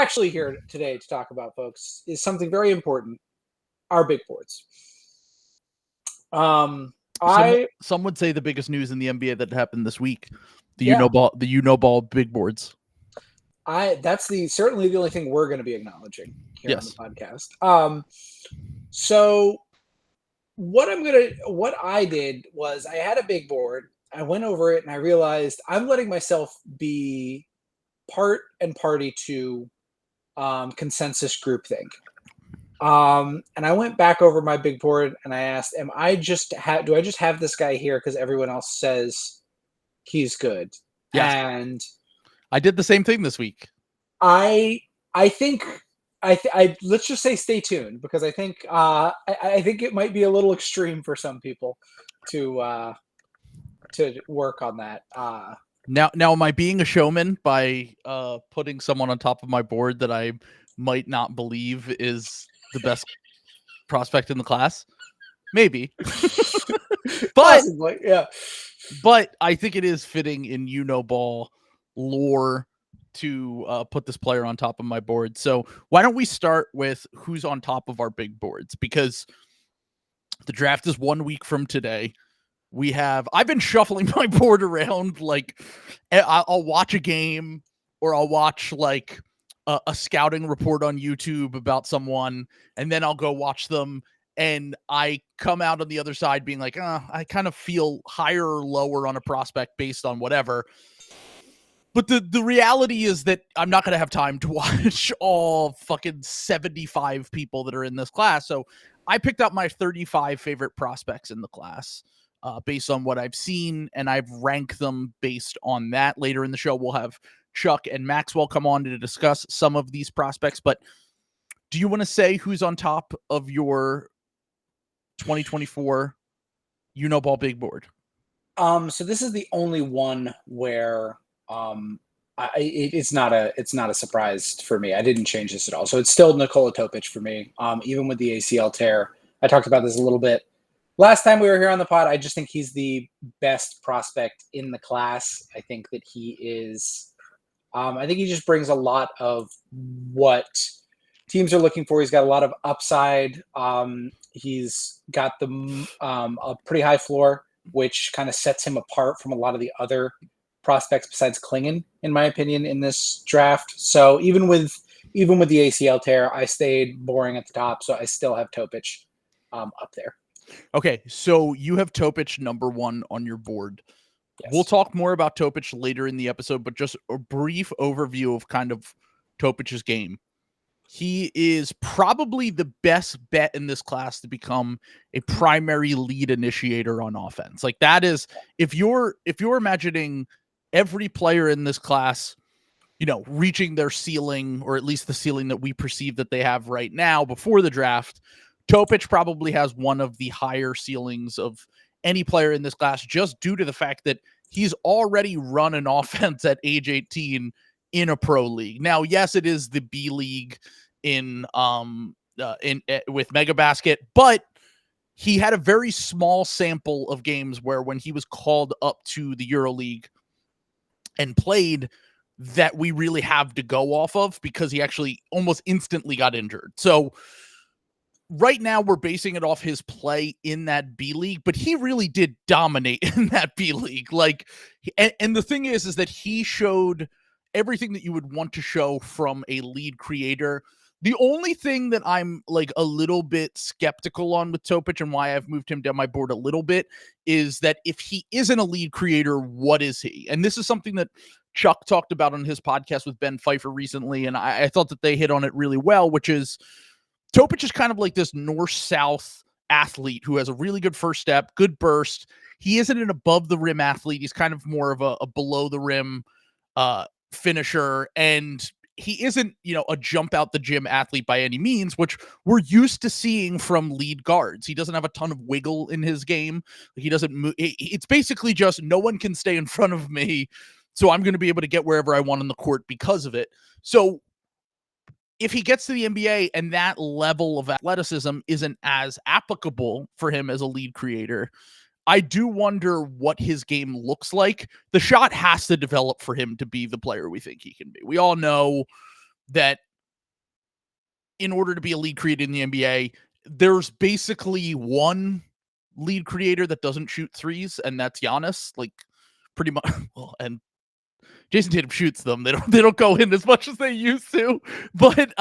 actually here today to talk about, folks, is something very important: our big boards. Some would say the biggest news in the NBA that happened this week: the Unoball big boards. That's certainly the only thing we're going to be acknowledging here on the podcast. So what I did was I had a big board. I went over it and I realized I'm letting myself be part and party to consensus groupthink. And I went back over my big board and I asked, do I just have this guy here because everyone else says he's good? Yes. And I did the same thing this week. I think let's just say stay tuned, because I think it might be a little extreme for some people to work on that. Now, am I being a showman by putting someone on top of my board that I might not believe is the best prospect in the class? Maybe. But possibly, yeah. But I think it is fitting in Unoball lore to put this player on top of my board. So why don't we start with who's on top of our big boards? Because the draft is 1 week from today. I've been shuffling my board around. Like, I'll watch a game, or I'll watch like a scouting report on YouTube about someone, and then I'll go watch them, and I come out on the other side being like, I kind of feel higher or lower on a prospect based on whatever. But the reality is that I'm not going to have time to watch all fucking 75 people that are in this class. So I picked out my 35 favorite prospects in the class based on what I've seen, and I've ranked them based on that. Later in the show, we'll have Chuck and Maxwell come on to discuss some of these prospects. But do you want to say who's on top of your 2024 Unoball big board? So this is the only one where it's not a surprise for me. I didn't change this at all. So it's still Nikola Topic for me. Even with the ACL tear, I talked about this a little bit last time we were here on the pod. I just think he's the best prospect in the class. I think that he is. I think he just brings a lot of what teams are looking for. He's got a lot of upside. He's got a pretty high floor, which kind of sets him apart from a lot of the other prospects besides Clingan, in my opinion, in this draft. So even with the ACL tear, I stayed boring at the top. So I still have Topic up there. Okay, so you have Topic number 1 on your board. Yes. We'll talk more about Topic later in the episode, but just a brief overview of kind of Topic's game. He is probably the best bet in this class to become a primary lead initiator on offense. Like, that is, if you're imagining every player in this class, reaching their ceiling, or at least the ceiling that we perceive that they have right now before the draft, Topic probably has one of the higher ceilings of any player in this class, just due to the fact that he's already run an offense at age 18 in a pro league. Now, yes, it is the B League with Mega Basket, but he had a very small sample of games where, when he was called up to the EuroLeague and played, that we really have to go off of, because he actually almost instantly got injured. So right now we're basing it off his play in that B League, but he really did dominate in that B League. Like, and the thing is that he showed everything that you would want to show from a lead creator. The only thing that I'm like a little bit skeptical on with Topic, and why I've moved him down my board a little bit, is that if he isn't a lead creator, what is he? And this is something that Chuck talked about on his podcast with Ben Pfeiffer recently, and I thought that they hit on it really well, which is Topic is kind of like this north-south athlete who has a really good first step, good burst. He isn't an above-the-rim athlete. He's kind of more of a below-the-rim finisher, and he isn't, a jump-out-the-gym athlete by any means, which we're used to seeing from lead guards. He doesn't have a ton of wiggle in his game. He doesn't move. It's basically just, no one can stay in front of me, so I'm going to be able to get wherever I want on the court because of it. So if he gets to the NBA and that level of athleticism isn't as applicable for him as a lead creator, I do wonder what his game looks like. The shot has to develop for him to be the player we think he can be. We all know that in order to be a lead creator in the NBA, there's basically one lead creator that doesn't shoot threes, and that's Giannis. Like, pretty much. Well, and Jason Tatum shoots them. They don't go in as much as they used to. But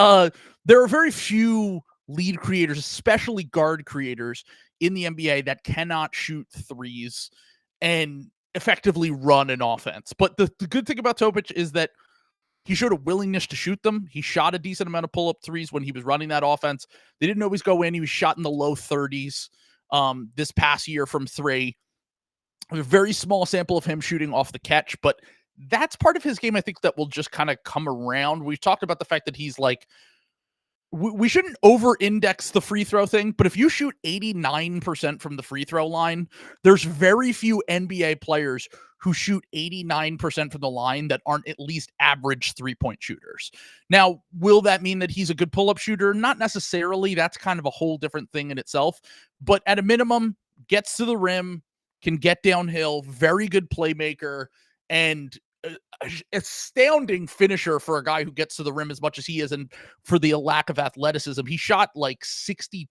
there are very few lead creators, especially guard creators in the NBA, that cannot shoot threes and effectively run an offense. But the good thing about Topic is that he showed a willingness to shoot them. He shot a decent amount of pull-up threes when he was running that offense. They didn't always go in. He was shot in the low 30s this past year from three. A very small sample of him shooting off the catch, but that's part of his game, I think, that will just kind of come around. We've talked about the fact that he's like, we shouldn't over-index the free throw thing, but if you shoot 89% from the free throw line, there's very few NBA players who shoot 89% from the line that aren't at least average three-point shooters. Now, will that mean that he's a good pull-up shooter? Not necessarily. That's kind of a whole different thing in itself. But at a minimum, gets to the rim, can get downhill, very good playmaker, and astounding finisher for a guy who gets to the rim as much as he is, and for the lack of athleticism. He shot like 63%,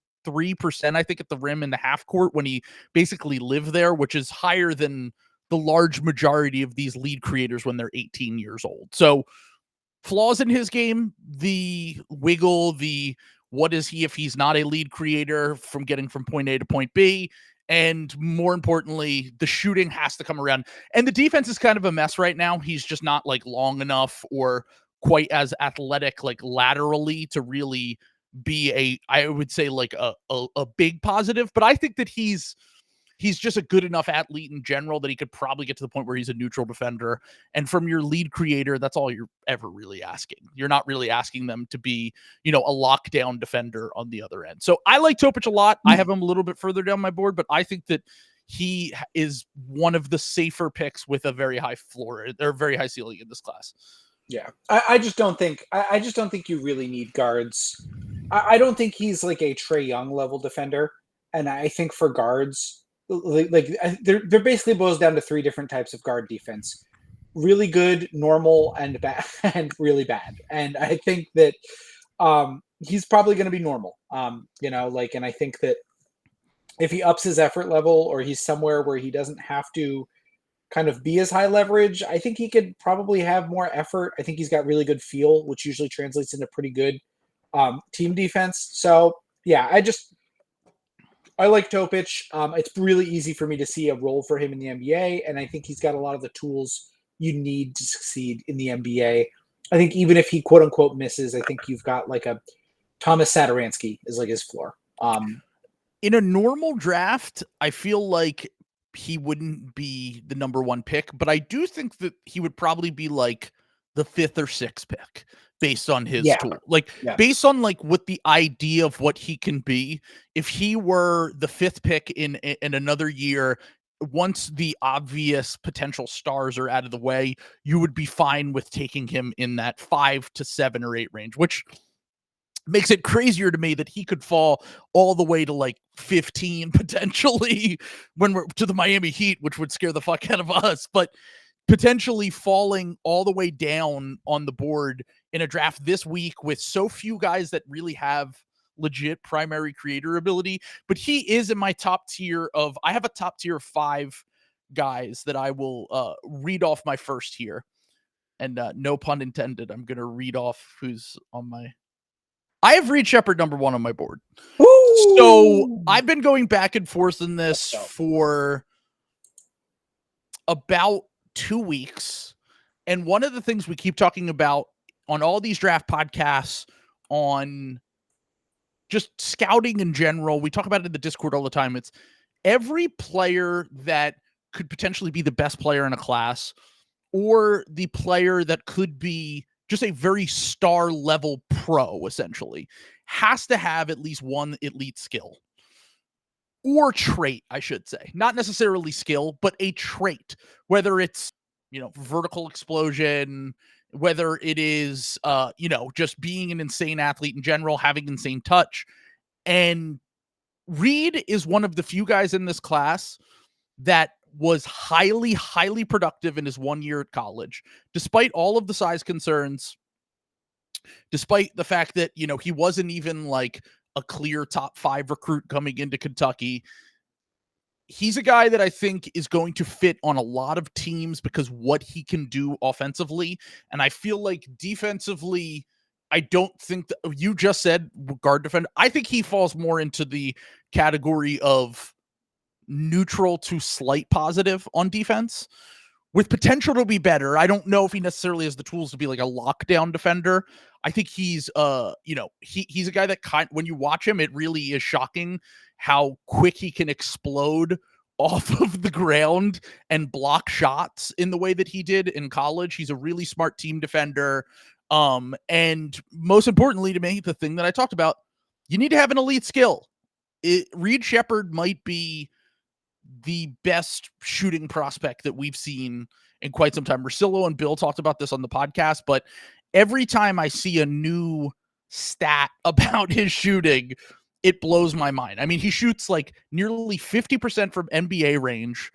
I think, at the rim in the half court when he basically lived there, which is higher than the large majority of these lead creators when they're 18 years old. So flaws in his game, the wiggle, the what is he if he's not a lead creator from getting from point A to point B, and more importantly, the shooting has to come around. And the defense is kind of a mess right now. He's just not like long enough or quite as athletic, like laterally, to really be I would say like a big positive. But I think that he's just a good enough athlete in general that he could probably get to the point where he's a neutral defender. And from your lead creator, that's all you're ever really asking. You're not really asking them to be, a lockdown defender on the other end. So I like Topic a lot. I have him a little bit further down my board, but I think that he is one of the safer picks with a very high floor or very high ceiling in this class. Yeah, I just don't think you really need guards. I don't think he's like a Trae Young level defender, and I think for guards, there basically boils down to three different types of guard defense: really good, normal, and bad, and really bad. And I think that he's probably going to be normal. And I think that if he ups his effort level, or he's somewhere where he doesn't have to kind of be as high leverage, I think he could probably have more effort. I think he's got really good feel, which usually translates into pretty good team defense. So yeah, I like Topic. It's really easy for me to see a role for him in the NBA, and I think he's got a lot of the tools you need to succeed in the NBA. I think even if he quote unquote misses, I think you've got like a Thomas Satoransky is like his floor. In a normal draft, I feel like he wouldn't be the number one pick, but I do think that he would probably be like the 5th or 6th pick based on his tool. Based on like what the idea of what he can be. If he were the 5th pick in another year, once the obvious potential stars are out of the way, you would be fine with taking him in that 5 to 7 or 8 range, which makes it crazier to me that he could fall all the way to like 15 potentially when we're to the Miami Heat, which would scare the fuck out of us, but potentially falling all the way down on the board in a draft this week with so few guys that really have legit primary creator ability. But he is in my top tier I have a top tier of 5 guys that I will read off my first here. And no pun intended, I'm going to read off who's on I have Reed Sheppard number 1 on my board. Woo! So I've been going back and forth in this for about 2 weeks. And one of the things we keep talking about on all these draft podcasts, on just scouting in general, we talk about it in the Discord all the time. It's every player that could potentially be the best player in a class, or the player that could be just a very star level pro, essentially, has to have at least one elite skill or trait, I should say. Not necessarily skill, but a trait, whether it's, vertical explosion, whether it is, just being an insane athlete in general, having insane touch. And Reed is one of the few guys in this class that was highly, highly productive in his 1 year at college. Despite all of the size concerns, despite the fact that, you know, he wasn't even like a clear top 5 recruit coming into Kentucky. He's a guy that I think is going to fit on a lot of teams because what he can do offensively. And I feel like defensively, I don't think that you just said guard defender. I think he falls more into the category of neutral to slight positive on defense with potential to be better. I don't know if he necessarily has the tools to be like a lockdown defender. I think he's he's a guy that when you watch him, it really is shocking how quick he can explode off of the ground and block shots in the way that he did in college. He's a really smart team defender. And most importantly to me, the thing that I talked about, you need to have an elite skill. Reed Sheppard might be the best shooting prospect that we've seen in quite some time. Russillo and Bill talked about this on the podcast, but every time I see a new stat about his shooting, it blows my mind. I mean, he shoots like nearly 50% from NBA range.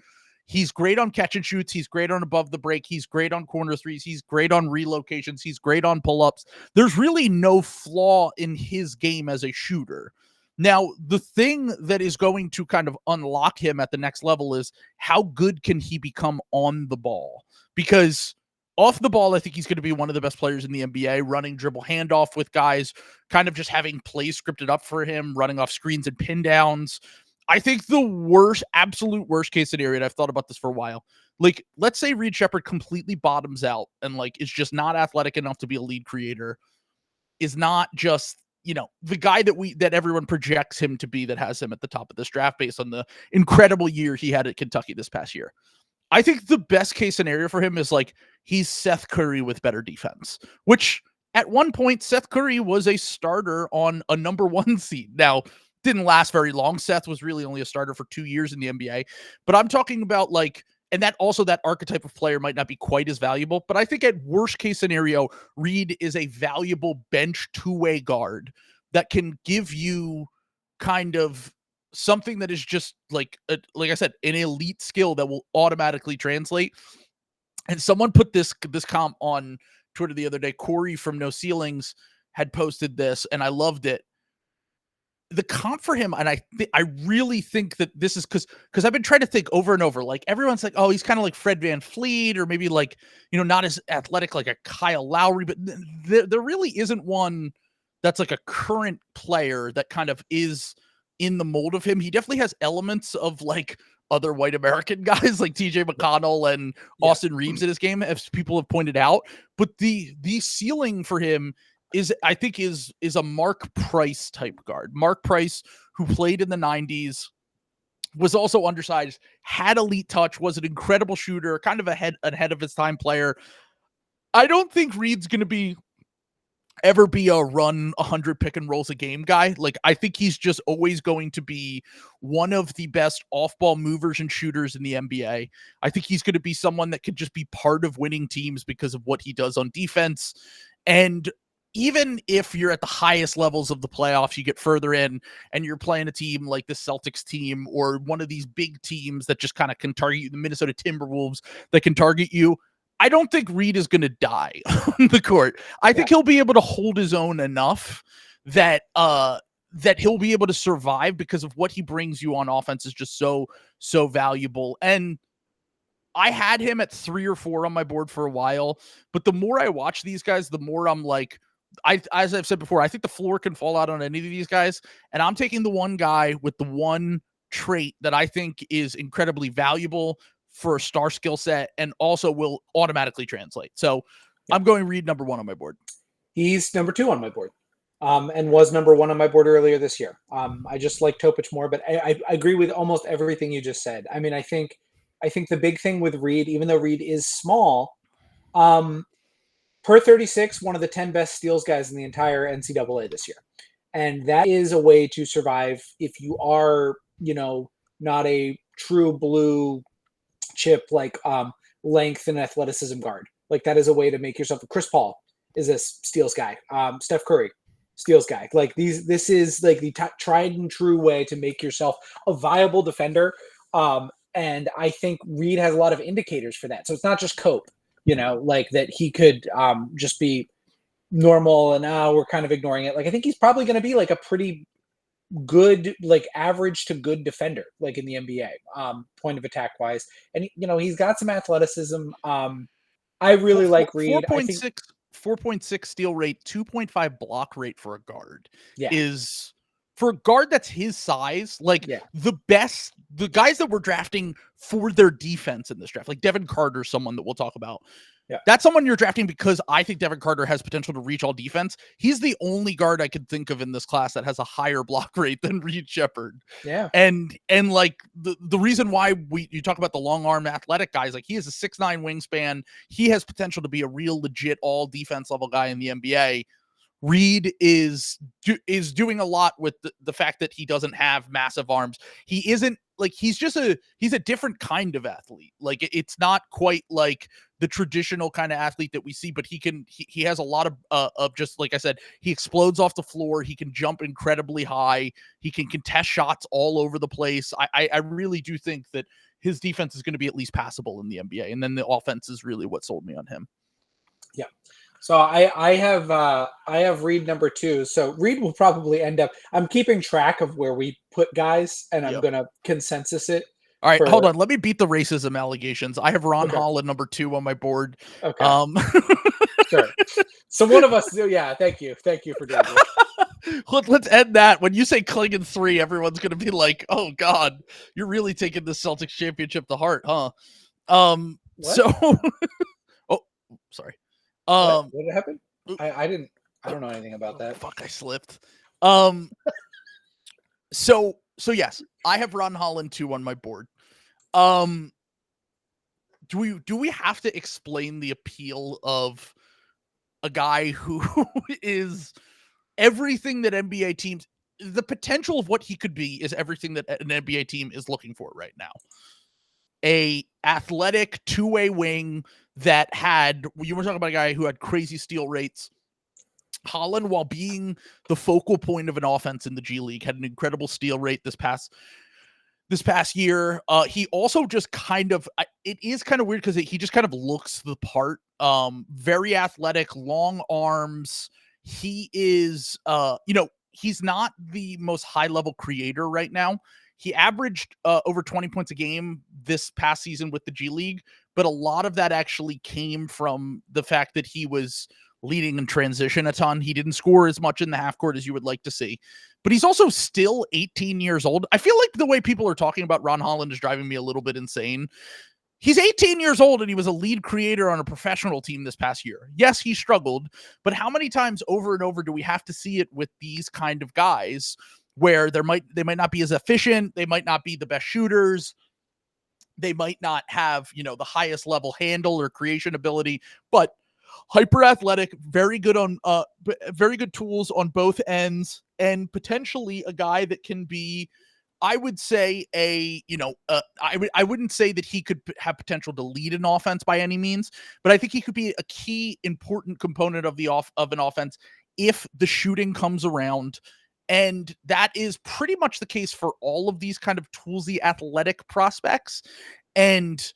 He's great on catch and shoots. He's great on above the break. He's great on corner threes. He's great on relocations. He's great on pull-ups. There's really no flaw in his game as a shooter. Now, the thing that is going to kind of unlock him at the next level is how good can he become on the ball? Because off the ball, I think he's going to be one of the best players in the NBA, running dribble handoff with guys, kind of just having plays scripted up for him, running off screens and pin downs. I think the absolute worst case scenario, and I've thought about this for a while, like, let's say Reed Sheppard completely bottoms out and like is just not athletic enough to be a lead creator, is not just, you know, the guy that everyone projects him to be, that has him at the top of this draft based on the incredible year he had at Kentucky this past year. I think the best case scenario for him is like he's Seth Curry with better defense, which at one point Seth Curry was a starter on a number 1 seed. Now, didn't last very long. Seth was really only a starter for 2 years in the NBA, but I'm talking about like, and that also that archetype of player might not be quite as valuable, but I think at worst case scenario, Reed is a valuable bench 2-way guard that can give you kind of something that is just like I said, an elite skill that will automatically translate. And someone put this comp on Twitter the other day. Corey from No Ceilings had posted this, and I loved it. The comp for him, and I really think that this is because I've been trying to think over and over. Like, everyone's like, oh, he's kind of like Fred VanVleet, or maybe like, you know, not as athletic like a Kyle Lowry, but there really isn't one that's like a current player that kind of is in the mold of him. He definitely has elements of like other white American guys like TJ McConnell and Austin Reeves in his game, as people have pointed out. But the ceiling for him is, I think, is a Mark Price type guard. Mark Price, who played in the 90s, was also undersized, had elite touch, was an incredible shooter, kind of ahead of his time player. I don't think Reed's going to ever be a run 100 pick and rolls a game guy. Like, I think he's just always going to be one of the best off-ball movers and shooters in the NBA. I think he's going to be someone that could just be part of winning teams because of what he does on defense. And even if you're at the highest levels of the playoffs, you get further in and you're playing a team like the Celtics team or one of these big teams that just kind of can target you, the Minnesota Timberwolves that can target you, I don't think Reed is going to die on the court. I think he'll be able to hold his own enough that that he'll be able to survive because of what he brings you on offense is just so valuable. And I had him at 3 or 4 on my board for a while, but the more I watch these guys, the more I'm like, as I've said before, I think the floor can fall out on any of these guys, and I'm taking the one guy with the one trait that I think is incredibly valuable for a star skill set and also will automatically translate. So I'm going Reed number 1 on my board. He's number 2 on my board, and was number 1 on my board earlier this year. I just like Topic more, but I agree with almost everything you just said. I mean, I think the big thing with Reed, even though Reed is small, per 36, one of the 10 best steals guys in the entire NCAA this year. And that is a way to survive if you are, you know, not a true blue chip, like length and athleticism guard. Like, that is a way to make yourself. Chris Paul is a steals guy. Steph Curry, steals guy. Like, this is like the tried and true way to make yourself a viable defender. And I think Reed has a lot of indicators for that. So it's not just Cope, you know, like that he could just be normal and we're kind of ignoring it. Like, I think he's probably going to be like a pretty good, like average to good defender, like in the NBA, point of attack wise. And he's got some athleticism. I really like Reed. I think 4.6 steal rate, 2.5 block rate for a guard yeah, is for a guard that's his size, like yeah, the guys that we're drafting for their defense in this draft, like Devin Carter, someone that we'll talk about. Yeah. That's someone you're drafting because I think Devin Carter has potential to reach all defense. He's the only guard I could think of in this class that has a higher block rate than Reed Sheppard. yeah. And like the reason why you talk about the long arm athletic guys, like he has a 6'9" wingspan. He has potential to be a real legit all defense level guy in the NBA. Reed is doing a lot with the fact that he doesn't have massive arms. He isn't like he's a different kind of athlete. Like it's not quite like the traditional kind of athlete that we see, but he has a lot of just like I said, he explodes off the floor. He can jump incredibly high. He can contest shots all over the place. I really do think that his defense is going to be at least passable in the NBA, and then the offense is really what sold me on him. Yeah. So I have Reed number 2. So Reed will probably end up. I'm keeping track of where we put guys, and I'm gonna consensus it. All right, hold on. Let me beat the racism allegations. I have Ron Okay. Holland number 2 on my board. Okay. Sure. So one of us. Yeah. Thank you for doing this. Let's end that. When you say Clingan 3, everyone's gonna be like, "Oh God, you're really taking the Celtics championship to heart, huh?" So, oh, sorry. What happened? I don't know anything about that. Fuck, I slipped. So yes, I have Ron Holland 2 on my board. Do we have to explain the appeal of a guy who is everything that NBA teams, the potential of what he could be is everything that an NBA team is looking for right now. A athletic two-way wing that you were talking about a guy who had crazy steal rates. Holland, while being the focal point of an offense in the G League, had an incredible steal rate this past year. He also just kind of, it is kind of weird because he just kind of looks the part. Very athletic, long arms. He is, he's not the most high level creator right now. He averaged over 20 points a game this past season with the G League, but a lot of that actually came from the fact that he was leading in transition a ton. He didn't score as much in the half court as you would like to see, but he's also still 18 years old. I feel like the way people are talking about Ron Holland is driving me a little bit insane. He's 18 years old and he was a lead creator on a professional team this past year. Yes, he struggled, but how many times over and over do we have to see it with these kind of guys where they might not be as efficient, they might not be the best shooters, they might not have, the highest level handle or creation ability, but hyper athletic, very good tools on both ends, and potentially a guy that can be, I would say I wouldn't say that he could have potential to lead an offense by any means, but I think he could be a key important component of an offense if the shooting comes around. And that is pretty much the case for all of these kind of toolsy athletic prospects. And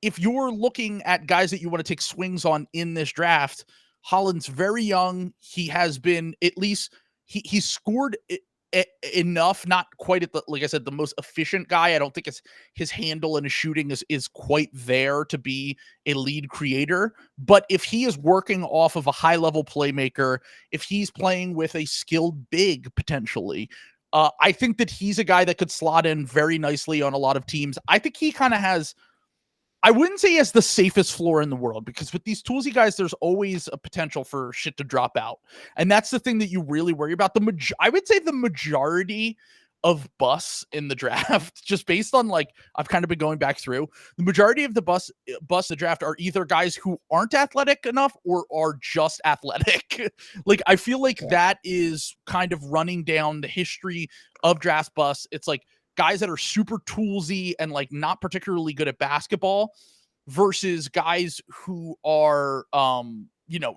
if you're looking at guys that you want to take swings on in this draft, Holland's very young. He has been, at least he's scored enough, not quite at like I said, the most efficient guy. I don't think his handle and his shooting is quite there to be a lead creator. But if he is working off of a high level playmaker, if he's playing with a skilled big potentially, I think that he's a guy that could slot in very nicely on a lot of teams. I think he kind of has, I wouldn't say he has the safest floor in the world, because with these toolsy guys, there's always a potential for shit to drop out. And that's the thing that you really worry about. I would say the majority of busts in the draft, just based on I've kind of been going back through, the majority of the busts in the draft are either guys who aren't athletic enough or are just athletic. I feel like that is kind of running down the history of draft busts. It's guys that are super toolsy and not particularly good at basketball versus guys who are,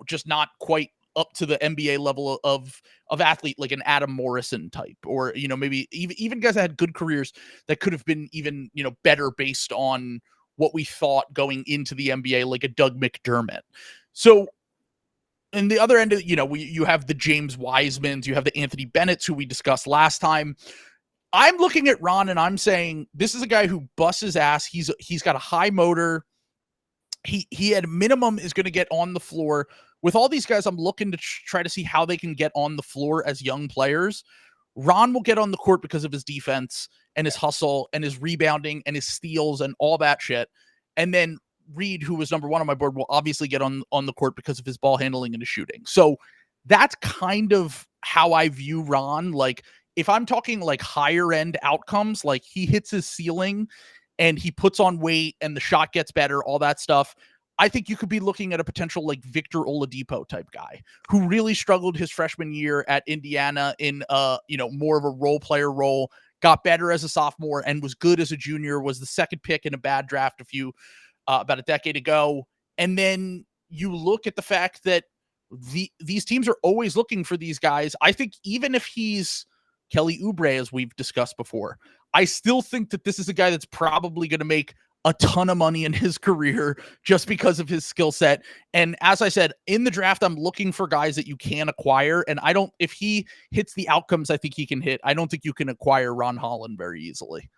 just not quite up to the NBA level of athlete, like an Adam Morrison type, or, maybe even guys that had good careers that could have been even, better based on what we thought going into the NBA, like a Doug McDermott. So and the other end of, you have the James Wisemans, you have the Anthony Bennett's, who we discussed last time. I'm looking at Ron and I'm saying, this is a guy who busts his ass. He's got a high motor. He at minimum is going to get on the floor. With all these guys, I'm looking to try to see how they can get on the floor as young players. Ron will get on the court because of his defense and his hustle and his rebounding and his steals and all that shit. And then Reed, who was number one on my board, will obviously get on the court because of his ball handling and his shooting. So that's kind of how I view Ron. Like, if I'm talking like higher end outcomes, like he hits his ceiling and he puts on weight and the shot gets better, all that stuff, I think you could be looking at a potential like Victor Oladipo type guy who really struggled his freshman year at Indiana in more of a role player role, got better as a sophomore and was good as a junior, was the second pick in a bad draft about a decade ago. And then you look at the fact that these teams are always looking for these guys. I think even if he's Kelly Oubre, as we've discussed before, I still think that this is a guy that's probably going to make a ton of money in his career just because of his skill set. And as I said, in the draft, I'm looking for guys that you can acquire. And if he hits the outcomes I think he can hit, I don't think you can acquire Ron Holland very easily.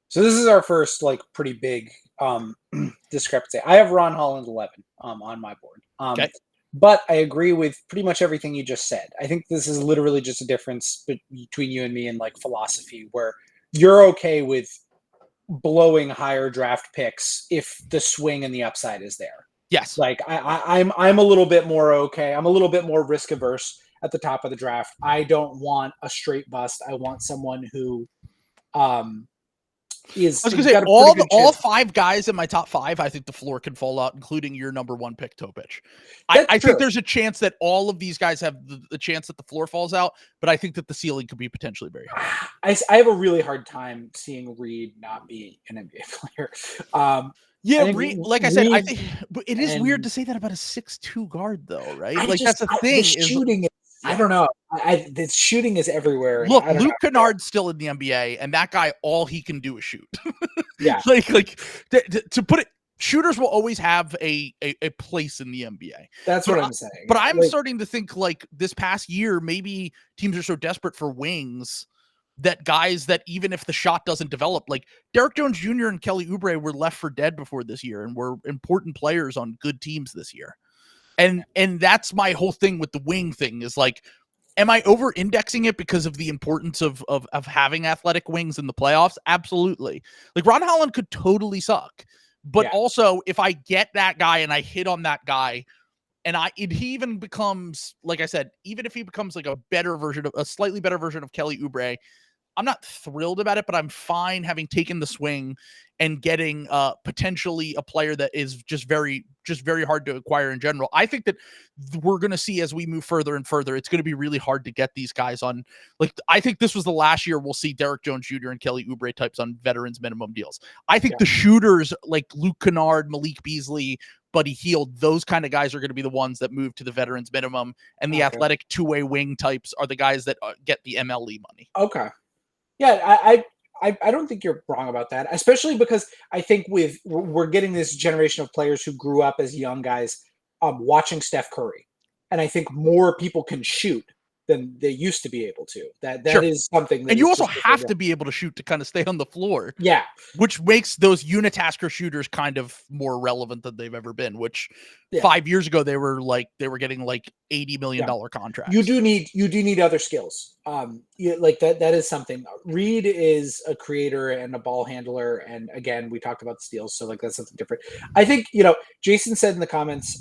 So this is our first like pretty big discrepancy. I have Ron Holland 11 on my board. Okay. But I agree with pretty much everything you just said. I think this is literally just a difference between you and me in like philosophy, where you're okay with blowing higher draft picks if the swing and the upside is there. Yes. Like I'm a little bit more okay. I'm a little bit more risk averse at the top of the draft. I don't want a straight bust. I want someone who is. I was going to say all five guys in my top five. I think the floor can fall out, including your number one pick, Topic. I think there's a chance that all of these guys have the chance that the floor falls out, but I think that the ceiling could be potentially very high. I have a really hard time seeing Reed not be an NBA player. Reed, like I said, I think but it is weird to say that about a 6'2" guard, though, right? That's the thing. The shooting I don't know. The shooting is everywhere. Look, Luke Kennard's still in the NBA, and that guy, all he can do is shoot. Yeah. To put it, shooters will always have a place in the NBA. That's what I'm saying. But I'm starting to think like this past year, maybe teams are so desperate for wings that guys that even if the shot doesn't develop, like Derek Jones Jr. and Kelly Oubre were left for dead before this year and were important players on good teams this year. And that's my whole thing with the wing thing is like, am I over indexing it because of the importance of having athletic wings in the playoffs? Absolutely. Like Ron Holland could totally suck, but also if I get that guy and I hit on that guy and he even becomes, like I said, even if he becomes like a slightly better version of Kelly Oubre, I'm not thrilled about it, but I'm fine having taken the swing and getting potentially a player that is just very hard to acquire in general. I think that we're going to see as we move further and further, it's going to be really hard to get these guys on. Like, I think this was the last year we'll see Derek Jones Jr. and Kelly Oubre types on veterans minimum deals. I think the shooters like Luke Kennard, Malik Beasley, Buddy Hield, those kind of guys are going to be the ones that move to the veterans minimum, and the athletic two-way wing types are the guys that get the MLE money. Okay. Yeah, I don't think you're wrong about that, especially because I think we're getting this generation of players who grew up as young guys watching Steph Curry. And I think more people can shoot than they used to be able to. That is something that, and you also have to be able to shoot to kind of stay on the floor. Yeah. Which makes those unitasker shooters kind of more relevant than they've ever been, which 5 years ago they were getting like $80 million contracts. You do need other skills. That is something. Reed is a creator and a ball handler, and again, we talked about the steals, so like that's something different. I think Jason said in the comments,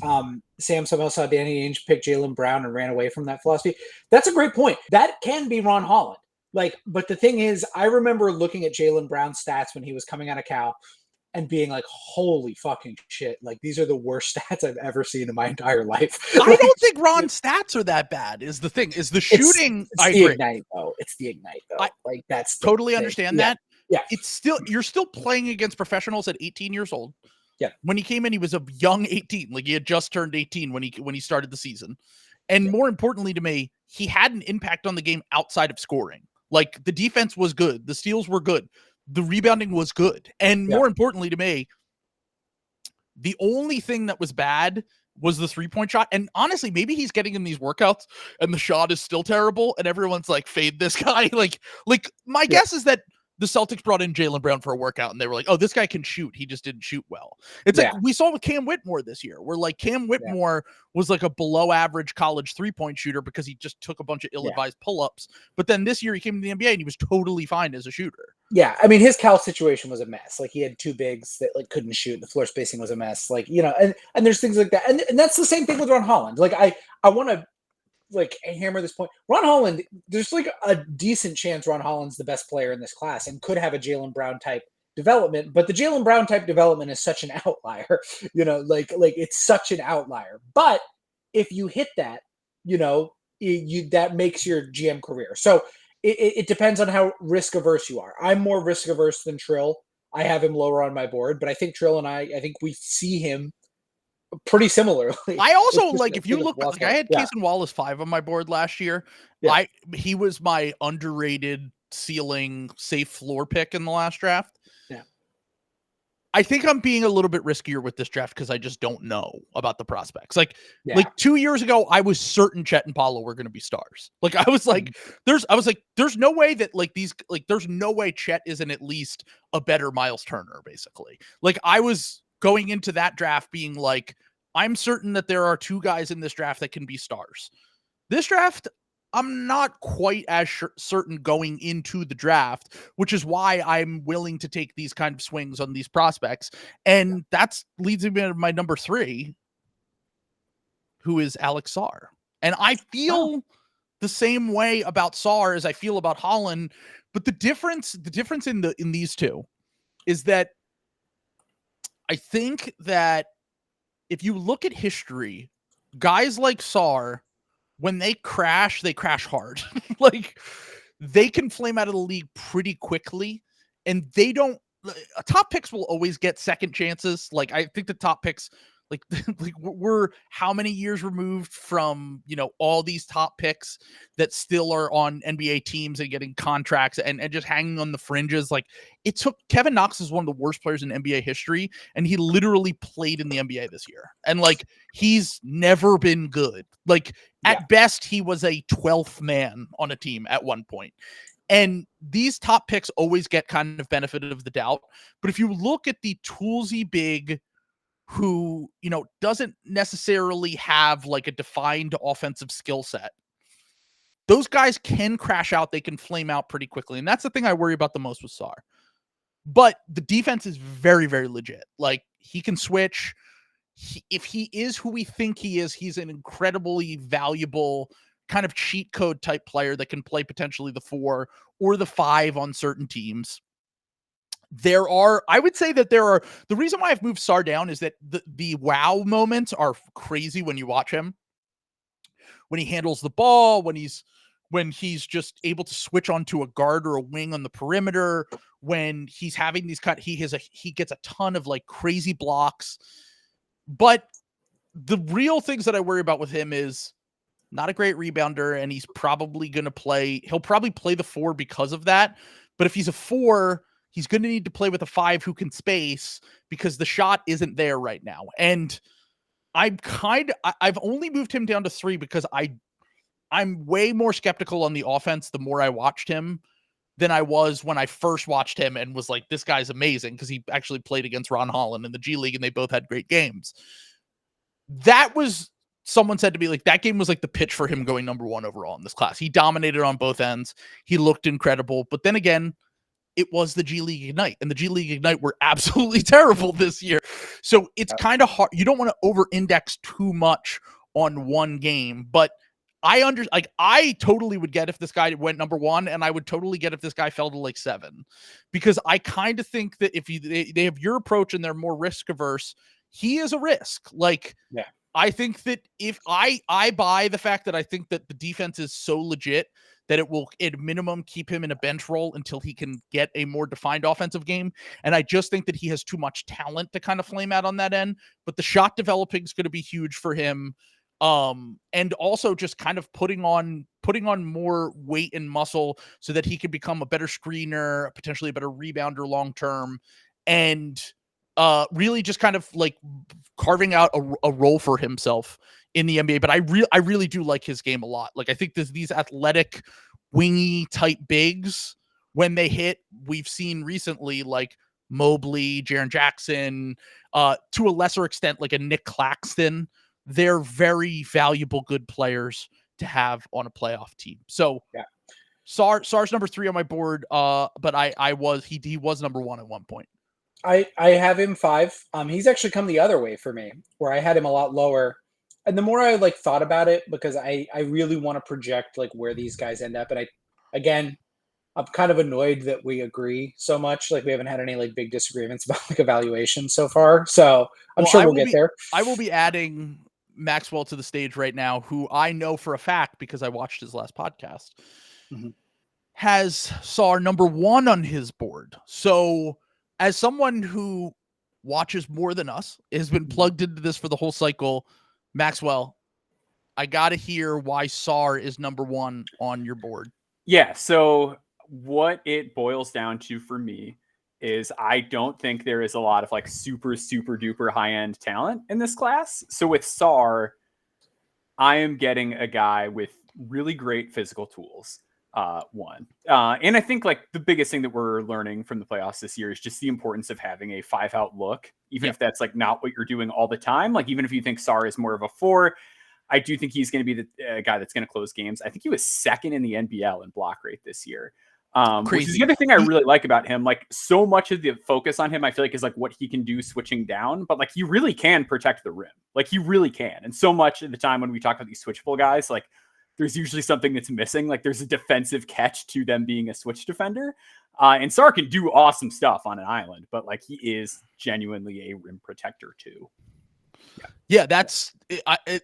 Sam somehow saw Danny Ainge pick Jaylen Brown and ran away from that philosophy. That's a great point. That can be Ron Holland. But the thing is, I remember looking at Jaylen Brown's stats when he was coming out of Cal and being like, holy fucking shit. Like, these are the worst stats I've ever seen in my entire life. I don't think Ron's stats are that bad is the thing. Is the shooting. It's the Ignite, though. It's the Ignite, though. That's totally understand that. Yeah. You're still playing against professionals at 18 years old. Yeah. When he came in, he was a young 18. Like, he had just turned 18 when he started the season. And more importantly to me, he had an impact on the game outside of scoring. Like, the defense was good. The steals were good. The rebounding was good. And more importantly to me, the only thing that was bad was the 3-point shot. And honestly, maybe he's getting in these workouts and the shot is still terrible and everyone's like, fade this guy. Like my guess is that the Celtics brought in Jaylen Brown for a workout and they were like, oh, this guy can shoot. He just didn't shoot well. It's like we saw with Cam Whitmore this year, where like Cam Whitmore was like a below average college 3-point shooter because he just took a bunch of ill-advised pull-ups. But then this year he came to the NBA and he was totally fine as a shooter. Yeah. I mean, his Cal situation was a mess. Like he had 2 bigs that like couldn't shoot. The floor spacing was a mess. Like, you know, and there's things like that. And that's the same thing with Ron Holland. Like I want to like hammer this point. Ron Holland, there's like a decent chance Ron Holland's the best player in this class and could have a Jaylen Brown type development, but the Jaylen Brown type development is such an outlier, you know, like it's such an outlier. But if you hit that, you know, that makes your GM career. So it depends on how risk averse you are. I'm more risk averse than Trill. I have him lower on my board, but I think Trill and I think we see him pretty similarly. I also like, if you look, like I had Cason Wallace 5 on my board last year. He was my underrated ceiling safe floor pick in the last draft. Yeah. I think I'm being a little bit riskier with this draft because I just don't know about the prospects. Like 2 years ago, I was certain Chet and Paolo were going to be stars. Like I was like, there's no way that like these, like there's no way Chet isn't at least a better Miles Turner, basically. Like I was going into that draft being like, I'm certain that there are 2 guys in this draft that can be stars. This draft, I'm not quite as certain going into the draft, which is why I'm willing to take these kind of swings on these prospects. And that's leads me to my number 3, who is Alex Sarr. And I feel the same way about Sarr as I feel about Holland, but the difference in these two is that I think that if you look at history, guys like Sarr, when they crash hard. Like they can flame out of the league pretty quickly, and they don't. Top picks will always get second chances. Like I think the top picks, like we're how many years removed from, you know, all these top picks that still are on NBA teams and getting contracts and just hanging on the fringes. Like it took Kevin Knox is one of the worst players in NBA history, and he literally played in the NBA this year. And like he's never been good. Like at best, he was a 12th man on a team at one point. And these top picks always get kind of benefit of the doubt. But if you look at the toolsy big who, you know, doesn't necessarily have like a defined offensive skill set, those guys can crash out. They can flame out pretty quickly. And that's the thing I worry about the most with Sarr. But the defense is very, very legit. Like he can switch. If he is who we think he is, he's an incredibly valuable kind of cheat code type player that can play potentially the 4 or the 5 on certain teams. I would say that the reason why I've moved Sarr down is that the wow moments are crazy when you watch him. When he handles the ball, when he's just able to switch onto a guard or a wing on the perimeter, when he's having these he gets a ton of like crazy blocks. But the real things that I worry about with him is not a great rebounder, and he's probably going to he'll probably play the 4 because of that. But if he's a 4, he's going to need to play with a 5 who can space because the shot isn't there right now. And I've only moved him down to 3 because I'm way more skeptical on the offense the more I watched him than I was when I first watched him and was like, this guy's amazing, because he actually played against Ron Holland in the G League and they both had great games. That was, someone said to me, like, that game was like the pitch for him going number 1 overall in this class. He dominated on both ends. He looked incredible. But then again, it was the G League Ignite, and the G League Ignite were absolutely terrible this year. So it's kind of hard. You don't want to over-index too much on one game, but I totally would get if this guy went number 1, and I would totally get if this guy fell to like 7, because I kind of think that if they have your approach and they're more risk averse, he is a risk. Like, I think that if I buy the fact that I think that the defense is so legit that it will at minimum keep him in a bench role until he can get a more defined offensive game. And I just think that he has too much talent to kind of flame out on that end, but the shot developing is going to be huge for him. And also just kind of putting on more weight and muscle so that he can become a better screener, potentially a better rebounder long-term. And really just kind of like carving out a role for himself in the NBA. But I really do like his game a lot. Like I think these athletic, wingy type bigs, when they hit, we've seen recently like Mobley, Jaren Jackson, to a lesser extent, like a Nick Claxton. They're very valuable, good players to have on a playoff team. So yeah. Sarr's number 3 on my board. But he was number 1 at one point. I have him 5. He's actually come the other way for me, where I had him a lot lower. And the more I like thought about it, because I really want to project like where these guys end up. And I'm kind of annoyed that we agree so much. Like we haven't had any like big disagreements about like evaluation so far. So I'm sure we'll get there. I will be adding Maxwell to the stage right now, who I know for a fact, because I watched his last podcast, has Sarr number 1 on his board. So as someone who watches more than us, has been plugged into this for the whole cycle, Maxwell, I got to hear why Sarr is number 1 on your board. Yeah. So what it boils down to for me is I don't think there is a lot of like super, super duper high end talent in this class. So with Sarr, I am getting a guy with really great physical tools. And I think like the biggest thing that we're learning from the playoffs this year is just the importance of having a 5-out look, even if that's like not what you're doing all the time. Like even if you think Sarr is more of a 4, I do think he's going to be the guy that's going to close games. I think he was 2nd in the NBL in block rate this year. Which is the other thing I really like about him. Like so much of the focus on him, I feel like is like what he can do switching down, but like he really can protect the rim. Like he really can. And so much of the time when we talk about these switchable guys, like there's usually something that's missing. Like there's a defensive catch to them being a switch defender. And Sarr can do awesome stuff on an island, but like he is genuinely a rim protector too. Yeah, that's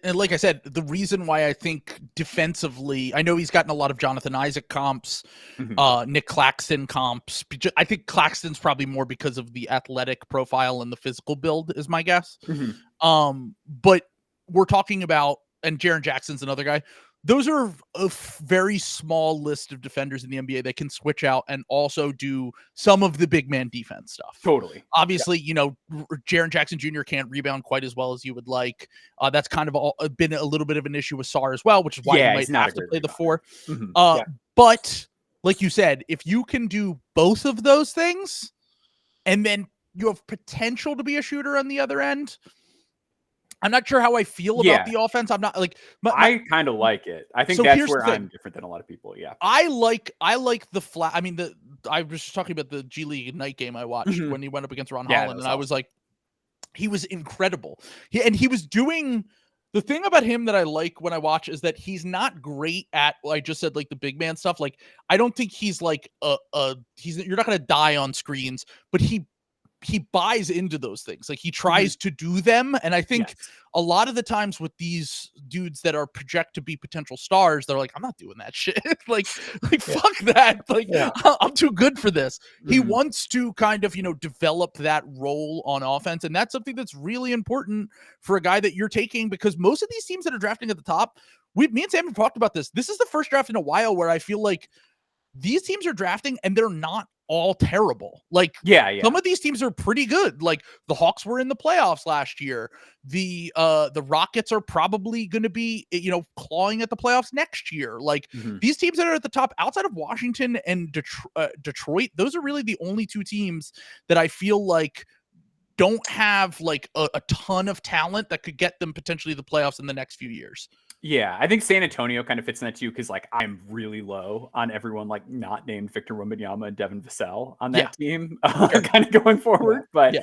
and like I said, the reason why I think defensively, I know he's gotten a lot of Jonathan Isaac comps, Nick Claxton comps. I think Claxton's probably more because of the athletic profile and the physical build, is my guess. But we're talking about, and Jaren Jackson's another guy. Those are a very small list of defenders in the NBA that can switch out and also do some of the big man defense stuff. Totally. Obviously, you know, Jaren Jackson Jr. can't rebound quite as well as you would like. That's kind of been a little bit of an issue with Sarr as well, which is why he might have to play the 4. But like you said, if you can do both of those things and then you have potential to be a shooter on the other end, I'm not sure how I feel about the offense. I'm not like, I kind of like it. I think that's where I'm different than a lot of people. Yeah. I like the flat. I mean, I was just talking about the G League night game I watched when he went up against Ron Holland, and I was like, he was incredible. He was doing the thing about him that I like when I watch is that he's not great at, I just said, like the big man stuff. Like, I don't think he's like you're not going to die on screens, but he buys into those things. Like he tries to do them. And I think a lot of the times with these dudes that are project to be potential stars, they're like, I'm not doing that shit. like fuck that. Like I'm too good for this. He wants to kind of, develop that role on offense. And that's something that's really important for a guy that you're taking, because most of these teams that are drafting at the top, me and Sam have talked about this. This is the first draft in a while where I feel like these teams are drafting and they're not all terrible. Like some of these teams are pretty good. Like the Hawks were in the playoffs last year. The Rockets are probably going to be, clawing at the playoffs next year. Like these teams that are at the top outside of Washington and Detroit, those are really the only 2 teams that I feel like don't have like a ton of talent that could get them potentially the playoffs in the next few years. Yeah, I think San Antonio kind of fits in that too, because like I'm really low on everyone like not named Victor Wembanyama and Devin Vassell on that team, kind of going forward. But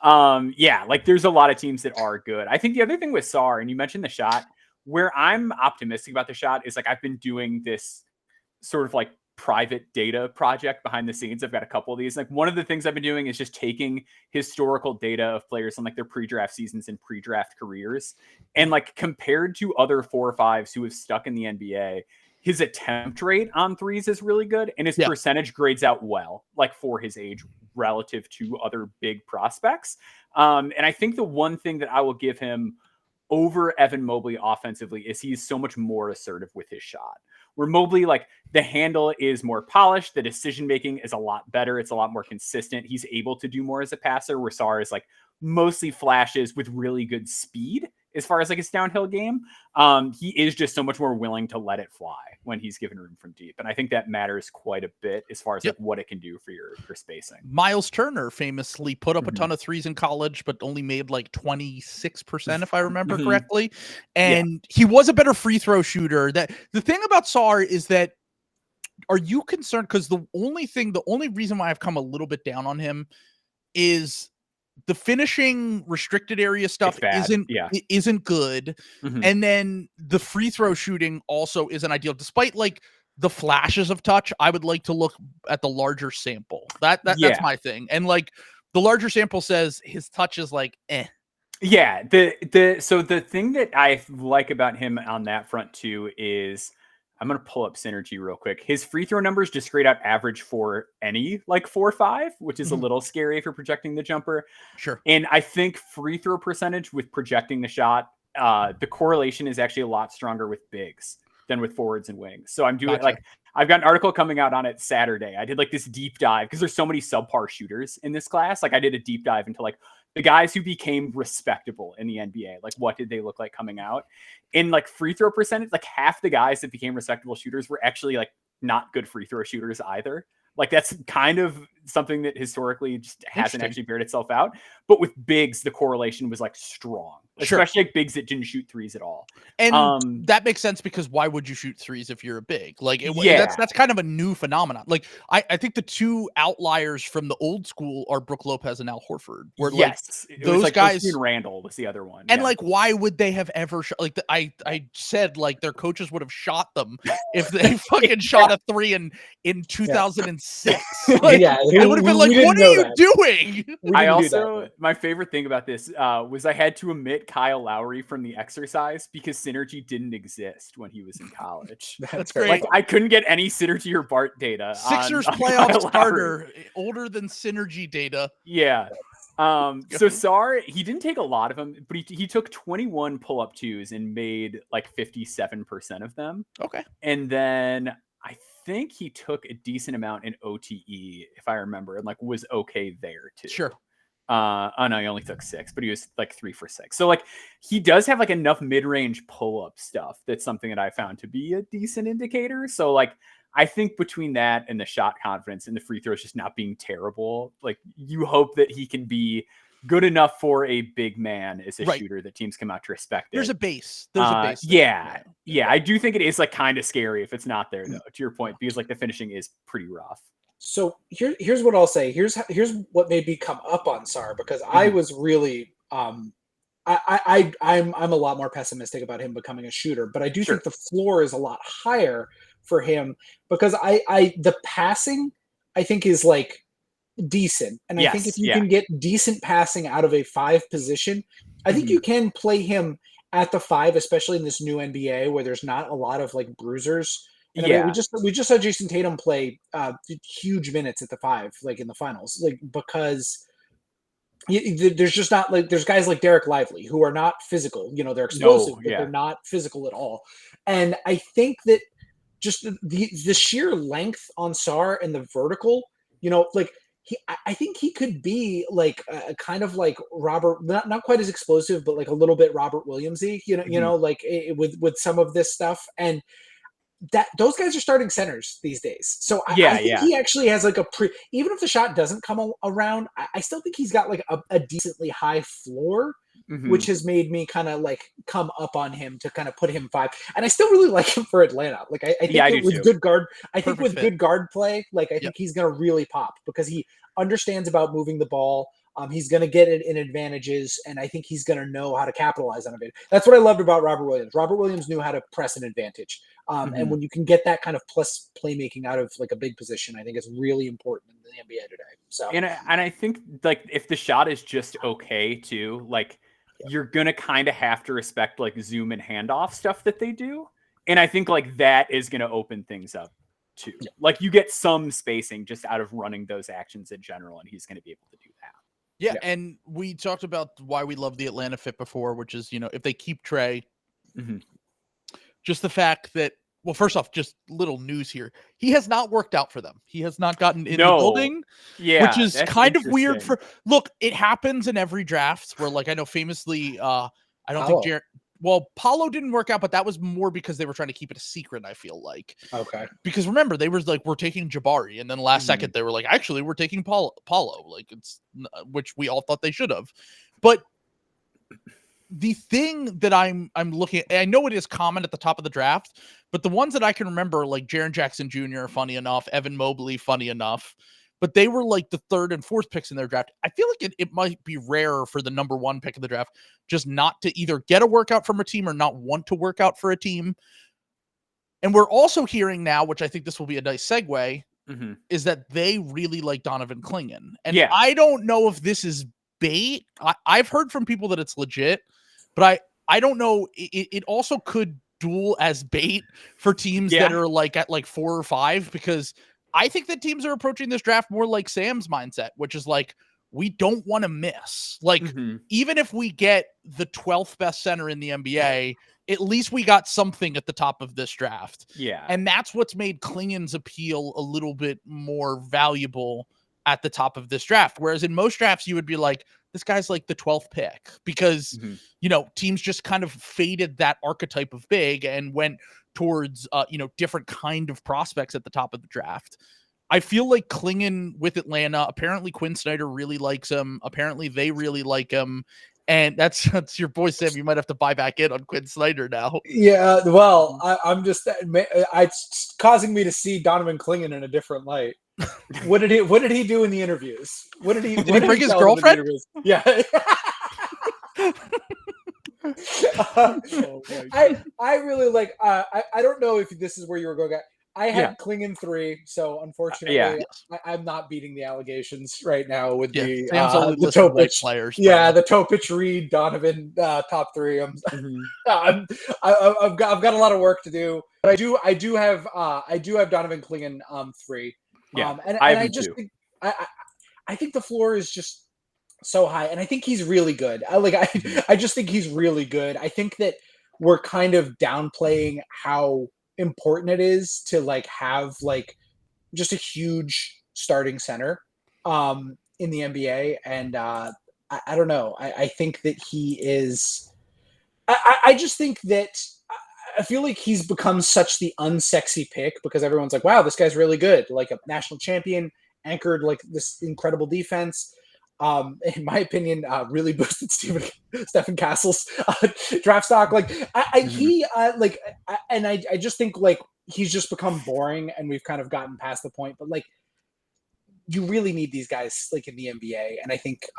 like there's a lot of teams that are good. I think the other thing with Sarr, and you mentioned the shot, where I'm optimistic about the shot is like I've been doing this sort of like private data project behind the scenes. I've got a couple of these. Like one of the things I've been doing is just taking historical data of players on like their pre-draft seasons and pre-draft careers, and like compared to other 4 or 5s who have stuck in the NBA, his attempt rate on threes is really good, and his percentage grades out well, like for his age relative to other big prospects. And I think the one thing that I will give him over Evan Mobley offensively is he's so much more assertive with his shot. Where Mobley, like the handle is more polished, the decision making is a lot better, it's a lot more consistent. He's able to do more as a passer. Where Sarr is like mostly flashes with really good speed as far as like his downhill game. He is just so much more willing to let it fly when he's given room from deep. And I think that matters quite a bit as far as like what it can do for your spacing. Miles Turner famously put up a ton of threes in college, but only made like 26%, if I remember correctly. And he was a better free throw shooter. That the thing about Sarr is that, are you concerned? Because the only reason why I've come a little bit down on him is the finishing restricted area stuff isn't good. And then the free throw shooting also isn't ideal. Despite like the flashes of touch, I would like to look at the larger sample. That's my thing. And like the larger sample says his touch is like, eh. Yeah. So the thing that I like about him on that front too is, I'm going to pull up Synergy real quick. His free throw numbers just straight out average for any like 4-5, which is a little scary if you're projecting the jumper. Sure. And I think free throw percentage with projecting the shot, the correlation is actually a lot stronger with bigs than with forwards and wings. So I'm doing I've got an article coming out on it Saturday. I did like this deep dive because there's so many subpar shooters in this class. Like I did a deep dive into like the guys who became respectable in the NBA, like what did they look like coming out? In like free throw percentage, like half the guys that became respectable shooters were actually like not good free throw shooters either. Like that's kind of something that historically just hasn't actually bared itself out. But with bigs, the correlation was like strong, especially like bigs that didn't shoot threes at all. And that makes sense because why would you shoot threes if you're a big? Like that's kind of a new phenomenon. Like I think the two outliers from the old school are Brook Lopez and Al Horford. Where those like guys, and Randall was the other one. And like, why would they have ever I said like their coaches would have shot them if they fucking shot a three in 2006. Like, it would have been like, what are you doing? I also, my favorite thing about this was I had to omit Kyle Lowry from the exercise because Synergy didn't exist when he was in college. That's great. Like I couldn't get any Synergy or BART data. Sixers playoff starter, older than Synergy data. Yeah. So Sarr, he didn't take a lot of them, but he took 21 pull-up twos and made like 57% of them. Okay. And then I think he took a decent amount in OTE, if I remember, and like was okay there too. Sure. Oh no, he only took 6, but he was like 3 for 6. So like he does have like enough mid-range pull-up stuff. That's something that I found to be a decent indicator. So like I think between that and the shot confidence and the free throws just not being terrible, like you hope that he can be good enough for a big man as a shooter that teams come out to respect. There's a base. There's a base. Yeah. I do think it is like kind of scary if it's not there though, to your point, because like the finishing is pretty rough. So here's what I'll say. Here's what made me come up on Sarr, because I was really I'm a lot more pessimistic about him becoming a shooter, but I do think the floor is a lot higher for him because the passing I think is like decent, and I think if you can get decent passing out of a 5 position, I think you can play him at the 5, especially in this new NBA where there's not a lot of like bruisers. And I mean, we just saw Jason Tatum play huge minutes at the 5, like in the finals, like because there's just not like there's guys like Derek Lively who are not physical. You know, they're explosive, but they're not physical at all. And I think that just the sheer length on Sarr and the vertical, you know, like I think he could be like a kind of like Robert, not quite as explosive, but like a little bit Robert Williams-y, you know, like with some of this stuff. And that those guys are starting centers these days. So I think he actually has like even if the shot doesn't come around, I still think he's got like a decently high floor, which has made me kind of like come up on him to kind of put him 5. And I still really like him for Atlanta. Like I think with good guard, good guard play, like I think he's going to really pop because he understands about moving the ball. He's going to get it in advantages, and I think he's going to know how to capitalize on it. That's what I loved about Robert Williams. Robert Williams knew how to press an advantage. And when you can get that kind of plus playmaking out of like a big position, I think it's really important in the NBA today. So, and I think like if the shot is just okay too, like you're going to kind of have to respect like zoom and handoff stuff that they do. And I think like that is going to open things up too. Yeah. Like you get some spacing just out of running those actions in general, and he's going to be able to do that. Yeah, and we talked about why we love the Atlanta fit before, which is, you know, if they keep Trey, just the fact that Well, first off, just little news here. He has not worked out for them. He has not gotten in the No. building, Yeah, which is that's kind of weird interesting. look, it happens in every draft where like I know famously I don't Paulo. think Paulo didn't work out, but that was more because they were trying to keep it a secret, I feel like. Okay. Because remember, they were like, we're taking Jabari, and then last second they were like, actually, we're taking Paulo. Like it's which we all thought they should have. But the thing that I'm looking at, I know it is common at the top of the draft, but the ones that I can remember, like Jaren Jackson Jr., funny enough, Evan Mobley, funny enough, but they were like the third and fourth picks in their draft. I feel like it might be rarer for the number one pick of the draft just not to either get a workout from a team or not want to work out for a team. And we're also hearing now, which I think this will be a nice segue, is that they really like Donovan Clingan. And I don't know if this is bait. I've heard from people that it's legit, but I don't know. It also could duel as bait for teams that are like at like 4 or 5, because I think that teams are approaching this draft more like Sam's mindset, which is like, we don't want to miss. Like, even if we get the 12th best center in the NBA, at least we got something at the top of this draft. Yeah. And that's what's made Clingan's appeal a little bit more valuable at the top of this draft. Whereas in most drafts, you would be like, this guy's like the 12th pick because, you know, teams just kind of faded that archetype of big and went towards, you know, different kind of prospects at the top of the draft. I feel like Clingan with Atlanta, apparently Quinn Snyder really likes him. Apparently they really like him. And that's your boy, Sam. You might have to buy back in on Quinn Snyder now. Yeah, well, I'm just it's causing me to see Donovan Clingan in a different light. What did he do in the interviews? Did he bring his girlfriend? Yeah. I really like. I don't know if this is where you were going at. I had Clingan 3, so unfortunately, I'm not beating the allegations right now with the Topic players. Yeah, the Topic, Reed, Donovan top 3. I've got a lot of work to do, but I do have Donovan Clingan 3. Yeah, and I just think I think the floor is just so high, and I think he's really good. I just think he's really good. I think that we're kind of downplaying how important it is to like have like just a huge starting center in the NBA, and I don't know. I think that he is. I just think that I feel like he's become such the unsexy pick because everyone's like, wow, this guy's really good, like a national champion, anchored like this incredible defense. In my opinion, really boosted Stephon Castle's draft stock. Like I just think like he's just become boring, and we've kind of gotten past the point. But like, you really need these guys like in the NBA, and I think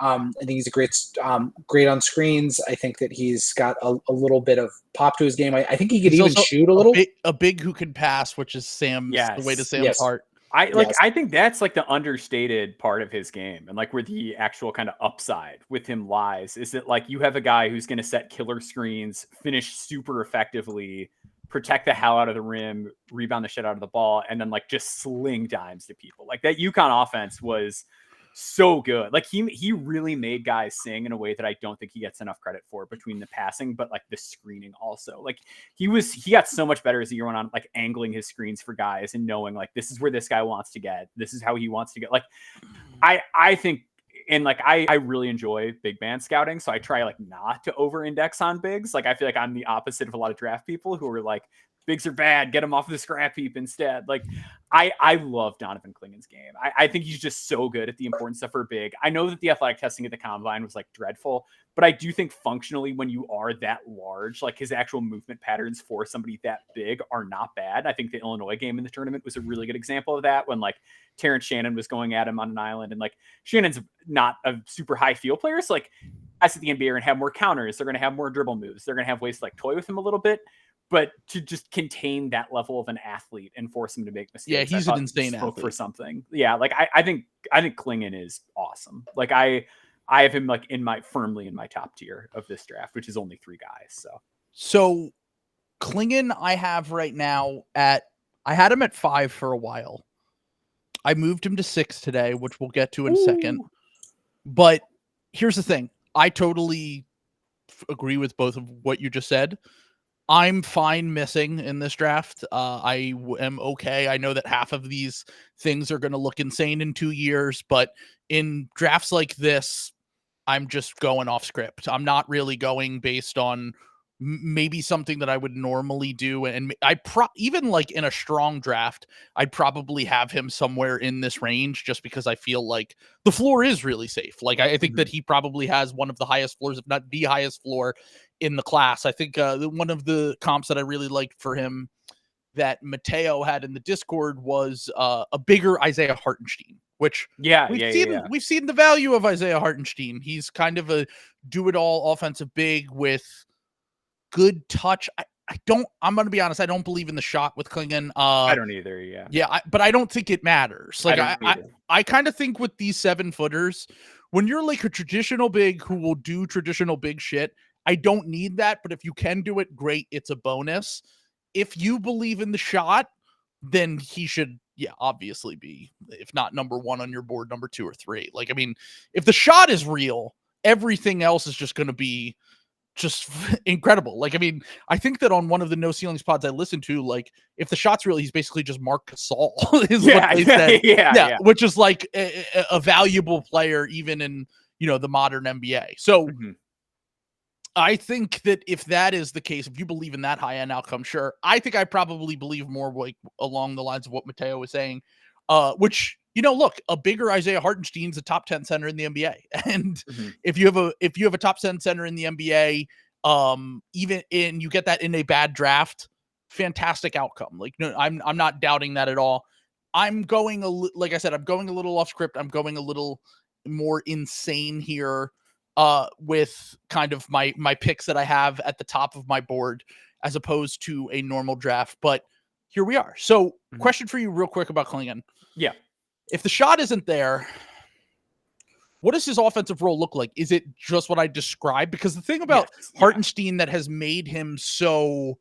he's a great on screens. I think that he's got a little bit of pop to his game. I think he could even shoot a little. A big who can pass, which is Sam's the way to Sam's heart. I think that's like the understated part of his game, and like where the actual kind of upside with him lies is that like you have a guy who's going to set killer screens, finish super effectively, protect the hell out of the rim, rebound the shit out of the ball, and then like just sling dimes to people. Like that UConn offense was so good. Like he really made guys sing in a way that I don't think he gets enough credit for, between the passing, but like the screening also. Like he got so much better as the year went on, like angling his screens for guys and knowing like this is where this guy wants to get. This is how he wants to get. Like I think, and like I really enjoy big man scouting, so I try like not to over index on bigs. Like I feel like I'm the opposite of a lot of draft people who are like, bigs are bad, get them off the scrap heap instead. Like I love Donovan Clingan's game. I think he's just so good at the important stuff for big. I know that the athletic testing at the combine was like dreadful, but I do think functionally when you are that large, like his actual movement patterns for somebody that big are not bad. I think the Illinois game in the tournament was a really good example of that, when like Terrence Shannon was going at him on an island, and like Shannon's not a super high field player. So like guys at the NBA are going to have more counters. They're going to have more dribble moves. They're going to have ways to like toy with him a little bit. But to just contain that level of an athlete and force him to make mistakes, yeah, he's an insane athlete for something. Yeah, like I think Clingan is awesome. Like I have him like firmly in my top tier of this draft, which is only 3 guys. So Clingan, I have right now I had him at 5 for a while. I moved him to 6 today, which we'll get to in a second. But here's the thing: I totally agree with both of what you just said. I'm fine missing in this draft. I am okay. I know that half of these things are going to look insane in 2 years, but in drafts like this, I'm just going off script. I'm not really going based on maybe something that I would normally do. And even like in a strong draft, I'd probably have him somewhere in this range just because I feel like the floor is really safe. Like I think that he probably has one of the highest floors, if not the highest floor in the class. I think one of the comps that I really liked for him that Mateo had in the Discord was a bigger Isaiah Hartenstein, which we've seen the value of Isaiah Hartenstein. He's kind of a do-it-all offensive big with good touch. I'm going to be honest, I don't believe in the shot with Clingan. I don't either, yeah. But I don't think it matters. Like I kind of think with these 7-footers, when you're like a traditional big who will do traditional big shit, I don't need that, but if you can do it, great, it's a bonus. If you believe in the shot, then he should, obviously be, if not number 1 on your board, number 2 or 3. Like, I mean, if the shot is real, everything else is just going to be just incredible. Like, I mean, I think that on one of the No Ceilings pods I listened to, like, if the shot's real, he's basically just Marc Gasol is what they said. Yeah, which is like a valuable player even in, the modern NBA. So I think that if that is the case, if you believe in that high-end outcome, sure. I think I probably believe more like along the lines of what Mateo was saying, which, look, a bigger Isaiah Hartenstein's a top 10 center in the NBA. And if you have a top 10 center in the NBA, you get that in a bad draft, fantastic outcome. Like, no, I'm not doubting that at all. I'm going like I said, I'm going a little off script. I'm going a little more insane here. With kind of my picks that I have at the top of my board as opposed to a normal draft. But here we are. So question for you real quick about Clingan. Yeah. If the shot isn't there, what does his offensive role look like? Is it just what I described? Because the thing about Hartenstein that has made him so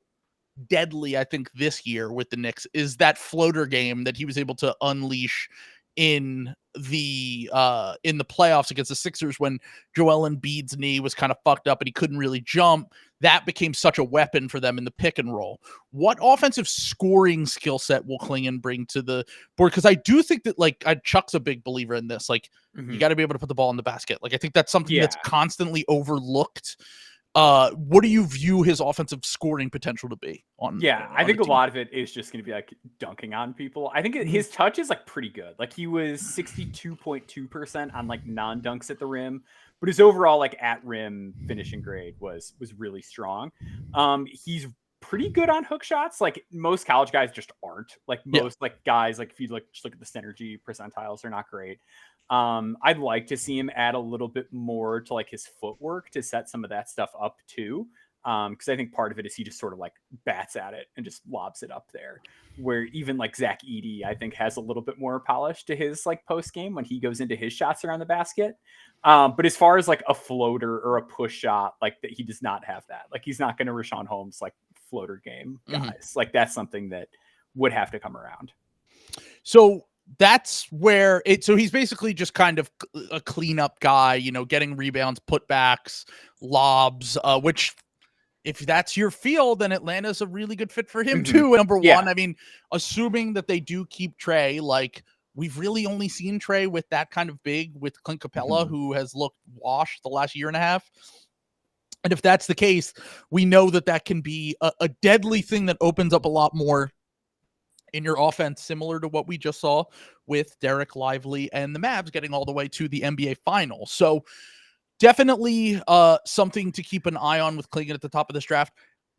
deadly, I think, this year with the Knicks is that floater game that he was able to unleash in the playoffs against the Sixers when Joel Embiid's knee was kind of fucked up and he couldn't really jump. That became such a weapon for them in the pick and roll. What offensive scoring skill set will Clingan bring to the board? Because I do think that, like, Chuck's a big believer in this. Like, you got to be able to put the ball in the basket. Like, I think that's something that's constantly overlooked. What do you view his offensive scoring potential to be on? I think a lot of it is just going to be like dunking on people. I think his touch is like pretty good. Like, he was 62.2% on like non-dunks at the rim, but his overall like at rim finishing grade was really strong. He's pretty good on hook shots. Like, most college guys just aren't. Like, most like guys, like if you just look at the synergy percentiles, they're not great. I'd like to see him add a little bit more to like his footwork to set some of that stuff up too. Because I think part of it is he just sort of like bats at it and just lobs it up there, where even like Zach Edey, I think, has a little bit more polish to his like post game when he goes into his shots around the basket. But as far as like a floater or a push shot, like that, he does not have that. Like, he's not going to Rashawn Holmes like floater game guys. Like, that's something that would have to come around. So that's where so he's basically just kind of a cleanup guy, getting rebounds, putbacks, lobs, which if that's your field, then Atlanta's a really good fit for him too. Number one, I mean, assuming that they do keep Trey, like, we've really only seen Trey with that kind of big with Clint Capella, who has looked washed the last year and a half. And if that's the case, we know that can be a deadly thing that opens up a lot more in your offense, similar to what we just saw with Derek Lively and the Mavs getting all the way to the NBA Finals. So definitely something to keep an eye on with Clingan at the top of this draft.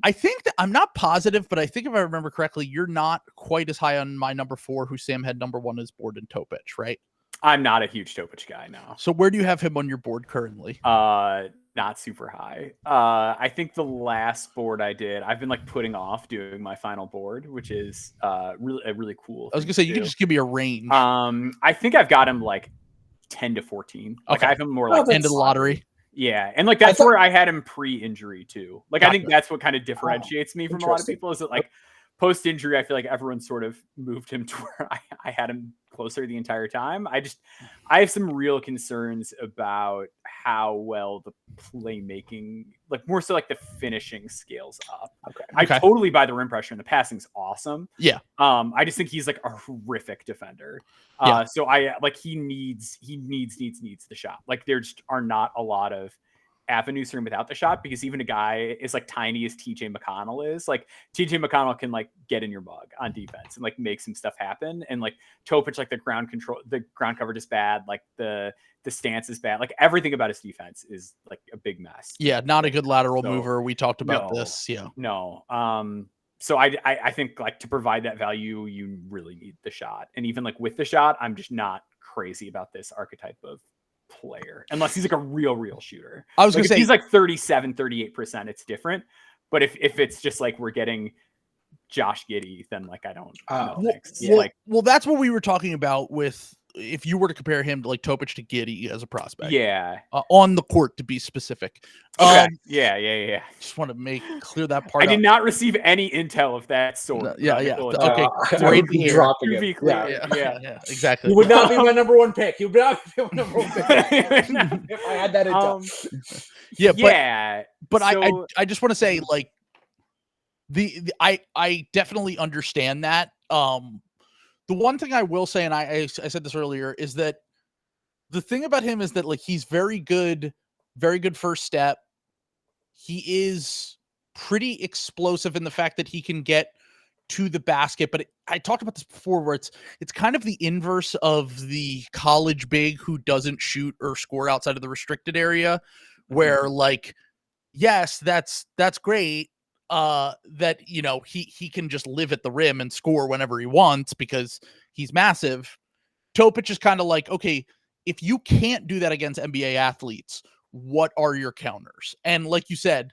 I think that I'm not positive, but I think if I remember correctly, you're not quite as high on my number 4, who Sam had number 1 as board in Topic, right? I'm not a huge Topic guy now. So where do you have him on your board currently? Not super high. I think the last board I did, I've been like putting off doing my final board, which is really cool. I was gonna say, you can just give me a range. I think I've got him like 10 to 14. Like, I have him more like end of the lottery. Yeah, and like that's where I had him pre-injury too. Like, I think that's what kind of differentiates me from a lot of people, is that like post-injury, I feel like everyone sort of moved him to where I had him closer the entire time. I have some real concerns about how well the playmaking, like more so like the finishing scales up. Okay. I totally buy the rim pressure and the passing's awesome. Yeah. I just think he's like a horrific defender. So I like he needs the shot. Like there just are not a lot of avenues for him without the shot, because even a guy is like tiny as TJ McConnell is, like TJ McConnell can like get in your mug on defense and like make some stuff happen. And like Topic, like the ground coverage is bad. Like the stance is bad. Like everything about his defense is like a big mess. Yeah. Not a good lateral mover. We talked about this. Yeah. No. So I think like to provide that value, you really need the shot. And even like with the shot, I'm just not crazy about this archetype of player unless he's like a real shooter. I was gonna say he's like 37-38%, it's different. But if it's just like we're getting Josh Giddey, then like I don't know. Well, that's what we were talking about with, if you were to compare him to like Topic to Giddey as a prospect. Yeah. On the court, to be specific. Okay. Yeah. Just want to clear that part. I did not receive any intel of that sort. Yeah. Okay. Dropping it. Yeah. Exactly. You would not be my number one pick. You would not be my number one pick if I had that intel. But I just want to say, like, I definitely understand that. The one thing I will say, and I said this earlier, is that the thing about him is that like he's very good first step. He is pretty explosive in the fact that he can get to the basket. But I talked about this before, where it's kind of the inverse of the college big who doesn't shoot or score outside of the restricted area, where like, yes, that's great. That, you know, he can just live at the rim and score whenever he wants because he's massive. Topic is kind of like, okay, if you can't do that against NBA athletes, what are your counters? And like you said,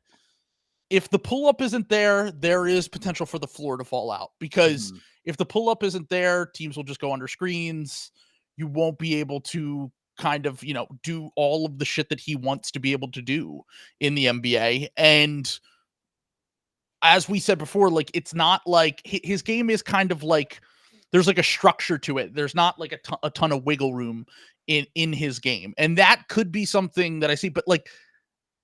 if the pull-up isn't there, there is potential for the floor to fall out, because if the pull-up isn't there, teams will just go under screens. You won't be able to kind of, you know, do all of the shit that he wants to be able to do in the NBA. And as we said before, like, it's not like his game is kind of like, there's like a structure to it. There's not like a ton of wiggle room in his game. And that could be something that I see. But like,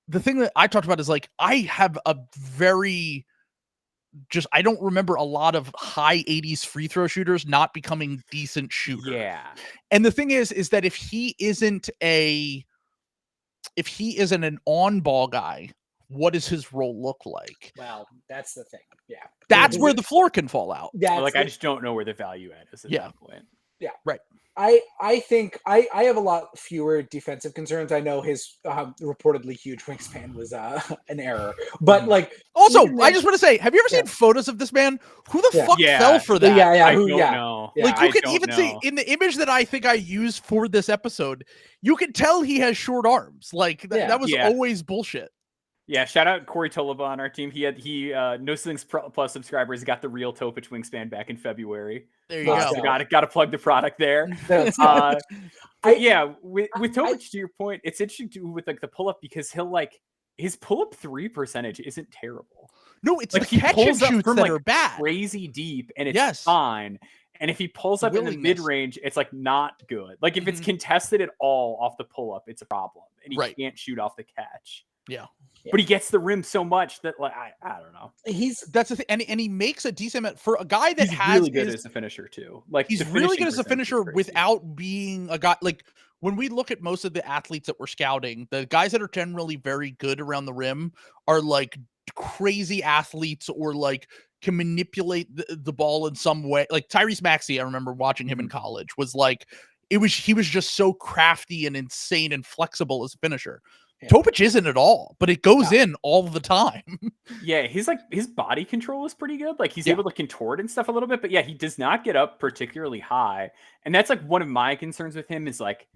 the thing that I talked about is like, I have a very I don't remember a lot of high 80s free throw shooters not becoming decent shooters. Yeah. And the thing is that if he isn't an on-ball guy, what does his role look like? Well, that's the thing. Yeah. That's where the floor can fall out. I just don't know where the value add is at that point. Yeah. Right. I think I have a lot fewer defensive concerns. I know his reportedly huge wingspan was an error, but like also, I just want to say, have you ever seen photos of this man? Who the fuck fell for that? I don't know. Like you can even see in the image that I think I used for this episode, you can tell he has short arms. Like that was always bullshit. Yeah, shout out Corey Tolaba on our team. He No Slings Plus subscribers got the real Topic wingspan back in February. There you go. So got to plug the product there. With Topic, to your point, it's interesting too with like the pull up, because he'll like his pull up 3 percentage isn't terrible. No, it's like the catch and shoots from that are bad, crazy deep, and it's fine. And if he pulls up in the mid range, it's like not good. Like if it's contested at all off the pull up, it's a problem, and he can't shoot off the catch. Yeah. But he gets the rim so much that like I don't know. That's the thing, and he makes a decent for a guy that he's really good as a finisher too. Like he's really good as a finisher without being a guy. Like when we look at most of the athletes that we're scouting, the guys that are generally very good around the rim are like crazy athletes or like can manipulate the ball in some way. Like Tyrese Maxey, I remember watching him in college, was like he was just so crafty and insane and flexible as a finisher. Yeah. Topic isn't at all, but it goes in all the time. Yeah, he's like his body control is pretty good. Like he's able to contort and stuff a little bit, but he does not get up particularly high. And that's like one of my concerns with him is like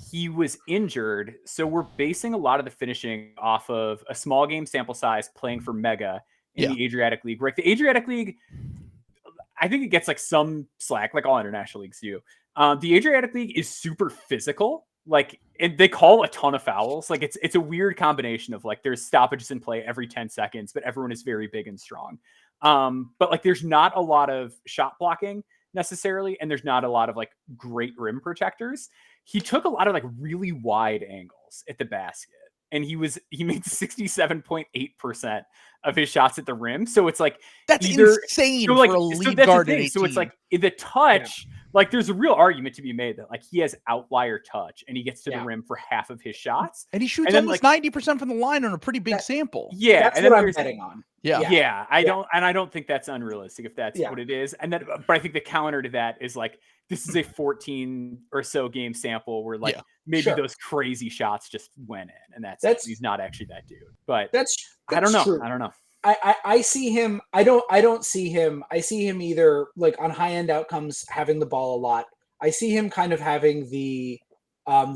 he was injured, so we're basing a lot of the finishing off of a small game sample size playing for Mega in the Adriatic League. Right, the Adriatic League, I think it gets like some slack, like all international leagues do. The Adriatic League is super physical. Like they call a ton of fouls. Like it's a weird combination of like there's stoppages in play every 10 seconds, but everyone is very big and strong. But like there's not a lot of shot blocking, necessarily, and there's not a lot of like great rim protectors. He took a lot of like really wide angles at the basket, and he made 67.8% of his shots at the rim. So it's like that's insane for a lead guard at 18. So it's like the touch, like there's a real argument to be made that like he has outlier touch and he gets to the rim for half of his shots. And he shoots almost 90% from the line on a pretty big sample. Yeah. That's and what I'm betting on. Yeah. I don't think that's unrealistic if that's what it is. And then, but I think the counter to that is like, this is a 14 or so game sample where like maybe those crazy shots just went in, and that's he's not actually that dude. But that's I don't know. True. I don't know. I see him. I don't see him. I see him either like on high end outcomes having the ball a lot. I see him kind of having the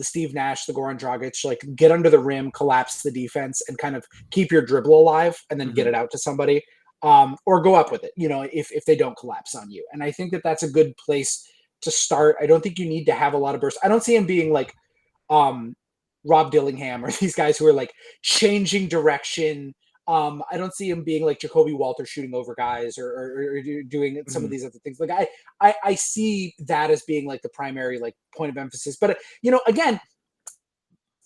Steve Nash, the Goran Dragic, like get under the rim, collapse the defense, and kind of keep your dribble alive, and then get it out to somebody, or go up with it. You know, if they don't collapse on you. And I think that's a good place to start. I don't think you need to have a lot of bursts. I don't see him being like Rob Dillingham or these guys who are like changing direction. I don't see him being like Jacoby Walter shooting over guys or doing some of these other things. Like I see that as being like the primary like point of emphasis. But you know, again,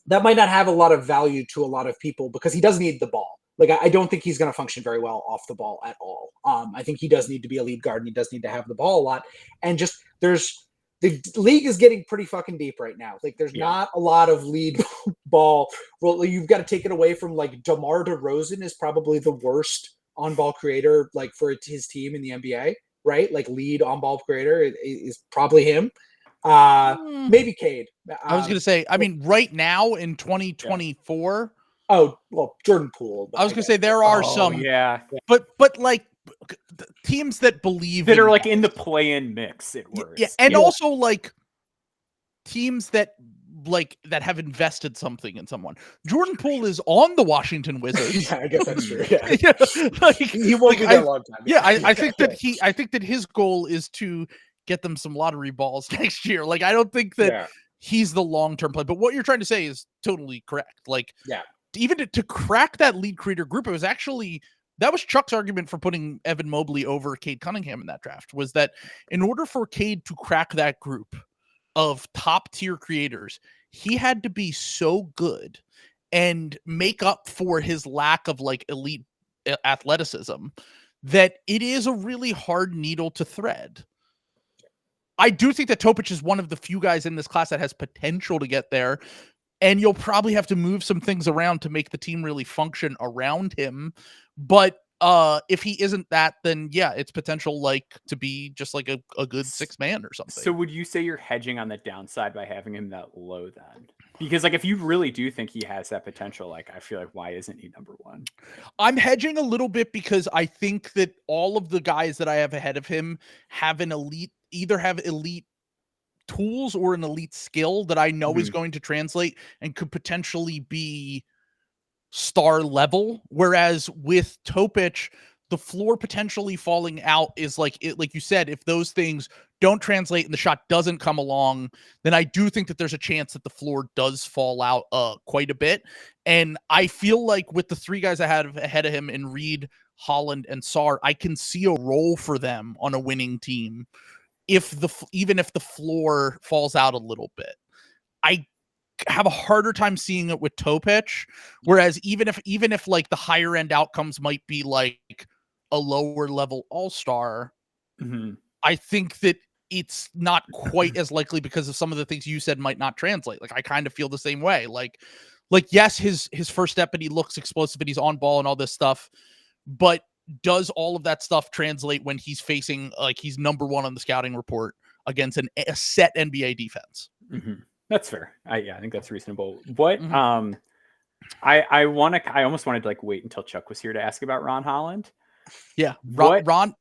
that might not have a lot of value to a lot of people because he does need the ball. Like I don't think he's going to function very well off the ball at all. I think he does need to be a lead guard and he does need to have the ball a lot. And just the league is getting pretty fucking deep right now. Like there's not a lot of lead ball. Well, you've got to take it away from like DeMar DeRozan is probably the worst on-ball creator like for his team in the NBA, right? Like lead on-ball creator is probably him. Maybe Cade. I was going to say, I mean, right now in 2024. Oh, well, Jordan Poole. I was going to say there are some. Yeah. But like teams that believe that are like in the play-in mix at worst. Yeah, and also like teams that have invested something in someone. Jordan Poole is on the Washington Wizards. Yeah, I guess that's true. Yeah. He won't be there a long time. Yeah, I think that his goal is to get them some lottery balls next year. Like I don't think that he's the long-term play. But what you're trying to say is totally correct. Like even to crack that lead creator group, it was actually that was Chuck's argument for putting Evan Mobley over Cade Cunningham in that draft, was that in order for Cade to crack that group of top tier creators, he had to be so good and make up for his lack of like elite athleticism that it is a really hard needle to thread. I do think that Topic is one of the few guys in this class that has potential to get there. And you'll probably have to move some things around to make the team really function around him. But if he isn't that, then it's potential like to be just like a good sixth man or something. So would you say you're hedging on the downside by having him that low then? Because like if you really do think he has that potential, like I feel like why isn't he number one? I'm hedging a little bit because I think that all of the guys that I have ahead of him have either have elite tools or an elite skill that I know is going to translate and could potentially be star level. Whereas with Topic, the floor potentially falling out is like you said, if those things don't translate and the shot doesn't come along, then I do think that there's a chance that the floor does fall out quite a bit. And I feel like with the three guys I had ahead of him in Reed, Holland, and Sarr, I can see a role for them on a winning team. Even if the floor falls out a little bit. I have a harder time seeing it with Topic, whereas even if like the higher end outcomes might be like a lower level all-star, I think that it's not quite as likely because of some of the things you said might not translate. Like I kind of feel the same way. Like yes, his first step and he looks explosive and he's on ball and all this stuff, but does all of that stuff translate when he's facing like he's number one on the scouting report against a set NBA defense? That's fair. I think that's reasonable. What I almost wanted to like wait until Chuck was here to ask about Ron Holland. Yeah, Ron.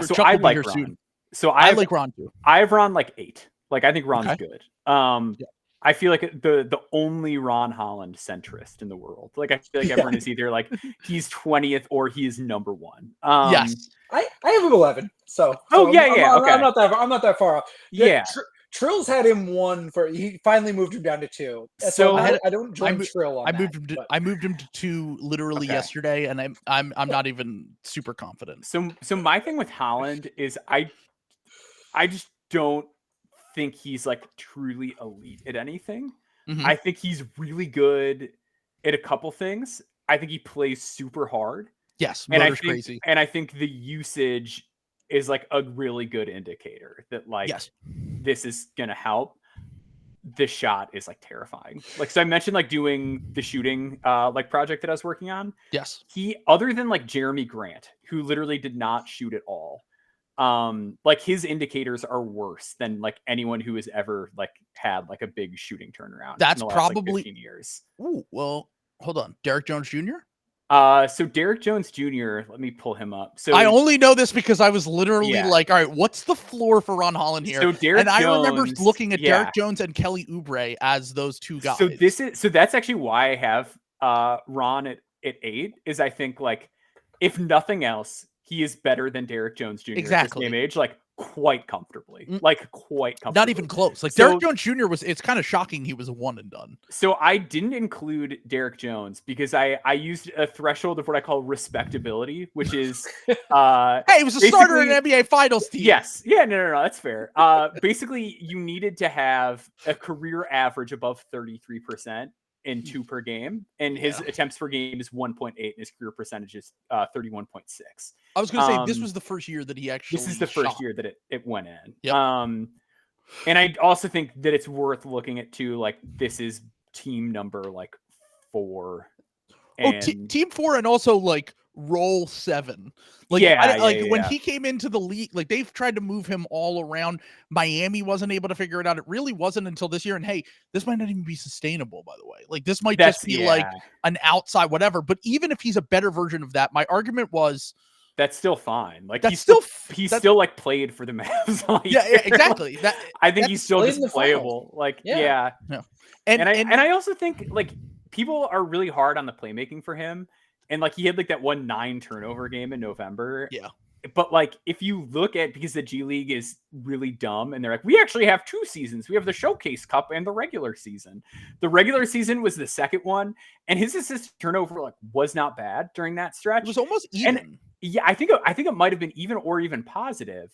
So Chuck I will be like here Ron. Soon. So I like Ron too. I have Ron like 8. Like I think Ron's good. I feel like the only Ron Holland centrist in the world. Like I feel like everyone is either like he's 20th or he is number one. Yes, I have him 11. So okay. I'm not that far off. Yeah. Trill's had him 1 for. He finally moved him down to 2. So I don't join Trill on that. I moved him to 2 literally yesterday, and I'm not even super confident. So my thing with Holland is I I just don't think he's like truly elite at anything. Mhm. I think he's really good at a couple things. I think he plays super hard. Yes, And motor's crazy. And I think the usage is like a really good indicator that like Yes. this is gonna help. The shot is like terrifying. Like, so I mentioned like doing the shooting like project that I was working on. Yes. He, other than like Jeremy Grant, who literally did not shoot at all, like his indicators are worse than like anyone who has ever like had like a big shooting turnaround. That's in the last, probably like, 15 years. Ooh, well, hold on. Derek Jones Jr.? So Derek Jones Jr., let me pull him up. So I only know this because I was literally Yeah. like, all right, what's the floor for Ron Holland here? So Derek and I remember Jones- looking at yeah. Derek Jones and Kelly Oubre as those two guys. So that's actually why I have Ron at 8, is I think like if nothing else, he is better than Derek Jones Jr. Exactly. At this same age, like quite comfortably. Mm. Like quite comfortably. Not even close. Like So- Derek Jones Jr. it's kind of shocking he was a one and done. So I didn't include Derek Jones because I used a threshold of what I call respectability, which is Hey, he was a starter in an basically- NBA Finals team. Yes. Yeah, no, that's fair. Basically, you needed to have a career average above 33% in 2 per game, and his attempts per game is 1.8, and his career percentage is 31.6. I was going to say, this was the first year that he actually This is the first shot. year that it went in. Yep. And I also think that it's worth looking at too, like this is team number like 4. Team 4 and also like roll 7. Like, when he came into the league, like they've tried to move him all around. Miami wasn't able to figure it out. It really wasn't until this year. And hey, this might not even be sustainable, by the way. Like this might just be like an outside whatever. But even if he's a better version of that, my argument was that's still fine. Like that's he's still like played for the Mavs. Yeah, exactly. I think he's still just playable. Like yeah. And I also think like people are really hard on the playmaking for him. And like he had like that 9 turnover game in November. Yeah. But like if you look at, because the G League is really dumb and they're like, we actually have 2 seasons. We have the Showcase Cup and the regular season. The regular season was the second one, and his assist turnover like was not bad during that stretch. It was almost even. And yeah, I think it might have been even or even positive.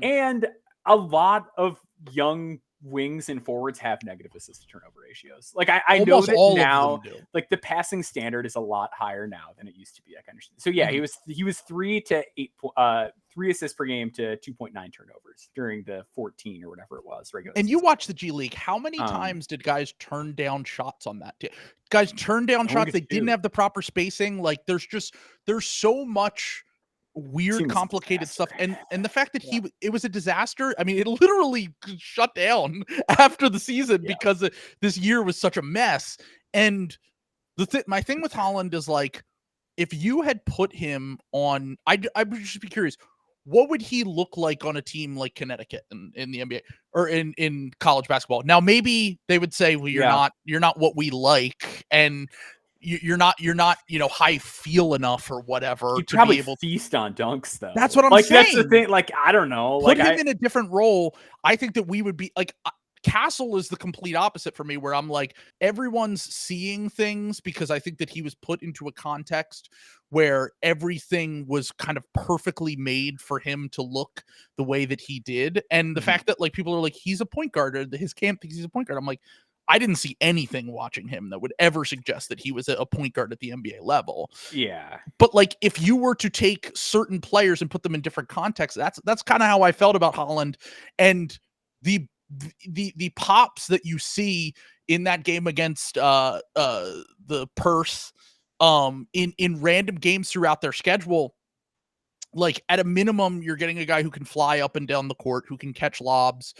And a lot of young wings and forwards have negative assist to turnover ratios. Like I know that now, like the passing standard is a lot higher now than it used to be. I can understand. So yeah, he was 3 to 8, 3 assists per game to 2.9 turnovers during the 14 or whatever it was regular. And you watch the G League. How many times did guys turn down shots on that? Guys turn down shots. They didn't have the proper spacing. Like there's so much weird, complicated stuff, and the fact that it was a disaster. I mean, it literally shut down after the season because this year was such a mess. And my thing with Holland is like, if you had put him on, I would just be curious, what would he look like on a team like Connecticut in the NBA or in college basketball? Now maybe they would say, well, you're not what we like, and you're not high feel enough or whatever He'd to probably be able to feast on dunks though. That's what I'm like, saying. That's the thing. Like I don't know. Put him in a different role. I think that we would be like Castle is the complete opposite for me, where I'm like, everyone's seeing things because I think that he was put into a context where everything was kind of perfectly made for him to look the way that he did. And the fact that like people are like, he's a point guard, or his camp thinks he's a point guard. I'm like, I didn't see anything watching him that would ever suggest that he was a point guard at the NBA level. Yeah. But like, if you were to take certain players and put them in different contexts, that's kind of how I felt about Holland. And the pops that you see in that game against the Perth in random games throughout their schedule, like at a minimum, you're getting a guy who can fly up and down the court, who can catch lobs,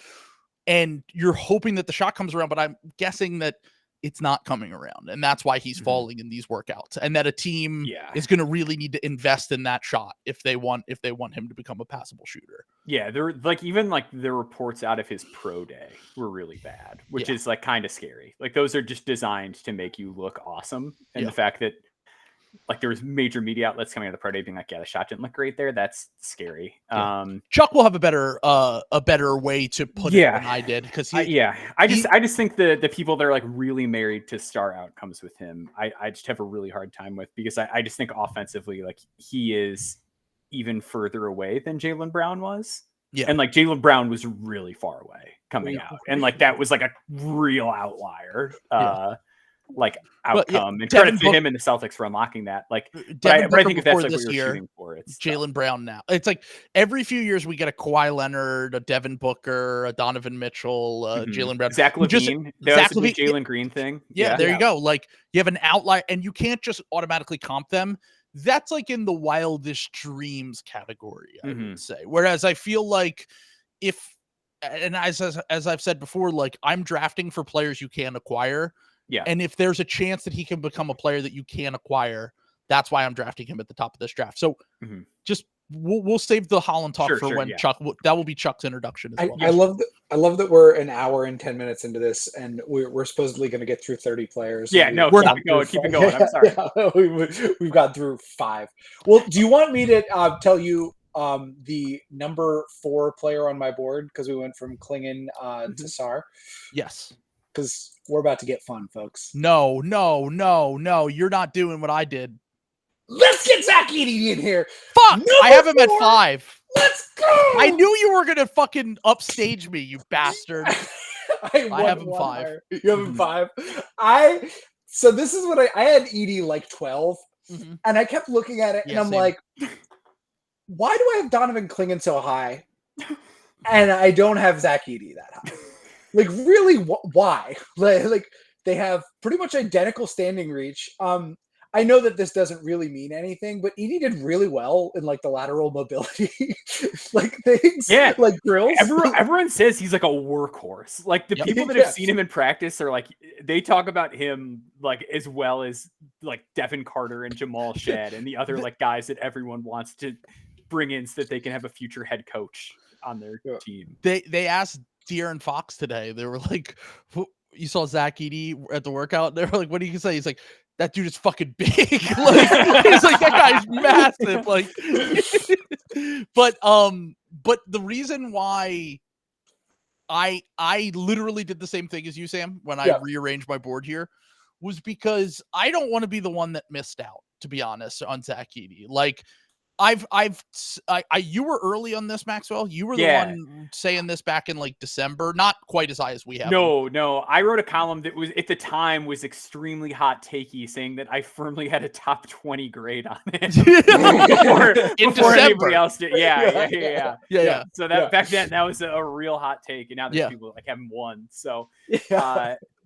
and you're hoping that the shot comes around, but I'm guessing that it's not coming around, and that's why he's falling in these workouts, and that a team is going to really need to invest in that shot if they want him to become a passable shooter. Yeah, they're like, even like the reports out of his pro day were really bad, which is like kind of scary. Like those are just designed to make you look awesome, and the fact that like there was major media outlets coming out of the pro day being like, yeah, the shot didn't look great there. That's scary. Chuck will have a better way to put it than I did, because I just think the people that are like really married to star outcomes with him, I just have a really hard time with, because I just think offensively, like he is even further away than Jaylen Brown was. Yeah. And like Jaylen Brown was really far away coming out. And like that was like a real outlier. Like outcome, and credit to him and the Celtics for unlocking that. Like, but I think if that's like what you're shooting for, it's Jaylen Brown now. It's like every few years we get a Kawhi Leonard, a Devin Booker, a Donovan Mitchell, Jaylen Brown, Zach LaVine, Jalen Green thing. Yeah, there you go. Like you have an outlier, and you can't just automatically comp them. That's like in the wildest dreams category, I would say. Whereas I feel like and as I've said before, like I'm drafting for players you can acquire. Yeah. And if there's a chance that he can become a player that you can acquire, that's why I'm drafting him at the top of this draft. So just we'll save the Holland talk for when Chuck. That will be Chuck's introduction as well. I love that we're an hour and 10 minutes into this, and we're supposedly going to get through 30 players. Yeah, no, we're not going. Keep it going. I'm sorry. We've got through 5. Well, do you want me to tell you the number 4 player on my board, because we went from Clingan to Sarr? Yes. Because we're about to get fun, folks. No. You're not doing what I did. Let's get Zach Edey in here. Fuck! I have him at 5. Let's go! I knew you were going to fucking upstage me, you bastard. I have him 5. You have him 5? So this is what I had Edey like 12, and I kept looking at it, and I'm like, why do I have Donovan Clingan so high? And I don't have Zach Edey that high. Like, really, why? Like, they have pretty much identical standing reach. I know that this doesn't really mean anything, but Edey did really well in like the lateral mobility, like things, like drills. Everyone says he's like a workhorse. Like the people that have seen him in practice are like, they talk about him like as well as like Devin Carter and Jamal Shedd and the other like guys that everyone wants to bring in so that they can have a future head coach on their team. They asked De'Aaron Fox today. They were like, you saw Zach Edey at the workout. They were like, what do you say? He's like, that dude is fucking big. Like, he's like, that guy's massive. Like, but the reason why I literally did the same thing as you, Sam, when I rearranged my board here, was because I don't want to be the one that missed out, to be honest, on Zach Edey. Like, you were early on this, Maxwell. You were the one saying this back in like December, not quite as high as we have. No. I wrote a column that was at the time was extremely hot takey, saying that I firmly had a top 20 grade on it before anybody else did. Yeah. So that back then that was a real hot take, and now there's people like haven't won. So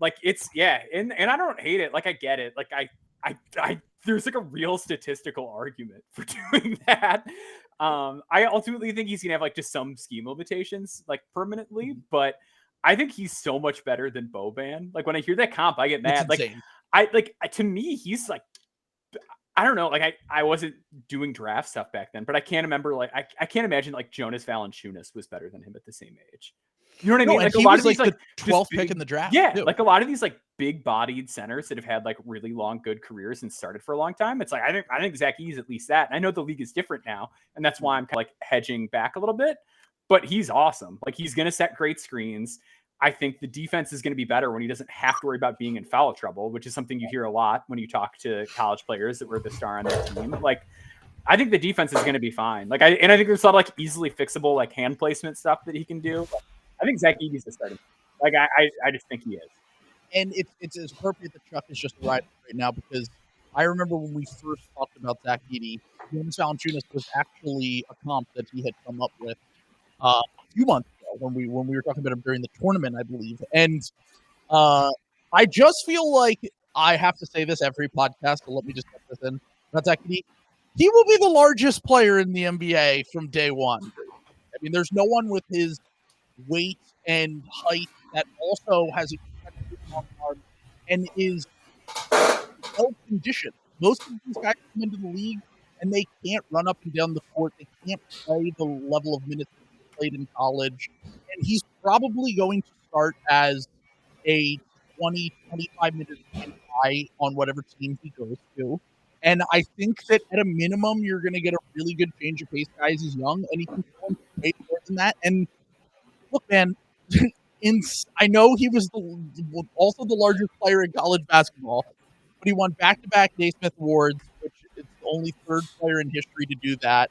like it's and I don't hate it. Like I get it. Like I there's like a real statistical argument for doing that. I ultimately think he's gonna have like just some scheme limitations like permanently, but I think he's so much better than Boban. Like when I hear that comp, I get mad. To me, he's like, I don't know. Like I wasn't doing draft stuff back then, but I can't remember. Like I can't imagine like Jonas Valanciunas was better than him at the same age. You know what I mean? Like a lot of these, like the 12th pick in the draft. Yeah, like a lot of these like big-bodied centers that have had like really long, good careers and started for a long time. It's like I think Zach Edey's at least that. And I know the league is different now, and that's why I'm kind of like hedging back a little bit. But he's awesome. Like he's gonna set great screens. I think the defense is going to be better when he doesn't have to worry about being in foul trouble, which is something you hear a lot when you talk to college players that were the star on their team. Like, I think the defense is going to be fine. Like, I think there's a lot of like easily fixable like hand placement stuff that he can do. I think Zach Edey's the starting. Like, I just think he is. And it's as appropriate that Chuck is just right now, because I remember when we first talked about Zach Edey, Jonas Valanciunas was actually a comp that he had come up with a few months ago when we were talking about him during the tournament, I believe. And I just feel like I have to say this every podcast, so let me just get this in. About Zach Edey. He will be the largest player in the NBA from day one. I mean, there's no one with his weight and height that also has a long arm and is well conditioned. Most of these guys come into the league and they can't run up and down the court. They can't play the level of minutes that he played in college. And he's probably going to start as a 20, 25 minute guy on whatever team he goes to. And I think that at a minimum, you're going to get a really good change of pace guy as he's young, and he can go way more than that. And look, man, I know he was also the largest player in college basketball, but he won back-to-back Naismith Awards, which is the only third player in history to do that.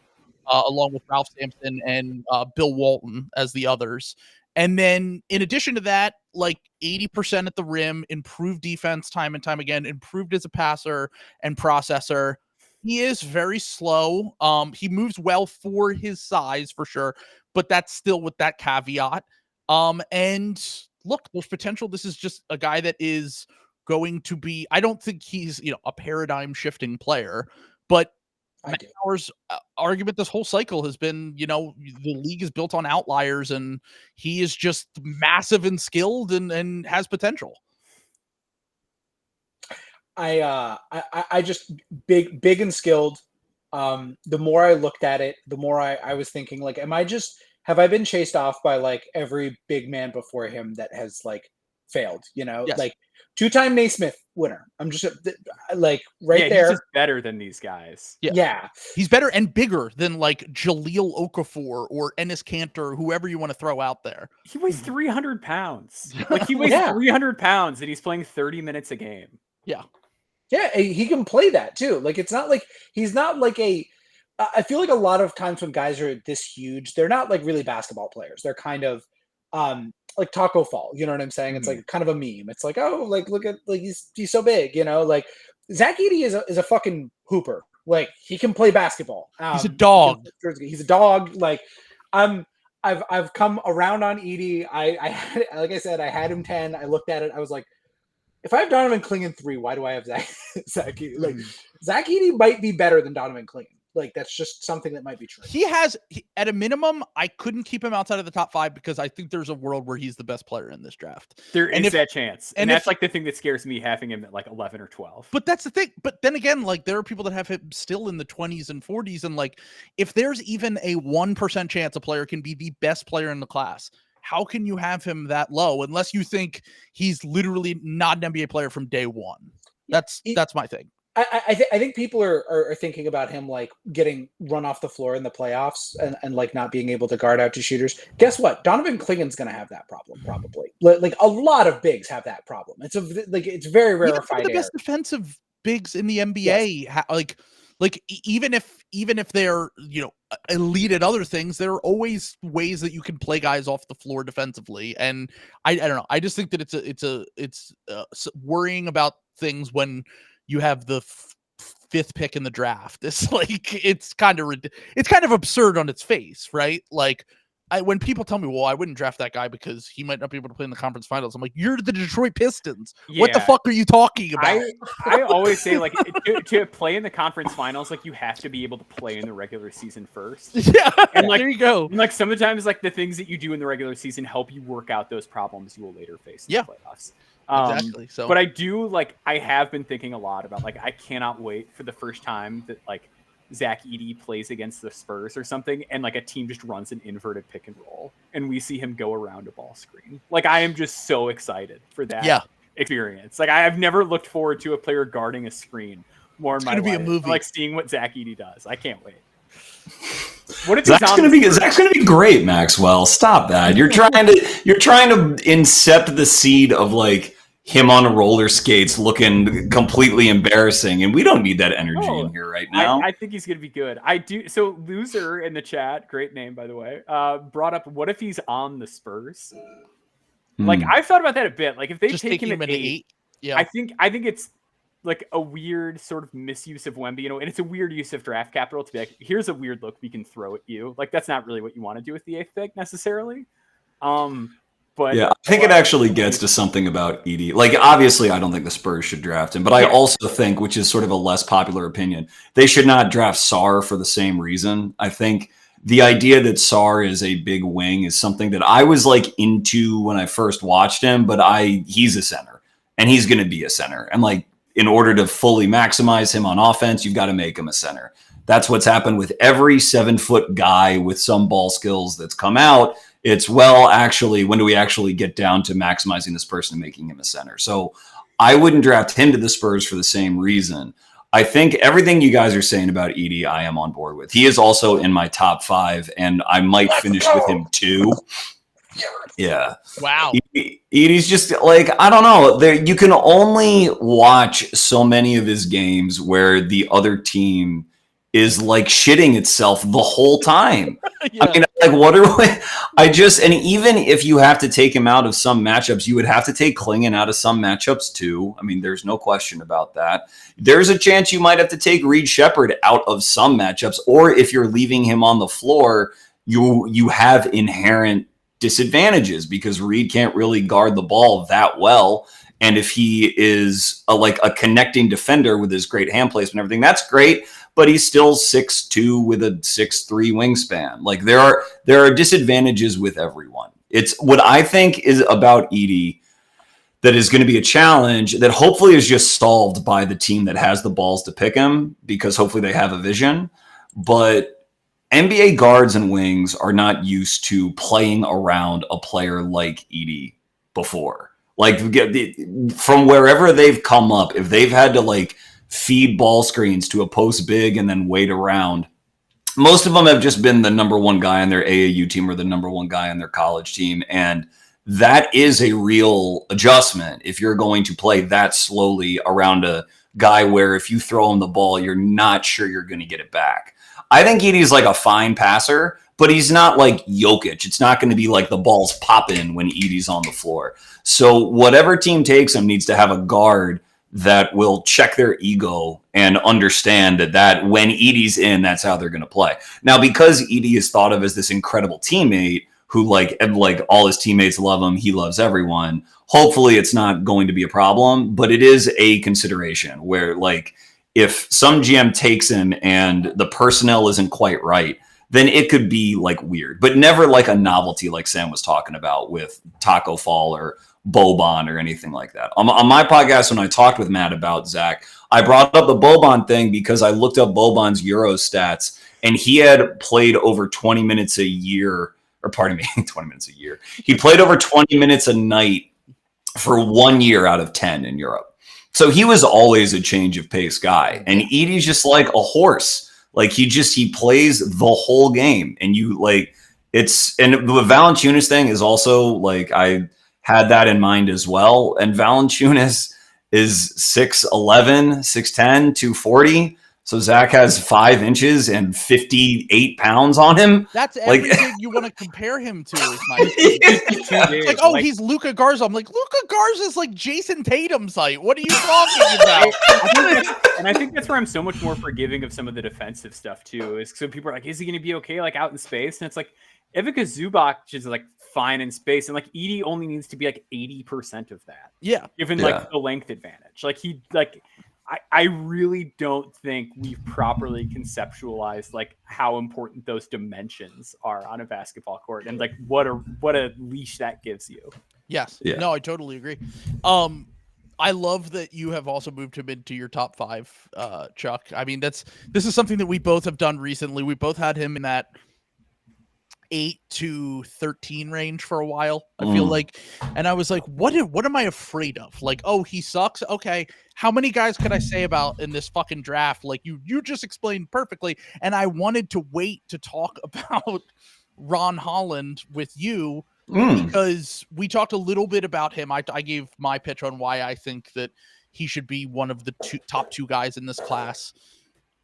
along with Ralph Sampson and Bill Walton as the others. And then in addition to that, like 80% at the rim, improved defense time and time again, improved as a passer and processor. He is very slow. He moves well for his size for sure, but that's still with that caveat. And look, there's potential. This is just a guy that is going to be, I don't think he's, a paradigm shifting player, but Matt Mauer's argument this whole cycle has been, the league is built on outliers, and he is just massive and skilled and has potential. I just big and skilled. The more I looked at it, the more I was thinking, like, have I been chased off by like every big man before him that has like failed, Yes. like 2-time Naismith winner. I'm just like right there. He's just better than these guys. Yeah. He's better and bigger than like Jahlil Okafor or Enes Kanter, whoever you want to throw out there. He weighs 300 pounds. Like he weighs 300 pounds and he's playing 30 minutes a game. Yeah. Yeah, he can play that too. Like it's not like he's not like I feel like a lot of times when guys are this huge, they're not like really basketball players. They're kind of like Taco Fall, you know what I'm saying? It's like kind of a meme. It's like, oh, like look at like he's so big, like Zach Edey is a fucking hooper. Like he can play basketball. He's a dog. He's a dog. Like I've come around on Edey. I had, like I said, I had him 10. I looked at it. I was like, if I have Donovan Clingan 3, why do I have Zach Edey? Like Zach Edey might be better than Donovan Clingan. Like that's just something that might be true. At a minimum, I couldn't keep him outside of the top 5 because I think there's a world where he's the best player in this draft. There is that chance. And that's like the thing that scares me, having him at like 11 or 12. But that's the thing. But then again, like there are people that have him still in the 20s and 40s. And like, if there's even a 1% chance a player can be the best player in the class, how can you have him that low unless you think he's literally not an NBA player from day one? That's my thing. I think people are thinking about him like getting run off the floor in the playoffs and like not being able to guard out to shooters. Guess what? Donovan Clingan's going to have that problem probably. Like a lot of bigs have that problem. It's very rarefied. The best defensive bigs in the NBA, yes. Even if they're elite at other things, there are always ways that you can play guys off the floor defensively. And I don't know. I just think that it's worrying about things when you have the 5th pick in the draft. It's like it's kind of absurd on its face, right? Like when people tell me, well, I wouldn't draft that guy because he might not be able to play in the conference finals. I'm like, you're the Detroit Pistons. Yeah. What the fuck are you talking about? I always say like to play in the conference finals, like you have to be able to play in the regular season first. Yeah, and like there you go. And like sometimes like the things that you do in the regular season help you work out those problems you will later face in the playoffs. Exactly. So, but I have been thinking a lot about like I cannot wait for the first time that like Zach Edey plays against the Spurs or something, and like a team just runs an inverted pick and roll, and we see him go around a ball screen. Like I am just so excited for that experience. Like I've never looked forward to a player guarding a screen more in my life. It's gonna be a movie. Like seeing what Zach Edey does. I can't wait. What if Zach's gonna be great, Maxwell. Stop that. You're trying to incept the seed of like him on roller skates looking completely embarrassing, and we don't need that energy in here right now. I think he's gonna be good. I do. So Loser in the chat, great name by the way, brought up what if he's on the Spurs? Like I've thought about that a bit. Like if they take him at 8, I think it's like a weird sort of misuse of Wemby, and it's a weird use of draft capital to be like, here's a weird look we can throw at you. Like that's not really what you want to do with the 8th pick necessarily. But yeah, I think it actually gets to something about Edey. Like obviously I don't think the Spurs should draft him, but I also think, which is sort of a less popular opinion, they should not draft Sarr for the same reason. I think the idea that Sarr is a big wing is something that I was like into when I first watched him, but he's a center and he's going to be a center. And like, in order to fully maximize him on offense, you've got to make him a center. That's what's happened with every 7-foot guy with some ball skills that's come out. It's, well, actually, when do we actually get down to maximizing this person and making him a center? So I wouldn't draft him to the Spurs for the same reason. I think everything you guys are saying about Edey, I am on board with. He is also in my top 5, and I might finish with him too. Yeah. Wow. Edey's just like, I don't know. You can only watch so many of his games where the other team is like shitting itself the whole time. Yeah. I mean, like, what are we? And even if you have to take him out of some matchups, you would have to take Clingan out of some matchups too. I mean, there's no question about that. There's a chance you might have to take Reed Sheppard out of some matchups, or if you're leaving him on the floor, you have inherent disadvantages because Reed can't really guard the ball that well. And if he is a connecting defender with his great hand placement and everything, that's great. But he's still 6'2" with a 6'3" wingspan. Like there are disadvantages with everyone. It's what I think is about Edey that is going to be a challenge that hopefully is just solved by the team that has the balls to pick him, because hopefully they have a vision. But NBA guards and wings are not used to playing around a player like Edey before. Like from wherever they've come up, if they've had to feed ball screens to a post big and then wait around, most of them have just been the number one guy on their AAU team or the number one guy on their college team. And that is a real adjustment if you're going to play that slowly around a guy where if you throw him the ball, you're not sure you're going to get it back. I think Edey's like a fine passer, but he's not like Jokic. It's not going to be like the ball's popping when Edey's on the floor. So whatever team takes him needs to have a guard that will check their ego and understand that when Edey's in, that's how they're going to play. Now, because Edey is thought of as this incredible teammate who like all his teammates love him, he loves everyone. Hopefully it's not going to be a problem, but it is a consideration where if some GM takes him and the personnel isn't quite right, then it could be weird, but never like a novelty like Sam was talking about with Taco Fall or Boban or anything like that. On my podcast, when I talked with Matt about Zach, I brought up the Boban thing because I looked up Boban's Euro stats and he had played over 20 minutes a year, or pardon me, 20 minutes a year. He played over 20 minutes a night for 1 year out of 10 in Europe. So he was always a change of pace guy. And Edey's just like a horse. He plays the whole game. And and the Valanciunas thing is also I had that in mind as well. And Valanciunas is 6'11", 6'10", 240. So Zach has 5 inches and 58 pounds on him. That's everything you want to compare him to. Is my he's Luka Garza. I'm like, Luka Garza is like Jason Tatum's height. What are you talking about? I think that's where I'm so much more forgiving of some of the defensive stuff too. Is so people are like, is he going to be okay out in space? And it's like, Ivica Zubac is fine in space, and Edey only needs to be 80% of that. Yeah, given the length advantage. I really don't think we've properly conceptualized how important those dimensions are on a basketball court and what a leash that gives you. Yes. Yeah. No, I totally agree. I love that you have also moved him into your top 5, Chuck. I mean, this is something that we both have done recently. We both had him in that 8 to 13 range for a while, I feel like. And I was like, what am I afraid of? Oh, he sucks. Okay. How many guys could I say about in this fucking draft? You just explained perfectly. And I wanted to wait to talk about Ron Holland with you because we talked a little bit about him. I gave my pitch on why I think that he should be one of the top 2 guys in this class.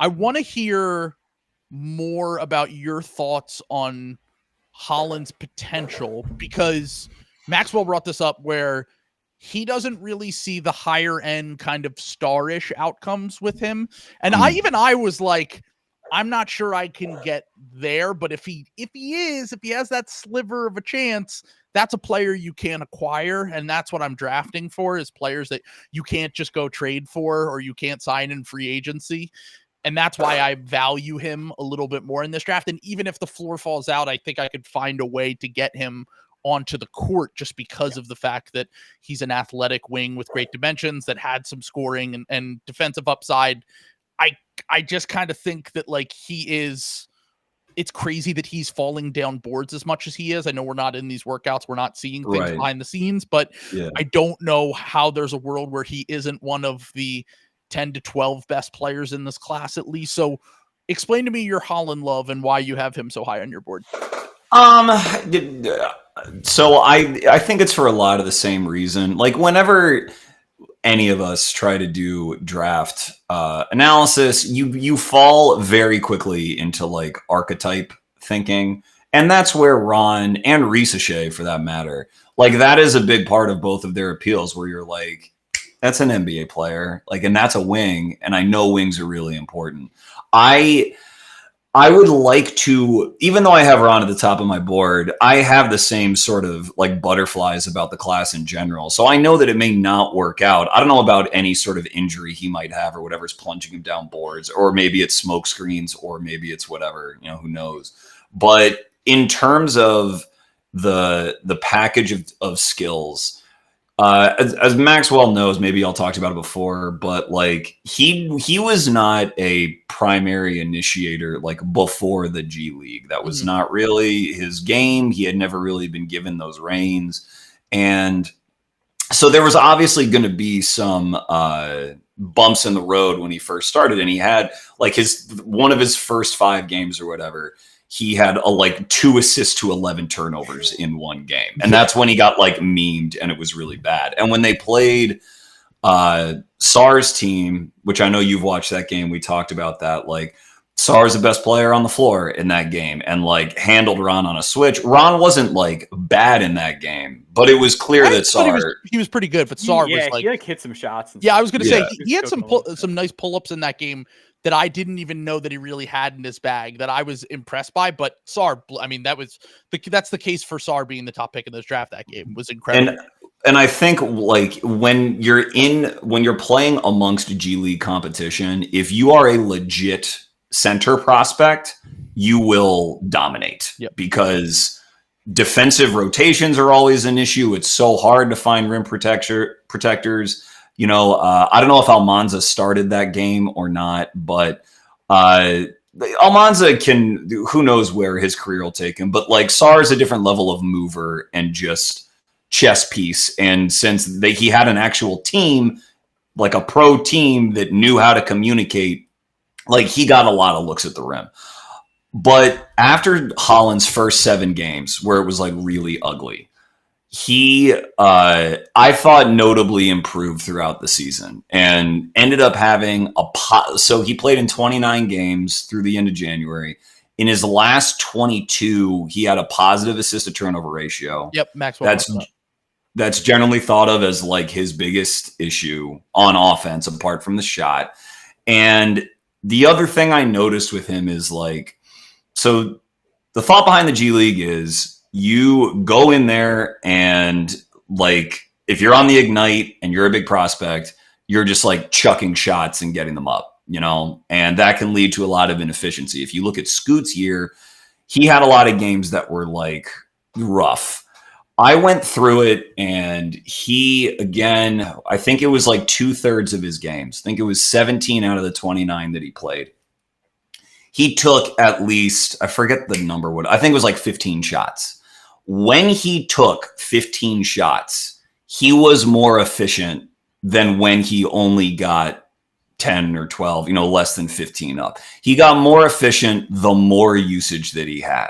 I want to hear more about your thoughts on Holland's potential, because Maxwell brought this up where he doesn't really see the higher end kind of starish outcomes with him. And I was like, I'm not sure I can get there, but if he has that sliver of a chance, that's a player you can acquire. And that's what I'm drafting for, is players that you can't just go trade for, or you can't sign in free agency. And that's why I value him a little bit more in this draft. And even if the floor falls out, I think I could find a way to get him onto the court just because of the fact that he's an athletic wing with great dimensions that had some scoring and defensive upside. I just kind of think that it's crazy that he's falling down boards as much as he is. I know we're not in these workouts. We're not seeing things behind the scenes, but I don't know how there's a world where he isn't one of the 10 to 12 best players in this class at least. So explain to me your Holland love and why you have him so high on your board. So I think it's for a lot of the same reason. Whenever any of us try to do draft analysis, you fall very quickly into like archetype thinking. And that's where Ron and Risache, for that matter, like that is a big part of both of their appeals, where you're like, that's an NBA player, like, and that's a wing. And I know wings are really important. I would like to, even though I have Ron at the top of my board, I have the same sort of like butterflies about the class in general. So I know that it may not work out. I don't know about any sort of injury he might have or whatever's plunging him down boards, or maybe it's smoke screens, or maybe it's whatever, who knows. But in terms of the package of skills, as Maxwell knows, maybe I'll talk about it before, but like he was not a primary initiator like before the G League. That was not really his game. He had never really been given those reins. And so there was obviously going to be some bumps in the road when he first started. And he had like one of his first 5 games or whatever, he had like 2 assists to 11 turnovers in one game. And that's when he got like memed, and it was really bad. And when they played Sarr's team, which I know you've watched that game, we talked about that, like Sarr's the best player on the floor in that game and like handled Ron on a switch. Ron wasn't like bad in that game, but it was clear that Sarr, he was pretty good, but Sarr was like, he like hit some shots. I was going to say he had some nice pull-ups in that game that I didn't even know that he really had in his bag that I was impressed by. But Sarr, I mean, that's the case for Sarr being the top pick in this draft. That game was incredible. And I think like when you're playing amongst G League competition, if you are a legit center prospect, you will dominate because defensive rotations are always an issue. It's so hard to find rim protectors. I don't know if Almanza started that game or not, but Almanza can, who knows where his career will take him, but like Sarr is a different level of mover and just chess piece. And since he had an actual team, like a pro team that knew how to communicate, like he got a lot of looks at the rim. But after Holland's first 7 games where it was like really ugly, he, I thought, notably improved throughout the season and ended up having so he played in 29 games through the end of January. In his last 22, he had a positive assist to turnover ratio. Yep, Maxwell. That's generally thought of as like his biggest issue on offense, apart from the shot. And the other thing I noticed with him is like, so the thought behind the G League is, you go in there and like, if you're on the Ignite and you're a big prospect, you're just like chucking shots and getting them up, and that can lead to a lot of inefficiency. If you look at Scoot's year, he had a lot of games that were like rough. I went through it and he, again, I think it was like 2/3 of his games. I think it was 17 out of the 29 that he played. He took at least, I forget the number, I think it was like 15 shots. When he took 15 shots, he was more efficient than when he only got 10 or 12, less than 15 up. He got more efficient the more usage that he had.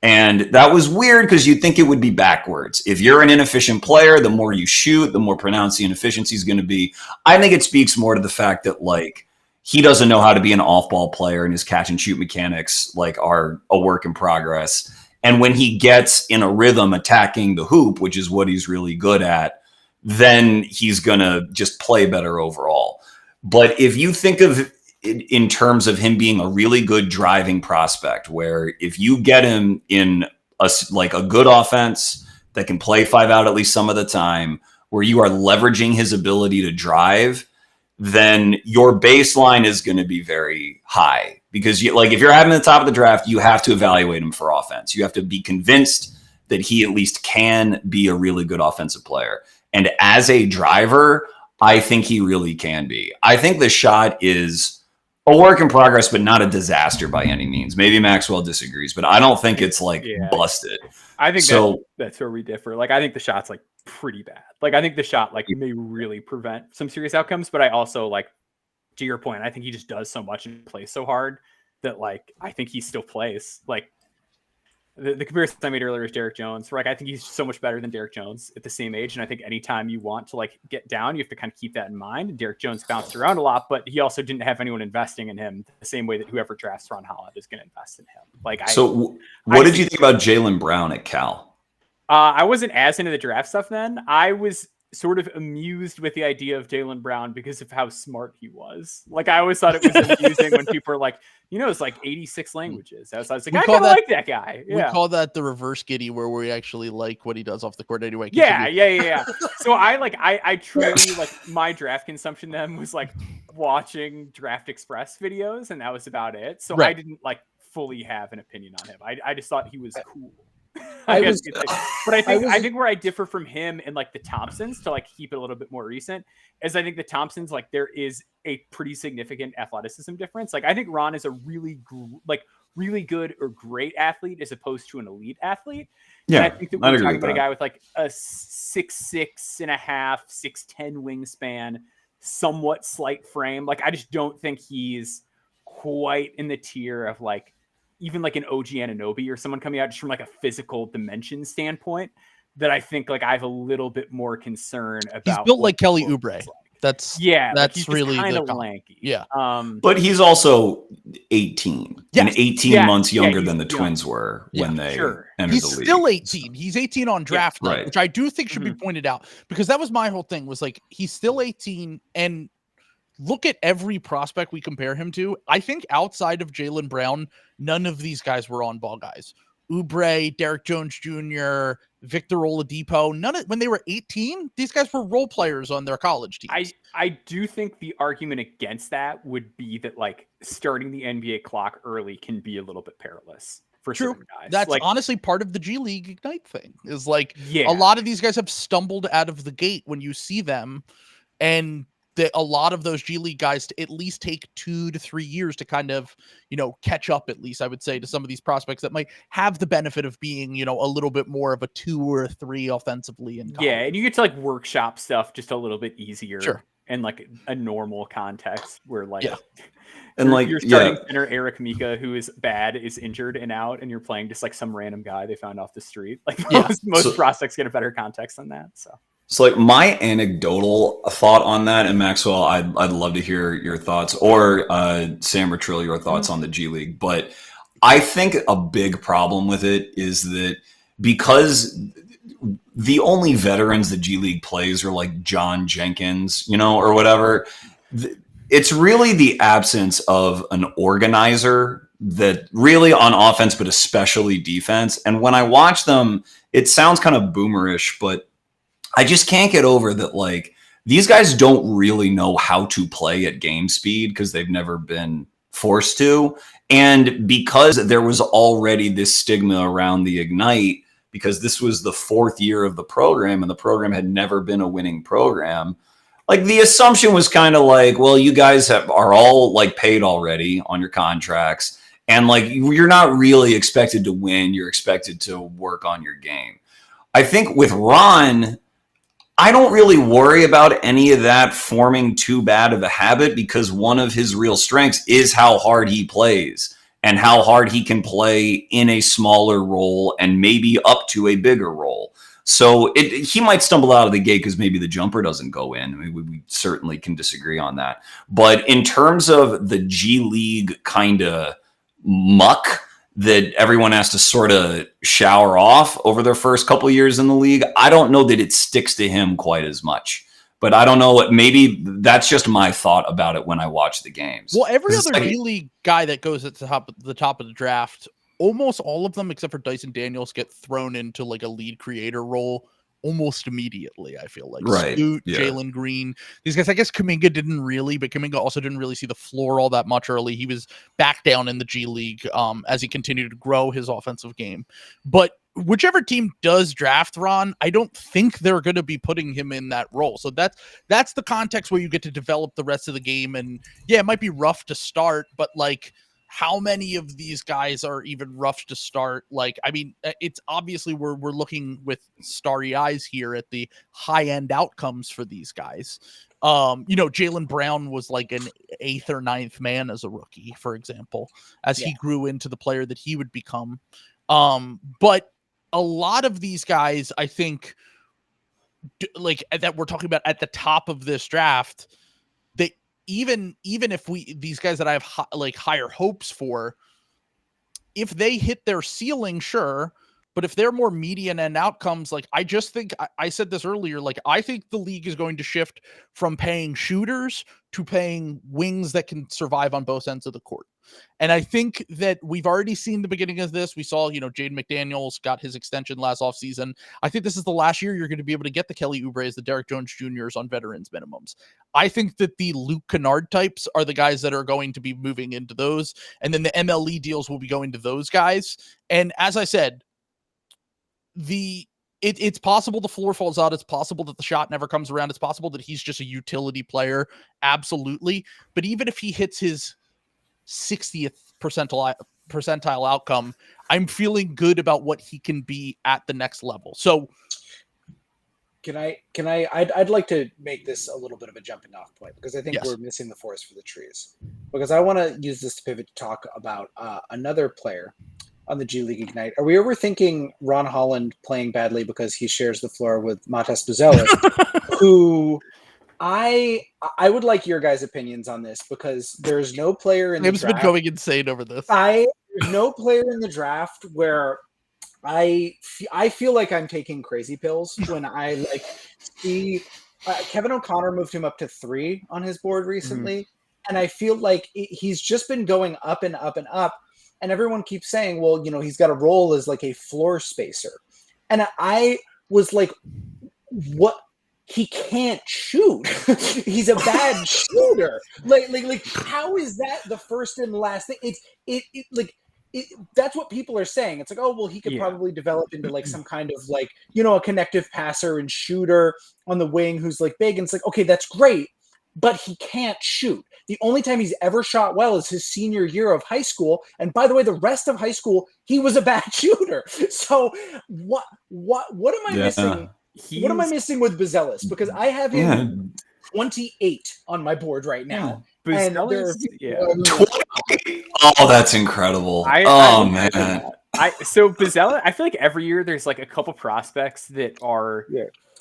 And that was weird because you'd think it would be backwards. If you're an inefficient player, the more you shoot, the more pronounced the inefficiency is going to be. I think it speaks more to the fact that like he doesn't know how to be an off-ball player and his catch and shoot mechanics like are a work in progress. And when he gets in a rhythm attacking the hoop, which is what he's really good at, then he's going to just play better overall. But if you think of it in terms of him being a really good driving prospect, where if you get him in a good offense that can play 5 out at least some of the time, where you are leveraging his ability to drive, then your baseline is going to be very high. Because if you're having the top of the draft, you have to evaluate him for offense. You have to be convinced that he at least can be a really good offensive player. And as a driver, I think he really can be. I think the shot is a work in progress, but not a disaster by any means. Maybe Maxwell disagrees, but I don't think it's busted. I think that's where we differ. Like, I think the shot's like pretty bad. Like, I think the shot may really prevent some serious outcomes, but I also to your point, I think he just does so much and plays so hard that I think he still plays. the comparison I made earlier is Derek Jones. Like, I think he's so much better than Derek Jones at the same age. And I think anytime you want to like get down, you have to kind of keep that in mind. And Derek Jones bounced around a lot, but he also didn't have anyone investing in him the same way that whoever drafts Ron Holland is going to invest in him. Like, what did you think about Jaylen Brown at Cal? I wasn't as into the draft stuff then. I was sort of amused with the idea of Jaylen Brown because of how smart he was. Like, I always thought it was amusing when people are like, it's like 86 languages. I was like, I kind of like that guy. Yeah. We call that the reverse Giddy, where we actually like what he does off the court anyway. Yeah. So I truly like my draft consumption then was like watching Draft Express videos, and that was about it. So I didn't like fully have an opinion on him. I just thought he was cool. I think where I differ from him and like the Thompsons, to like keep it a little bit more recent, is I think the Thompsons, like, there is a pretty significant athleticism difference. Like, I think Ron is a really good or great athlete as opposed to an elite athlete. Yeah, and I think that we're talking about a guy with like a 6'6.5", 6'10" wingspan, somewhat slight frame. Like, I just don't think he's quite in the tier of like even like an OG Anunoby or someone coming out just from like a physical dimension standpoint, that I think like I have a little bit more concern about. He's built like Kelly Oubre. That's really kind of lanky. Yeah. But he's also 18 and 18 months younger than the Twins were when they entered he's the league. Still 18. He's 18 on draft night, which I do think should be pointed out, because that was my whole thing, was like, he's still 18, and look at every prospect we compare him to. I think outside of Jaylen Brown, none of these guys were on ball guys. Oubre, Derek Jones Jr., Victor Oladipo, when they were 18, these guys were role players on their college teams. I do think the argument against that would be that like starting the NBA clock early can be a little bit perilous for certain guys. That's like, honestly part of the G League Ignite thing, is like a lot of these guys have stumbled out of the gate when you see them, and a lot of those G League guys to at least take 2 to 3 years to kind of, catch up, at least I would say, to some of these prospects that might have the benefit of being, a little bit more of a 2 or a 3 offensively in college. Yeah, and you get to like workshop stuff just a little bit easier. Sure. In like a normal context where like and like you're starting center Eric Mika, who is bad, is injured and out, and you're playing just like some random guy they found off the street. Like most prospects get a better context than that. So like my anecdotal thought on that, and Maxwell, I'd love to hear your thoughts, or Sam or Trill, your thoughts on the G League. But I think a big problem with it is that because the only veterans the G League plays are like John Jenkins, or whatever. It's really the absence of an organizer that really on offense, but especially defense. And when I watch them, it sounds kind of boomerish, but I just can't get over that. Like, these guys don't really know how to play at game speed because they've never been forced to. And because there was already this stigma around the Ignite, because this was the 4th year of the program and the program had never been a winning program, like the assumption was kind of like, well, you guys are all like paid already on your contracts. And like, you're not really expected to win. You're expected to work on your game. I think with Ron, I don't really worry about any of that forming too bad of a habit, because one of his real strengths is how hard he plays and how hard he can play in a smaller role and maybe up to a bigger role. So he might stumble out of the gate because maybe the jumper doesn't go in. I mean, we certainly can disagree on that. But in terms of the G League kind of muck that everyone has to sort of shower off over their first couple years in the league, I don't know that it sticks to him quite as much. But I don't know what, maybe that's just my thought about it when I watch the games. Well, every other G League guy that goes at the top of the draft, almost all of them except for Dyson Daniels get thrown into like a lead creator role almost immediately, I feel like. Right. Scoot, Jalen Green, these guys. I guess Kuminga didn't really, but Kuminga also didn't really see the floor all that much early. He was back down in the G League as he continued to grow his offensive game. But whichever team does draft Ron, I don't think they're going to be putting him in that role. So that's the context where you get to develop the rest of the game. And yeah, it might be rough to start, but like, how many of these guys are even rough to start? Like, I mean, it's obviously we're looking with starry eyes here at the high end outcomes for these guys. Jaylen Brown was like an 8th or 9th man as a rookie, for example, as he grew into the player that he would become. But a lot of these guys, I think, like that we're talking about at the top of this draft, they even if these guys that I have higher hopes for, if they hit their ceiling, sure. But if they're more median end outcomes, like I just think I said this earlier, like I think the league is going to shift from paying shooters to paying wings that can survive on both ends of the court. And I think that we've already seen the beginning of this. We saw, Jaden McDaniels got his extension last offseason. I think this is the last year you're going to be able to get the Kelly Oubre's, the Derek Jones Jr.'s on veterans minimums. I think that the Luke Kennard types are the guys that are going to be moving into those. And then the MLE deals will be going to those guys. And as I said, it's possible the floor falls out. It's possible that the shot never comes around. It's possible that he's just a utility player. Absolutely. But even if he hits his 60th percentile outcome, I'm feeling good about what he can be at the next level. So I'd like to make this a little bit of a jumping off point, because I think we're missing the forest for the trees, because I want to use this to pivot to talk about another player on the G League Ignite. Are we overthinking Ron Holland playing badly because he shares the floor with Matas Buzelis, who I would like your guys' opinions on this, because there's no player in the draft. Been going insane over this. There's no player in the draft where I feel like I'm taking crazy pills when I see Kevin O'Connor moved him up to 3 on his board recently, and I feel like he's just been going up and up and up. And everyone keeps saying, well, he's got a role as like a floor spacer. And I was like, what? He can't shoot. He's a bad shooter. Like, how is that the first and last thing? That's what people are saying. It's like, oh, well, he could probably develop into like some kind of like, a connective passer and shooter on the wing who's like big. And it's like, okay, that's great, but he can't shoot. The only time he's ever shot well is his senior year of high school. And by the way, the rest of high school, he was a bad shooter. So what am I missing? What am I missing with Buzelis? Because I have him 28 on my board right now. Buzelis, Oh, that's incredible. Man. So Buzelis, I feel like every year there's like a couple prospects that are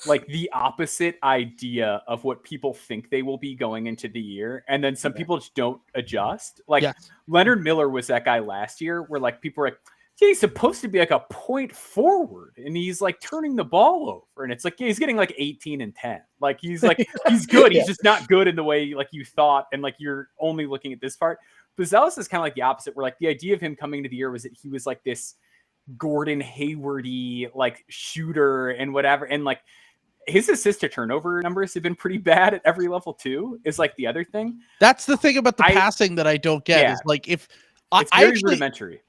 like the opposite idea of what people think they will be going into the year. And then some people just don't adjust. Like Leonard Miller was that guy last year where like people were like, he's supposed to be like a point forward and he's like turning the ball over. And it's like, he's getting like 18 and 10. Like he's like, he's good. He's just not good in the way like you thought. And like, you're only looking at this part. Buzelis is kind of like the opposite, where like the idea of him coming into the year was that he was like this Gordon Hayward-y like shooter and whatever. And like, his assist to turnover numbers have been pretty bad at every level too, is like the other thing. That's the thing about the passing that I don't get is like, if it's very rudimentary.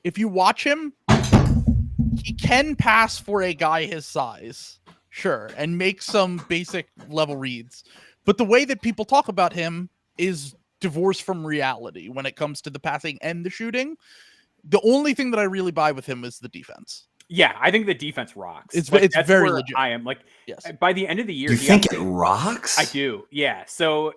If you watch him, he can pass for a guy his size, sure, and make some basic level reads. But the way that people talk about him is divorced from reality when it comes to the passing and the shooting. The only thing that I really buy with him is the defense. Yeah, I think the defense rocks. It's very legit. I am like, by the end of the year, you think it rocks? I do. Yeah. So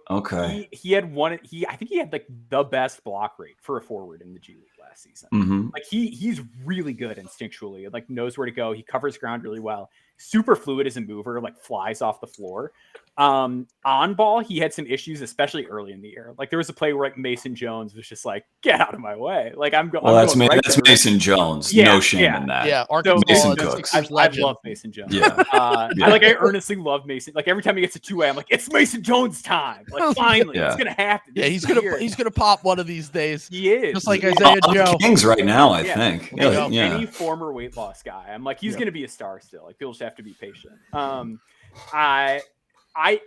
he had I think he had like the best block rate for a forward in the G League last season. Mm-hmm. Like he's really good instinctually. Like knows where to go. He covers ground really well. Super fluid as a mover. Like flies off the floor. On ball, he had some issues, especially early in the year. Like there was a play where like Mason Jones was just like, "Get out of my way!" Like I'm going. Well, that's Mason Jones. Yeah, no shame in that. Yeah, Mason Cooks. I love Mason Jones. Yeah. I earnestly love Mason. Like every time he gets a 2-way, I'm like, it's Mason Jones time. Like finally, it's gonna happen. He's gonna pop one of these days. He is just like Isaiah Joe. Kings right now, I think. Any former weight loss guy, I'm like, he's gonna be a star still. Like people just have to be patient.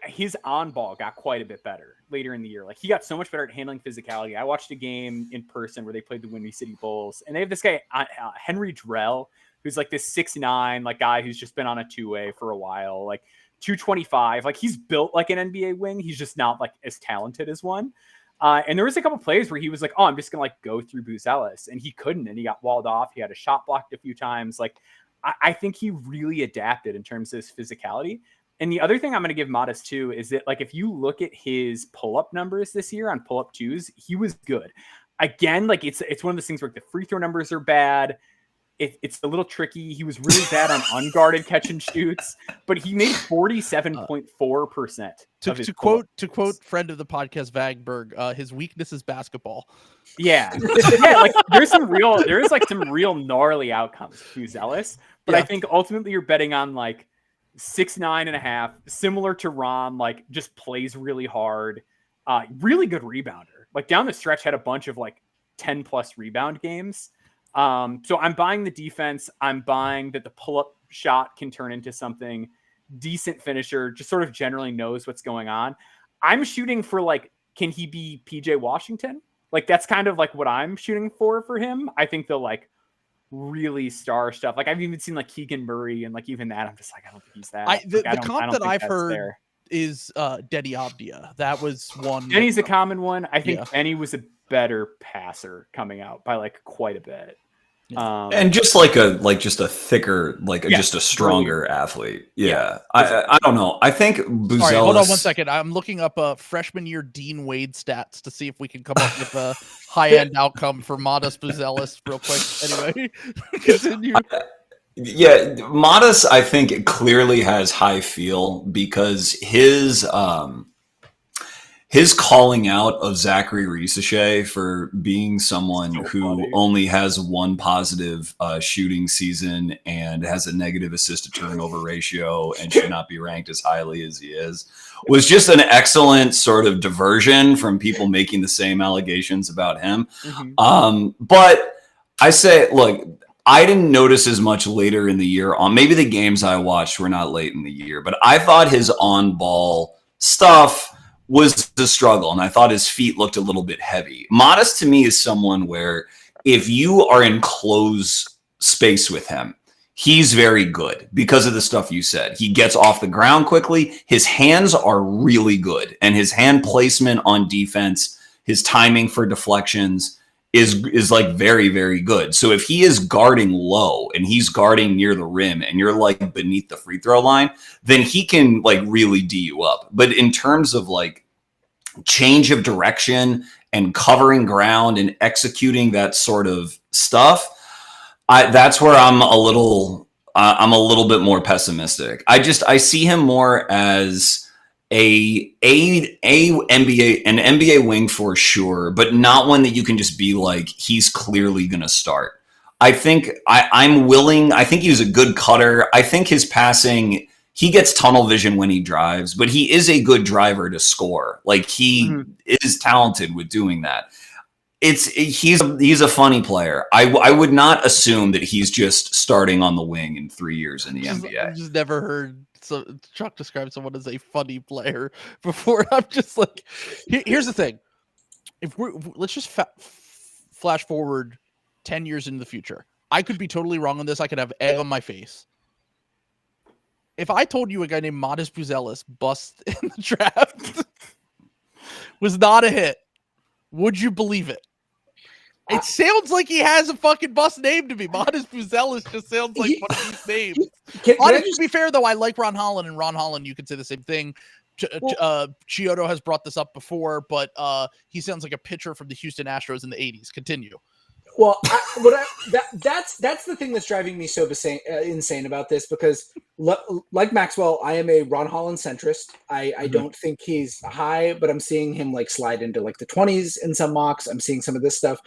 His on ball got quite a bit better later in the year. Like he got so much better at handling physicality. I watched a game in person where they played the Windy City Bulls, and they have this guy Henry Drell, who's like this 6'9" like guy who's just been on a 2-way for a while, like 225. Like he's built like an NBA wing. He's just not like as talented as one. And there was a couple plays where he was like, "Oh, I'm just gonna like go through Buzelis," and he couldn't, and he got walled off. He had a shot blocked a few times. Like I think he really adapted in terms of his physicality. And the other thing I'm going to give Matas too is that like if you look at his pull-up numbers this year on pull-up twos, he was good. again, like it's one of those things where the free throw numbers are bad. It's a little tricky. He was really bad on unguarded catch and shoots, but he made 47.4%. To quote friend of the podcast Vagberg, his weakness is basketball. Yeah, like there is some real gnarly outcomes to Buzelis, but I think ultimately you're betting on like 6'9.5", similar to Rom, like just plays really hard, really good rebounder. Like down the stretch had a bunch of like 10+ rebound games. So I'm buying the defense. I'm buying that the pull-up shot can turn into something decent finisher, just sort of generally knows what's going on. I'm shooting for like, can he be PJ Washington? Like, that's kind of like what I'm shooting for him. I think the like really star stuff. Like I've even seen like Keegan Murray and like even that, I'm just like, I don't think he's that. The comp that I've heard is Edey Avdia. That was one. Denny's a common one. I think Denny was a better passer coming out by like quite a bit. And just like just a thicker, just a stronger athlete. Yeah. I don't know. I think Buzelis. Sorry, hold on 1 second. I'm looking up freshman year Dean Wade stats to see if we can come up with a high end outcome for Modest Buzelis real quick. Anyway, continue. Yeah, Modest, I think, clearly has high feel because his calling out of Zachary Risache for being someone who only has one positive shooting season and has a negative assist to turnover ratio and should not be ranked as highly as he is was just an excellent sort of diversion from people making the same allegations about him. Mm-hmm. But I say, look, I didn't notice as much later in the year on maybe the games I watched were not late in the year, but I thought his on-ball stuff was the struggle, and I thought his feet looked a little bit heavy. Modest to me is someone where if you are in close space with him, he's very good because of the stuff you said. He gets off the ground quickly. His hands are really good, and his hand placement on defense, his timing for deflections is like very, very good. So if he is guarding low and he's guarding near the rim and you're like beneath the free throw line, then he can like really D you up. But in terms of like change of direction and covering ground and executing that sort of stuff, that's where I'm a little bit more pessimistic. I see him more as an NBA wing for sure, but not one that you can just be like, he's clearly going to start. I think I'm willing. I think he's a good cutter. I think his passing, he gets tunnel vision when he drives, but he is a good driver to score. Like he is talented with doing that. He's a funny player. I would not assume that he's just starting on the wing in 3 years in the NBA. I've just never heard Chuck describe someone as a funny player before. I'm just like, here's the thing. Let's just flash forward 10 years into the future. I could be totally wrong on this. I could have egg on my face. If I told you a guy named Modest Buzelis bust in the draft was not a hit, would you believe it? It sounds like he has a fucking bust name to me. Modest Buzelis just sounds like one of these names. To be fair, though, I like Ron Holland, and Ron Holland, you could say the same thing. Chiodo has brought this up before, but he sounds like a pitcher from the Houston Astros in the 80s. Continue. Well, that's the thing that's driving me so insane about this, because like Maxwell, I am a Ron Holland centrist. I don't think he's high, but I'm seeing him like slide into like the 20s in some mocks. I'm seeing some of this stuff.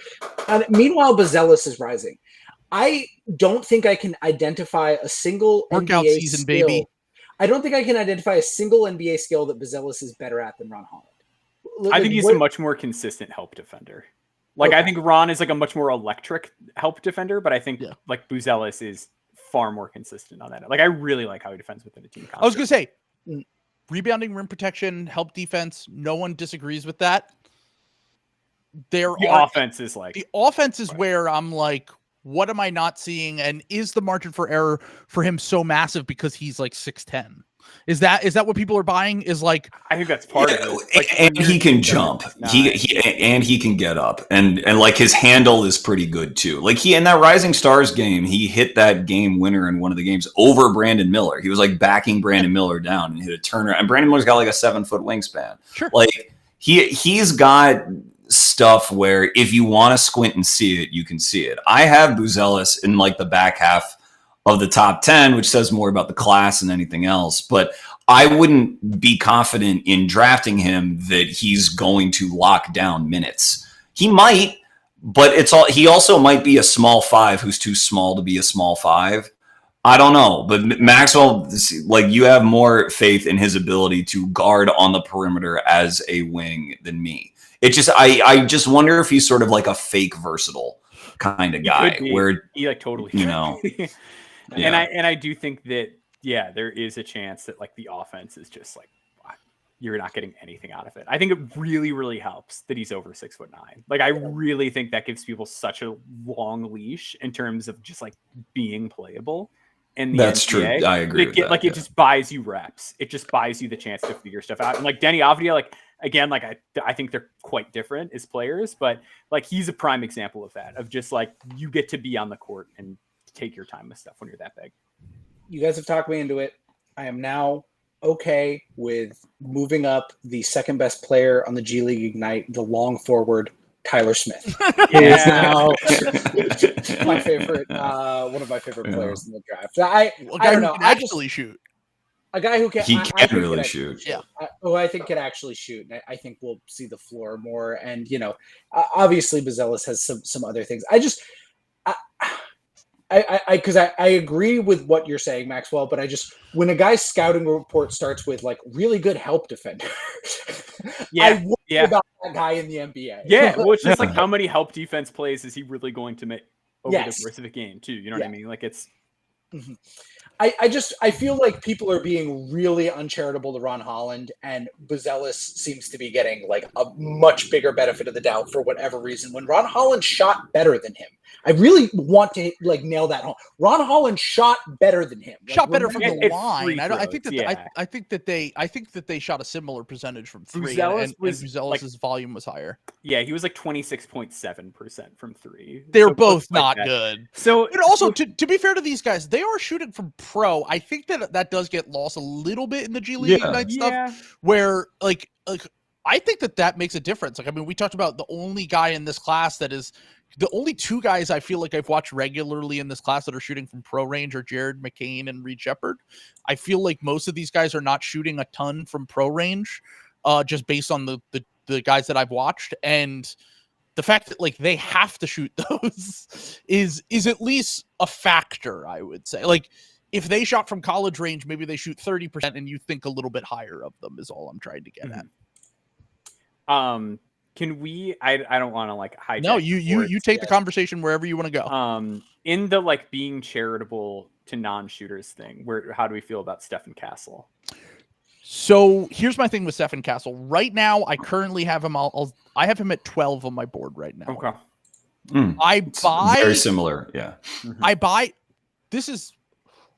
And meanwhile, Buzelis is rising. I don't think I can identify a single workout NBA season, skill. baby. I don't think I can identify a single NBA skill that Buzelis is better at than Ron Holland. I think he's a much more consistent help defender. Like, okay. I think Ron is like a much more electric help defender, but I think like Buzelis is far more consistent on that. Like, I really like how he defends within a team construct. I was going to say, rebounding, rim protection, help defense, no one disagrees with that. The offense is where I'm like, what am I not seeing? And is the margin for error for him so massive because he's like 6'10"? Is that what people are buying? Is like, I think that's part of it. Like, and he can jump. He can get up, and like his handle is pretty good too. Like he in that Rising Stars game, he hit that game winner in one of the games over Brandon Miller. He was like backing Brandon Miller down and hit a turner. And Brandon Miller's got like a 7-foot wingspan. Sure. Like he's got stuff where if you want to squint and see it, you can see it. I have Buzelis in like the back half of the top 10, which says more about the class than anything else. But I wouldn't be confident in drafting him that he's going to lock down minutes. He might, but he also might be a small 5 who's too small to be a small 5. I don't know, but Maxwell, like, you have more faith in his ability to guard on the perimeter as a wing than me. It just, I just wonder if he's sort of like a fake versatile kind of guy, where he like totally, you know, yeah. and I do think that there is a chance that like the offense is just like you're not getting anything out of it. I think it really, really helps that he's over 6'9". Like, I really think that gives people such a long leash in terms of just like being playable. And that's true. I agree with that. Like, it just buys you reps. It just buys you the chance to figure stuff out. And like Denny Avdia, like, again, like I think they're quite different as players, but like he's a prime example of that, of just like you get to be on the court and take your time with stuff when you're that big. You guys have talked me into it. I am now okay with moving up the second best player on the G League Ignite, the long forward, Tyler Smith. He is now my favorite, one of my favorite players in the draft. I don't know. I actually shoot. A guy who can. He can really shoot. Yeah. I think can actually shoot. And I think we'll see the floor more. And, you know, obviously Buzelis has some other things. Because I agree with what you're saying, Maxwell, but when a guy's scouting report starts with like really good help defender, I worry about that guy in the NBA. Yeah, well, it's just like how many help defense plays is he really going to make over the course of a game too? You know what I mean? Like it's. Mm-hmm. I feel like people are being really uncharitable to Ron Holland, and Buzelis seems to be getting like a much bigger benefit of the doubt for whatever reason. When Ron Holland shot better than him, I really want to like nail that home. Ron Holland shot better than him. Shot better from the line. I think that they shot a similar percentage from three. And Buzelis' volume was higher. Yeah, he was like 26.7% from three. They're both not good. So, and also to be fair to these guys, they are shooting from pro. I think that does get lost a little bit in the G League Ignite stuff, where like I think that makes a difference. Like, I mean, we talked about the only guy in this class that is. The only two guys I feel like I've watched regularly in this class that are shooting from pro range are Jared McCain and Reed Sheppard. I feel like most of these guys are not shooting a ton from pro range, just based on the guys that I've watched. And the fact that like they have to shoot those is at least a factor, I would say. Like, if they shot from college range, maybe they shoot 30% and you think a little bit higher of them is all I'm trying to get at. Can we? I don't want to like hijack. No, you take the conversation wherever you want to go. In the like being charitable to non-shooters thing, how do we feel about Stephon Castle? So here's my thing with Stephon Castle. Right now, I currently have him. I have him at 12 on my board right now. Okay. I buy very similar. Yeah. Mm-hmm.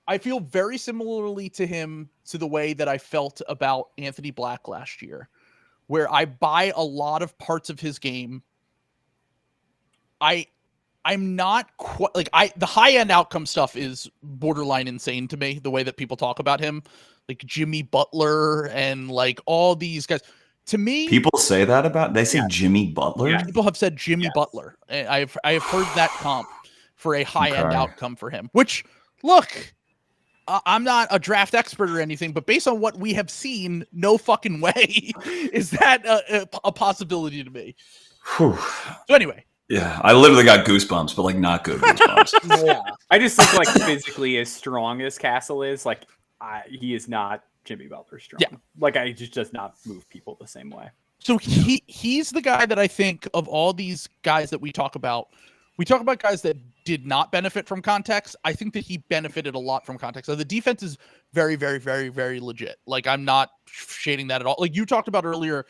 I feel very similarly to him to the way that I felt about Anthony Black last year, where I buy a lot of parts of his game. I'm not quite like the high end outcome stuff is borderline insane to me. The way that people talk about him, like Jimmy Butler and like all these guys. To me, people say that about. They say Jimmy Butler. Yeah, people have said Jimmy Butler. I have heard that comp for a high end outcome for him. Which, look, I'm not a draft expert or anything, but based on what we have seen, no fucking way is that a possibility to me. Whew. So anyway. Yeah, I literally got goosebumps, but like not good goosebumps. Yeah, I just think like physically as strong as Castle is, like he is not Jimmy Butler strong. Yeah, like I just does not move people the same way. So he's the guy that I think of all these guys that we talk about. We talk about guys that did not benefit from context. I think that he benefited a lot from context. So the defense is very, very, very, very legit. Like, I'm not shading that at all. Like you talked about earlier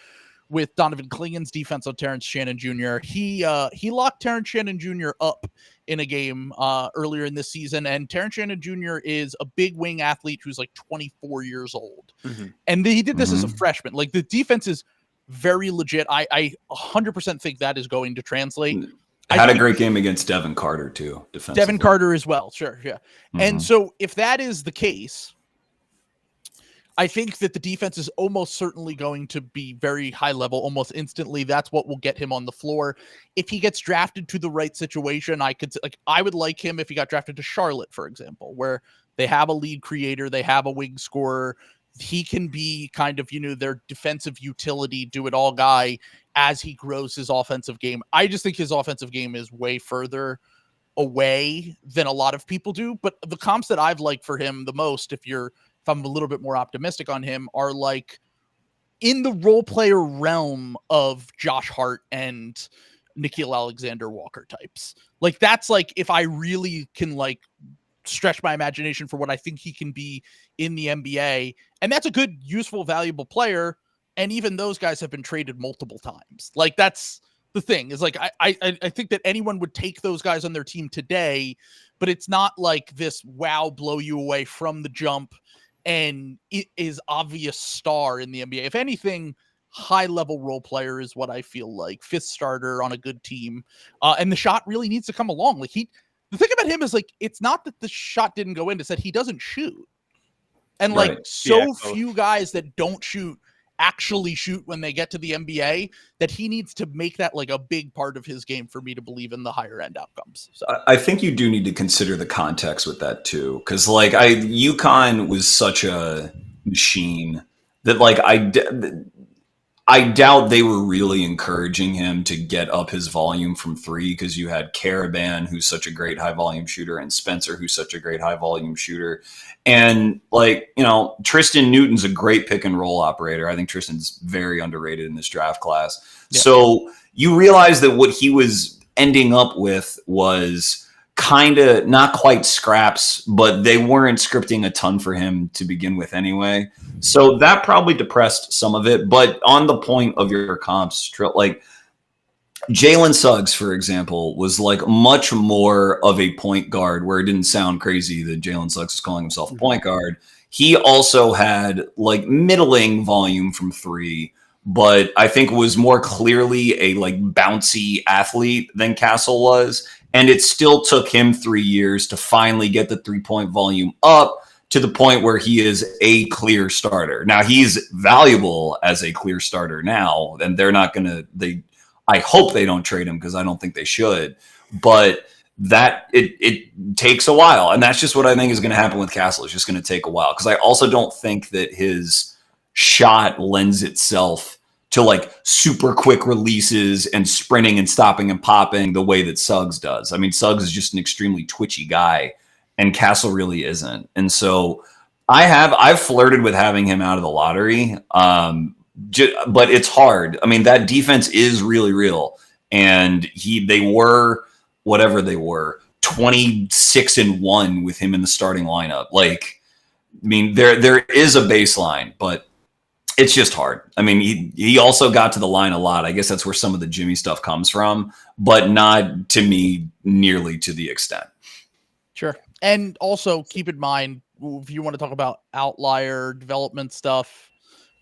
with Donovan Clingan's defense on Terrence Shannon Jr. He locked Terrence Shannon Jr. up in a game earlier in this season. And Terrence Shannon Jr. is a big wing athlete who's like 24 years old. Mm-hmm. And he did this as a freshman. Like, the defense is very legit. I 100% think that is going to translate. Had a great game against Devin Carter too. Defensively. Devin Carter as well. Sure. Yeah. Mm-hmm. And so if that is the case, I think that the defense is almost certainly going to be very high level, almost instantly. That's what will get him on the floor. If he gets drafted to the right situation, I would like him if he got drafted to Charlotte, for example, where they have a lead creator, they have a wing scorer. He can be kind of, their defensive utility, do it all guy as he grows his offensive game. I just think his offensive game is way further away than a lot of people do. But the comps that I've liked for him the most, if I'm a little bit more optimistic on him, are like in the role player realm of Josh Hart and Nikhil Alexander-Walker types. Like that's like, if I really can like stretch my imagination for what I think he can be in the NBA, and that's a good, useful, valuable player. And even those guys have been traded multiple times. Like that's the thing, is like, I think that anyone would take those guys on their team today, but it's not like this, wow, blow you away from the jump and it is obvious star in the NBA. If anything, high level role player is what I feel like, fifth starter on a good team. And the shot really needs to come along. Like the thing about him is like, it's not that the shot didn't go in, it's that he doesn't shoot. And like few guys that don't shoot actually shoot when they get to the NBA, that he needs to make that like a big part of his game for me to believe in the higher end outcomes. So I think you do need to consider the context with that too. Cause like UConn was such a machine that like, I doubt they were really encouraging him to get up his volume from three, because you had Caravan, who's such a great high volume shooter, and Spencer, who's such a great high volume shooter. And like, Tristan Newton's a great pick and roll operator. I think Tristan's very underrated in this draft class. Yeah. So you realize that what he was ending up with was kind of not quite scraps, but they weren't scripting a ton for him to begin with anyway. So that probably depressed some of it. But on the point of your comps, like Jalen Suggs, for example, was like much more of a point guard, where it didn't sound crazy that Jalen Suggs was calling himself a point guard. He also had like middling volume from three, but I think was more clearly a like bouncy athlete than Castle was. And it still took him 3 years to finally get the 3-point volume up to the point where he is a clear starter. Now he's valuable as a clear starter now, and they're not going to, I hope they don't trade him, because I don't think they should, but that it takes a while. And that's just what I think is going to happen with Castle. It's just going to take a while. Cause I also don't think that his shot lends itself to like super quick releases and sprinting and stopping and popping the way that Suggs does. I mean, Suggs is just an extremely twitchy guy, and Castle really isn't. And so I've flirted with having him out of the lottery. But it's hard. I mean, that defense is really real. And they were, whatever they were, 26-1 with him in the starting lineup. Like, I mean, there is a baseline, but it's just hard. I mean, he also got to the line a lot. I guess that's where some of the Jimmy stuff comes from, but not to me nearly to the extent. Sure. And also keep in mind, if you want to talk about outlier development stuff,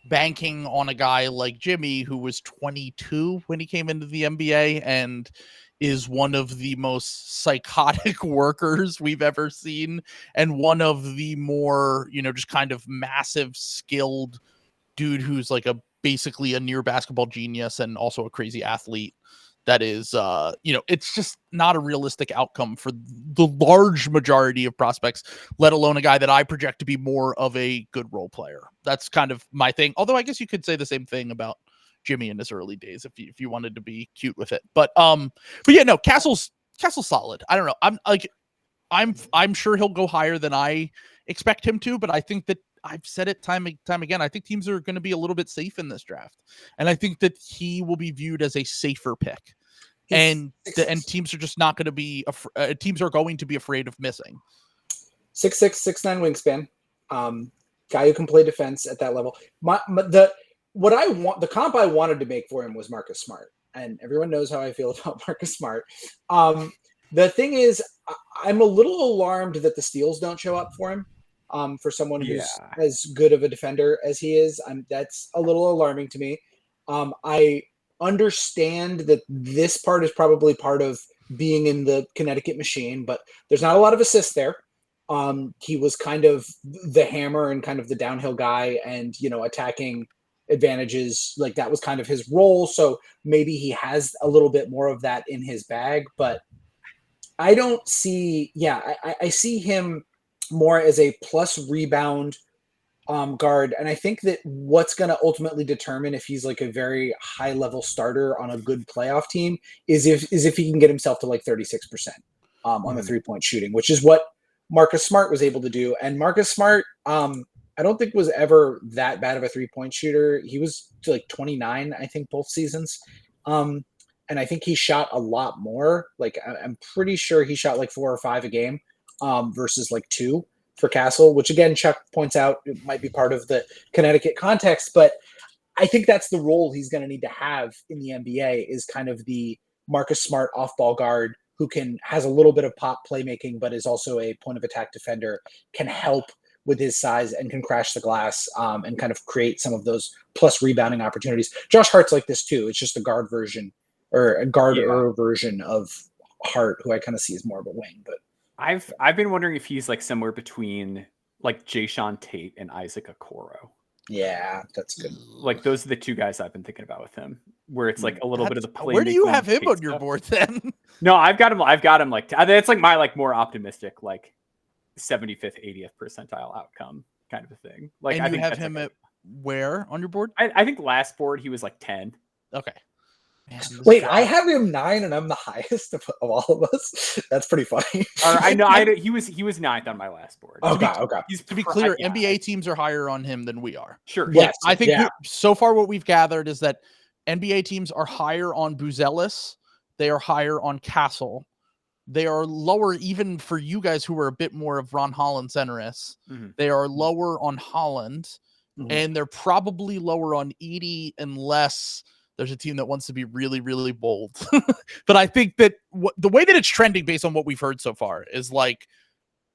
banking on a guy like Jimmy, who was 22 when he came into the NBA and is one of the most psychotic workers we've ever seen, and one of the more, just kind of massive skilled dude who's like basically a near basketball genius and also a crazy athlete. That is, it's just not a realistic outcome for the large majority of prospects, let alone a guy that I project to be more of a good role player. That's kind of my thing. Although I guess you could say the same thing about Jimmy in his early days if you wanted to be cute with it. But yeah, no, Castle's solid. I don't know. I'm sure he'll go higher than I expect him to, but I think that I've said it time again. I think teams are going to be a little bit safe in this draft, and I think that he will be viewed as a safer pick. And teams are just not going to be. Teams are going to be afraid of missing. 6'6", 6'9" wingspan, guy who can play defense at that level. The comp I wanted to make for him was Marcus Smart, and everyone knows how I feel about Marcus Smart. The thing is, I'm a little alarmed that the steals don't show up for him. For someone who's as good of a defender as he is, that's a little alarming to me. I understand that this part is probably part of being in the Connecticut machine, but there's not a lot of assists there. He was kind of the hammer and kind of the downhill guy, and attacking advantages, like that was kind of his role. So maybe he has a little bit more of that in his bag, but I don't see. Yeah, I see him more as a plus rebound guard, and I think that what's going to ultimately determine if he's like a very high level starter on a good playoff team is if he can get himself to like 36% on the 3-point shooting, which is what Marcus Smart was able to do. And Marcus Smart, I don't think was ever that bad of a 3-point shooter. He was to like 29, I think, both seasons. And I think he shot a lot more. Like I'm pretty sure he shot like 4 or 5 a game versus like 2 for Castle, which again, Chuck points out it might be part of the Connecticut context, but I think that's the role he's going to need to have in the NBA, is kind of the Marcus Smart off-ball guard who has a little bit of pop playmaking, but is also a point of attack defender, can help with his size and can crash the glass and kind of create some of those plus rebounding opportunities. Josh Hart's like this too. It's just a guard version or a guard version of Hart, who I kind of see as more of a wing. But I've been wondering if he's like somewhere between like Jayshawn Tate and Isaac Okoro. Yeah, that's good. Like those are the two guys I've been thinking about with him, where it's like a little bit of the play. Where do you have him on your board then? No, I've got him like it's like my like more optimistic like 75th, 80th percentile outcome kind of a thing. Like and I you think have him at where on your board? I think last board he was like 10. Okay. Man, wait, I have him 9 and I'm the highest of all of us. That's pretty funny. I know he was 9th on my last board. Okay. To be clear, NBA teams are higher on him than we are. Sure. Yes. I think so far what we've gathered is that NBA teams are higher on Buzelis. They are higher on Castle. They are lower even for you guys who are a bit more of Ron Holland centerists. Mm-hmm. They are lower on Holland, and they're probably lower on Edey unless there's a team that wants to be really, really bold. But I think that the way that it's trending based on what we've heard so far is like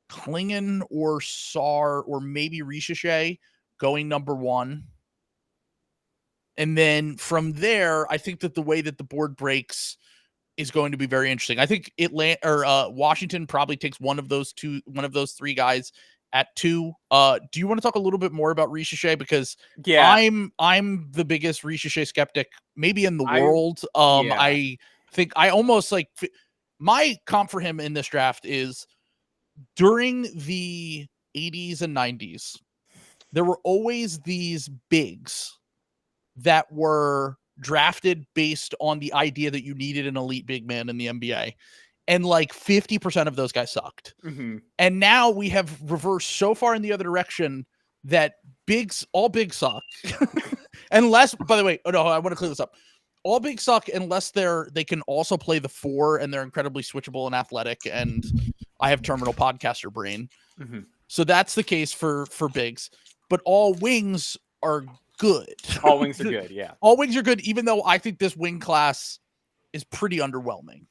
Clingan or Sarr or maybe Ricochet going number 1. And then from there, I think that the way that the board breaks is going to be very interesting. I think Washington probably takes one of those 3 guys at 2. Do you want to talk a little bit more about Ricochet? Because I'm the biggest Ricochet skeptic maybe in the world. I think I almost like my comp for him in this draft is during the 80s and 90s, there were always these bigs that were drafted based on the idea that you needed an elite big man in the NBA. And like 50% of those guys sucked. Mm-hmm. And now we have reversed so far in the other direction that all bigs suck. Unless, by the way, I want to clear this up. All bigs suck unless they can also play the 4 and they're incredibly switchable and athletic. And I have terminal podcaster brain. Mm-hmm. So that's the case for bigs. But all wings are good. All wings are good, yeah. All wings are good, even though I think this wing class is pretty underwhelming,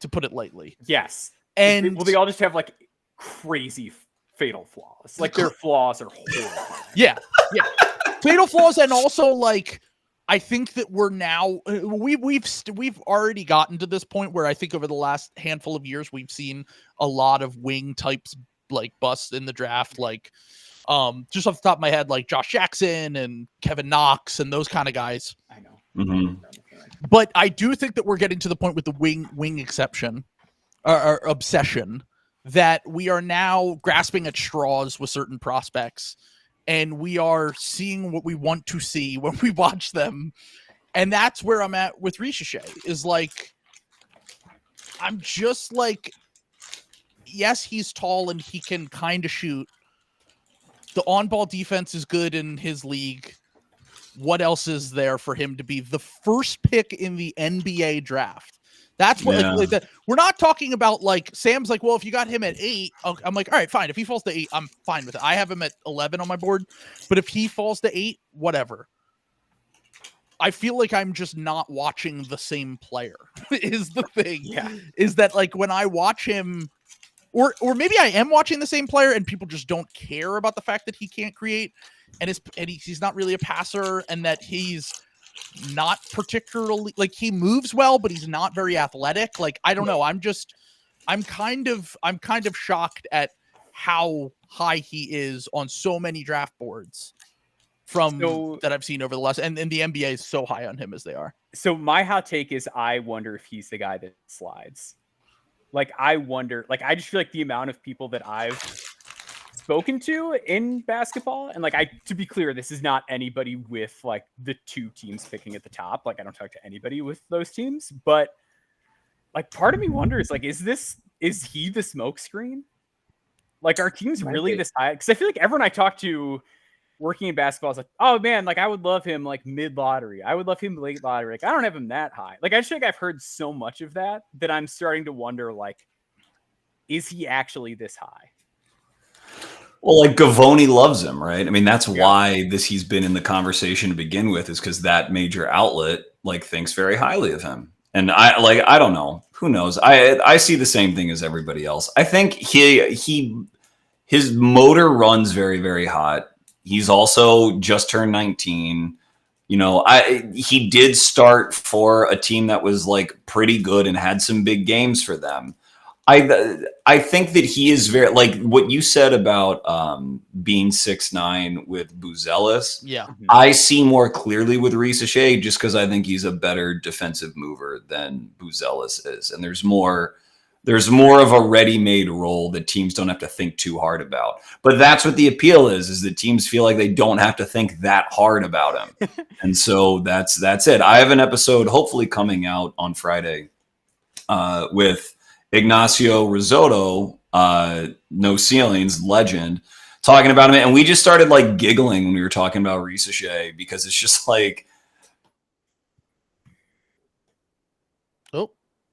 to put it lightly. Yes. And they all just have like crazy fatal flaws. Like their flaws are horrible. Yeah. Fatal flaws, and also like I think that we're now we've already gotten to this point where I think over the last handful of years we've seen a lot of wing types like busts in the draft, like just off the top of my head, like Josh Jackson and Kevin Knox and those kind of guys. I know. Mm-hmm. But I do think that we're getting to the point with the wing exception or obsession that we are now grasping at straws with certain prospects, and we are seeing what we want to see when we watch them. And that's where I'm at with Ricochet, is like, I'm just like, yes, he's tall and he can kind of shoot. The on-ball defense is good in his league. What else is there for him to be the first pick in the NBA draft? That's what like that. We're not talking about like Sam's like, well, if you got him at 8, I'm like, all right, fine. If he falls to 8, I'm fine with it. I have him at 11 on my board, but if he falls to 8, whatever. I feel like I'm just not watching the same player is the thing. Yeah. Is that like when I watch him, or maybe I am watching the same player and people just don't care about the fact that he can't create and he's not really a passer, and that he's not particularly like, he moves well, but he's not very athletic. Like, I don't know. I'm kind of shocked at how high he is on so many draft boards that I've seen over the last, and the NBA is so high on him as they are. So my hot take is I wonder if he's the guy that slides. Like, I wonder, like, I just feel like the amount of people that I've spoken to in basketball, and like, to be clear, this is not anybody with like the two teams picking at the top. Like, I don't talk to anybody with those teams, but like, part of me wonders, like, is he the smoke screen? Like, are teams really this high? Because I feel like everyone I talk to working in basketball is like, oh man, like I would love him like mid lottery. I would love him late lottery. Like, I don't have him that high. Like, I just think I've heard so much of that I'm starting to wonder, like, is he actually this high? Well, like Gavoni loves him, right? I mean, that's why he's been in the conversation to begin with, is because that major outlet like thinks very highly of him. And I don't know. Who knows? I see the same thing as everybody else. I think his motor runs very, very hot. He's also just turned 19. You know, he did start for a team that was like pretty good and had some big games for them. I think that he is very, like what you said about being 6'9" with Buzelis. Yeah, I see more clearly with Risacher just because I think he's a better defensive mover than Buzelis is, and there's more of a ready-made role that teams don't have to think too hard about. But that's what the appeal is that teams feel like they don't have to think that hard about him. And so that's it. I have an episode hopefully coming out on Friday with Ignacio Risotto, No Ceilings legend, talking about him. And we just started like giggling when we were talking about Risacher because it's just like,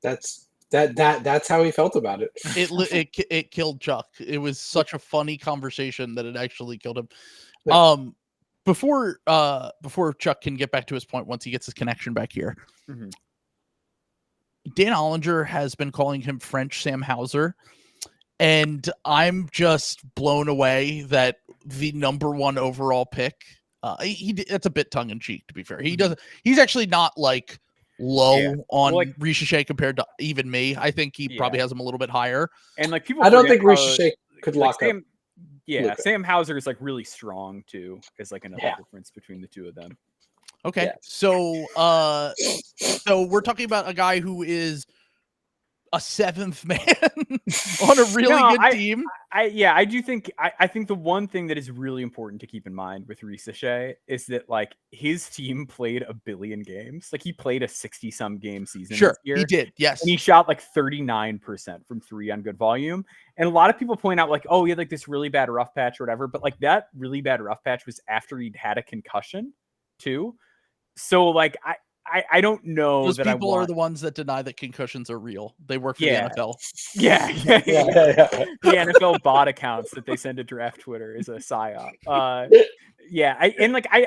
That's how he felt about it. It killed Chuck. It was such a funny conversation that it actually killed him. Yeah. Before Chuck can get back to his point, once he gets his connection back here, Dan Ollinger has been calling him French Sam Hauser, and I'm just blown away that the number 1 overall pick. It's a bit tongue in cheek, to be fair. He's actually not like low on like, Risacher compared to even me. I think he probably has him a little bit higher. And like people, I don't think Risacher could lock up. Yeah, Sam Hauser is like really strong too. Is like another difference between the two of them. Okay, so we're talking about a guy who is a 7th man on a really good team. I do think I think the one thing that is really important to keep in mind with Risacher is that like his team played 1 billion games. Like he played a 60-some game season. Sure, this year, he did. Yes, and he shot like 39% from 3 on good volume. And a lot of people point out like, oh, he had like this really bad rough patch or whatever. But like that really bad rough patch was after he'd had a concussion too. So like I don't know. Those people are the ones that deny that concussions are real. They work for the NFL. Yeah. The NFL bot accounts that they send to draft Twitter is a psyop. I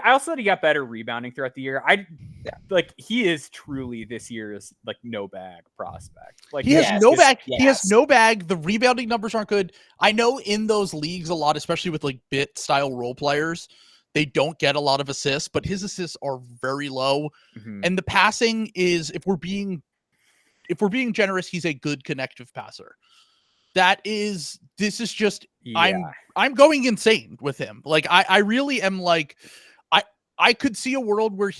also thought he got better rebounding throughout the year. He is truly this year's like no bag prospect. Like he has no bag. Yes. He has no bag. The rebounding numbers aren't good. I know in those leagues a lot, especially with like bit style role players, they don't get a lot of assists, but his assists are very low. And the passing is, if we're being generous, he's a good connective passer. This is just, I'm going insane with him. Like I really am like, I could see a world where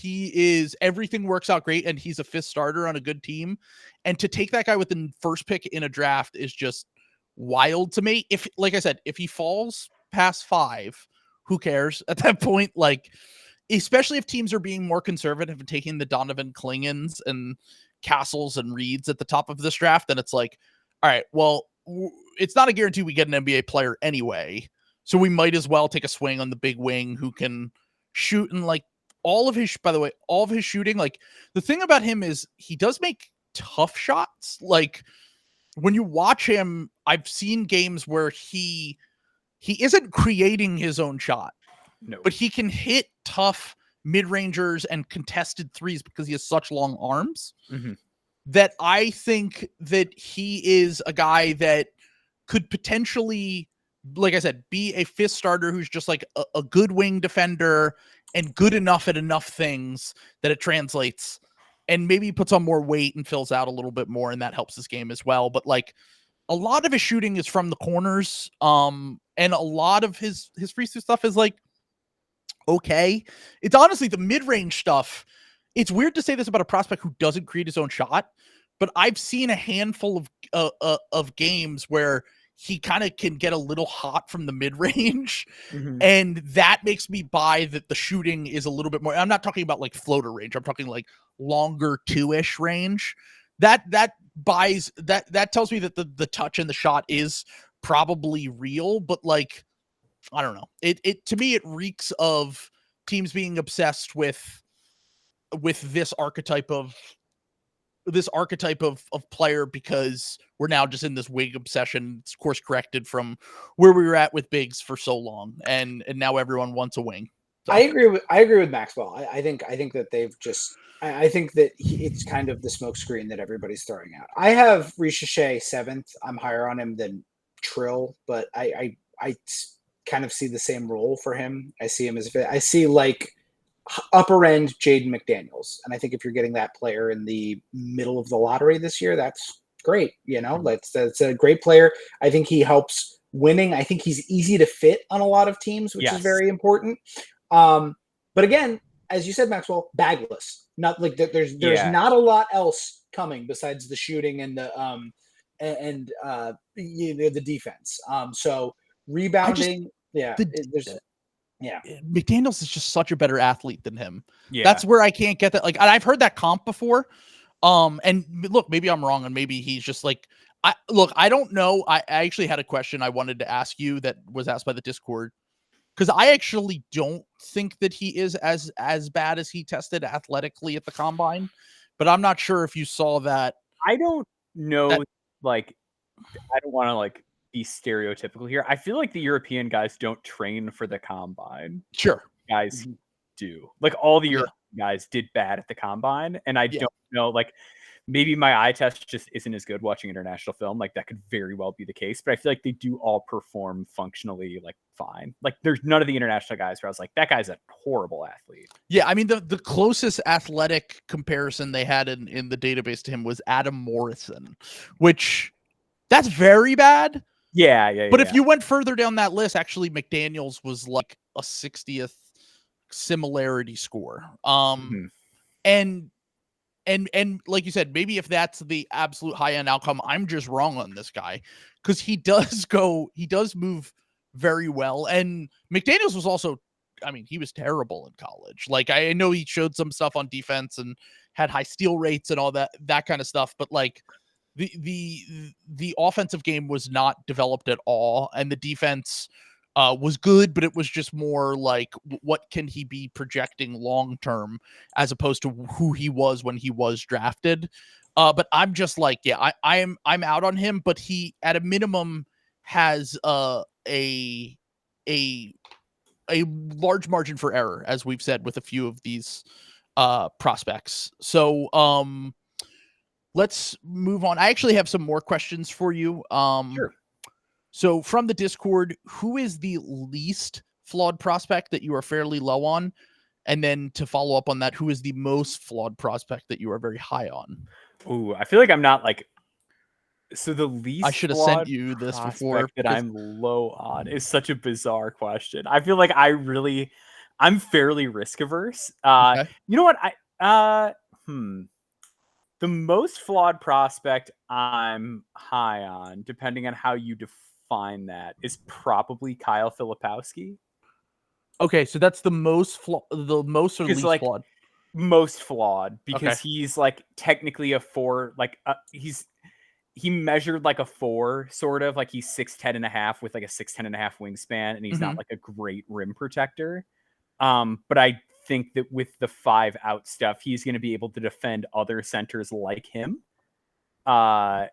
everything works out great and he's a 5th starter on a good team. And to take that guy with the 1st pick in a draft is just wild to me. If, like I said, if he falls past 5, who cares at that point? Like, especially if teams are being more conservative and taking the Donovan Clingans and Castles and Reeds at the top of this draft, then it's like, all right, well, it's not a guarantee we get an NBA player anyway. So we might as well take a swing on the big wing who can shoot. And like all of his shooting, like the thing about him is he does make tough shots. Like when you watch him, I've seen games where he isn't creating his own shot, but he can hit tough mid-rangers and contested threes because he has such long arms that I think that he is a guy that could potentially, like I said, be a 5th starter who's just like a good wing defender and good enough at enough things that it translates, and maybe puts on more weight and fills out a little bit more, and that helps his game as well. But like, a lot of his shooting is from the corners. And a lot of his free throw stuff is like, okay. It's honestly the mid-range stuff. It's weird to say this about a prospect who doesn't create his own shot, but I've seen a handful of games where he kind of can get a little hot from the mid-range, and that makes me buy that the shooting is a little bit more. I'm not talking about like floater range. I'm talking like longer 2-ish range. That tells me that the touch and the shot is probably real, but like, I don't know. It to me, it reeks of teams being obsessed with this archetype of player because we're now just in this wing obsession. It's course corrected from where we were at with bigs for so long, and now everyone wants a wing. So. I agree with Maxwell. I think that they've just. I think that it's kind of the smokescreen that everybody's throwing out. I have Richeche 7th. I'm higher on him than Trill, but I kind of see the same role for him. I see him I see like upper end Jaden McDaniels. And I think if you're getting that player in the middle of the lottery this year, that's great. That's a great player. I think he helps winning. I think he's easy to fit on a lot of teams, which is very important. But again, as you said, Maxwell, bagless. Not like that. There's not a lot else coming besides the shooting and the defense. So rebounding, McDaniels is just such a better athlete than him. Yeah, that's where I can't get that. Like, I've heard that comp before. And look, maybe I'm wrong, and maybe he's just like, I don't know. I actually had a question I wanted to ask you that was asked by the Discord. Because I actually don't think that he is as bad as he tested athletically at the combine, but I'm not sure if you saw that. I don't know. I don't want to be stereotypical here. I feel like the European guys don't train for the combine. Sure, guys do. Like all the European guys did bad at the combine, and I don't know. Maybe my eye test just isn't as good watching international film. Like that could very well be the case, but I feel like they do all perform functionally fine. Like there's none of the international guys where I was like, that guy's a horrible athlete. Yeah. I mean, the closest athletic comparison they had in the database to him was Adam Morrison, which that's very bad. Yeah. But if you went further down that list, actually McDaniels was like a 60th similarity score. And like you said, maybe if that's the absolute high end outcome, I'm just wrong on this guy because he does move very well. And McDaniels was also, he was terrible in college. Like I know he showed some stuff on defense and had high steal rates and all that kind of stuff. But like the offensive game was not developed at all. And the defense was good, but it was just more like what can he be projecting long term as opposed to who he was when he was drafted. But I'm just like, I'm out on him, but he at a minimum has a large margin for error, as we've said with a few of these prospects. So let's move on. I actually have some more questions for you. Sure. So from the Discord, who is the least flawed prospect that you are fairly low on? And then to follow up on that, who is the most flawed prospect that you are very high on? Ooh, I feel like I'm not so the least. I should have sent you this before. That I'm low on is such a bizarre question. I feel like I'm fairly risk averse. Okay. You know what? The most flawed prospect I'm high on, depending on how you define that, is probably Kyle Filipowski. Okay, so that's the most flawed, the most or least flawed? Most flawed because he's technically a 4. He measured like a 4, sort of like he's 6'10.5" with like a 6'10.5" wingspan, and he's not like a great rim protector. But I think that with the 5 out stuff, he's going to be able to defend other centers like him. And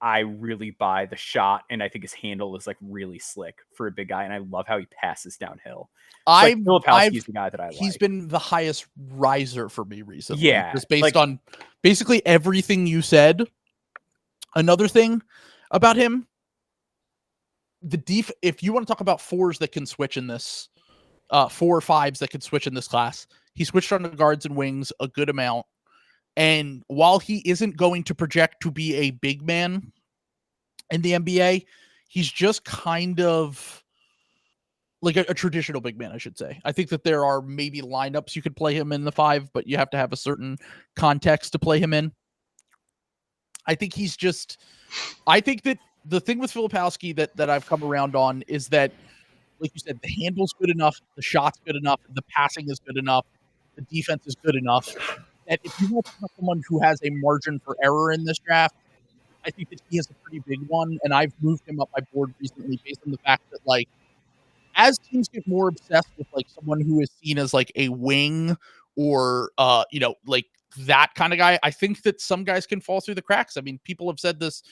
I really buy the shot, and I think his handle is really slick for a big guy, and I love how he passes downhill. Filipowski's the guy that I like. He's been the highest riser for me recently. Yeah. Just based on basically everything you said. Another thing about him, if you want to talk about 4s that can switch in this, 4 or 5s that can switch in this class, he switched on the guards and wings a good amount. And while he isn't going to project to be a big man in the NBA. He's just kind of like a traditional big man, I should say. I think that there are maybe lineups you could play him in the 5, but you have to have a certain context to play him in. I think that the thing with Filipowski that I've come around on is that, like you said, the handle's good enough, the shot's good enough, the passing is good enough, the defense is good enough. That if you want to have someone who has a margin for error in this draft, I think that he has a pretty big one, and I've moved him up my board recently based on the fact that, like, as teams get more obsessed with like someone who is seen as like a wing or like that kind of guy, I think that some guys can fall through the cracks. I mean, people have said this.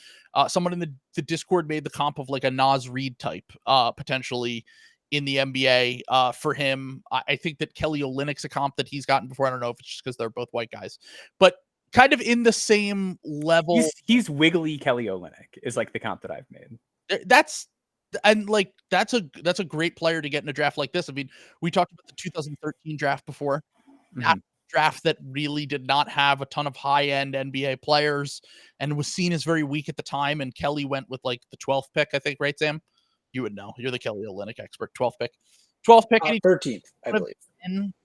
Someone in the Discord made the comp of like a Naz Reid type potentially in the NBA for him. I think that Kelly Olynyk's a comp that he's gotten before. I don't know if it's just because they're both white guys, but kind of in the same level. He's wiggly Kelly Olynyk is like the comp that I've made. That's a great player to get in a draft like this. I mean, we talked about the 2013 draft before. That draft that really did not have a ton of high-end NBA players and was seen as very weak at the time. And Kelly went with like the 12th pick, I think, right, Sam? You would know. You're the Kelly Olynyk expert. 12th pick. 13th, I believe.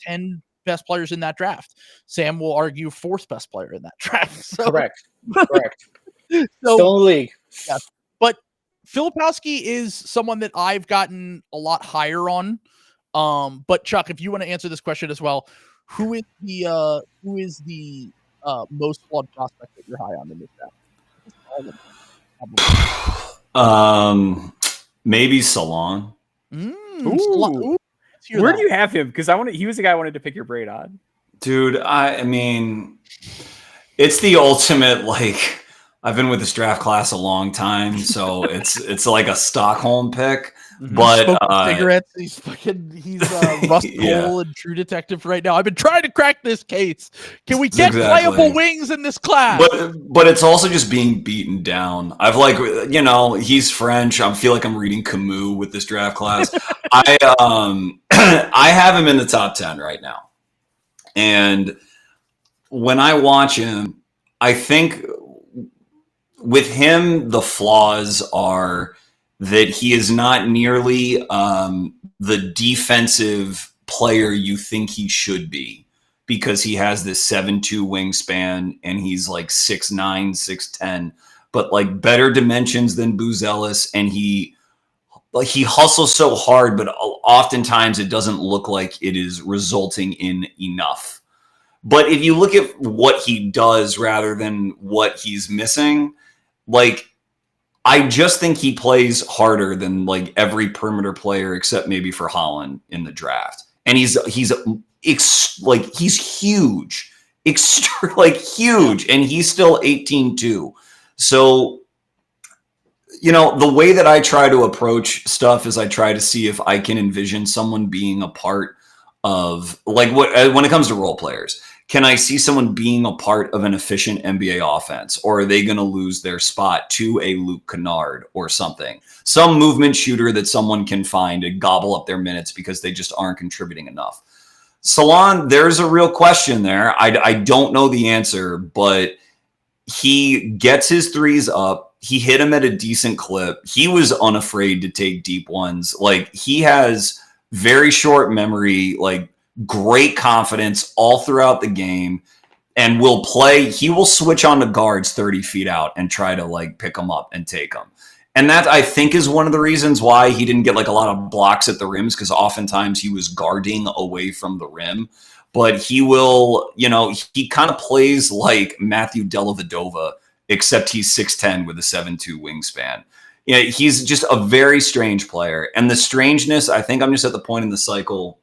10 best players in that draft. Sam will argue 4th best player in that draft. So, Correct. So, Still in the league. Yeah. But Filipowski is someone that I've gotten a lot higher on. But Chuck, if you want to answer this question as well, who is the most flawed prospect that you're high on in this draft? Maybe Salon. Ooh. Where do you have him? Because he was the guy I wanted to pick your braid on. Dude, I mean, it's the ultimate, like, I've been with this draft class a long time, so it's like a Stockholm pick. But cigarettes, he's Rust Cole and True Detective right now. I've been trying to crack this case. Can we get playable wings in this class? But it's also just being beaten down. I've he's French. I feel like I'm reading Camus with this draft class. I have him in the top 10 right now. And when I watch him, I think with him, the flaws are that he is not nearly the defensive player you think he should be, because he has this 7'2" wingspan and he's like 6'9", 6'10", but like better dimensions than Buzelis, and he hustles so hard, but oftentimes it doesn't look like it is resulting in enough. But if you look at what he does rather than what he's missing, like, I just think he plays harder than like every perimeter player except maybe for Holland in the draft. And he's huge, huge, and he's still 18-2. So, the way that I try to approach stuff is I try to see if I can envision someone being a part of, like, when it comes to role players. Can I see someone being a part of an efficient NBA offense, or are they going to lose their spot to a Luke Kennard or something? Some movement shooter that someone can find and gobble up their minutes because they just aren't contributing enough. Salon, there's a real question there. I don't know the answer, but he gets his threes up. He hit him at a decent clip. He was unafraid to take deep ones. Like, he has very short memory, like, great confidence all throughout the game, and he will switch on to guards 30 feet out and try to like pick them up and take them. And that, I think, is one of the reasons why he didn't get like a lot of blocks at the rims, because oftentimes he was guarding away from the rim. But he will, he kind of plays like Matthew Dellavedova, except he's 6'10" with a 7'2" wingspan. He's just a very strange player. And the strangeness, I think I'm just at the point in the cycle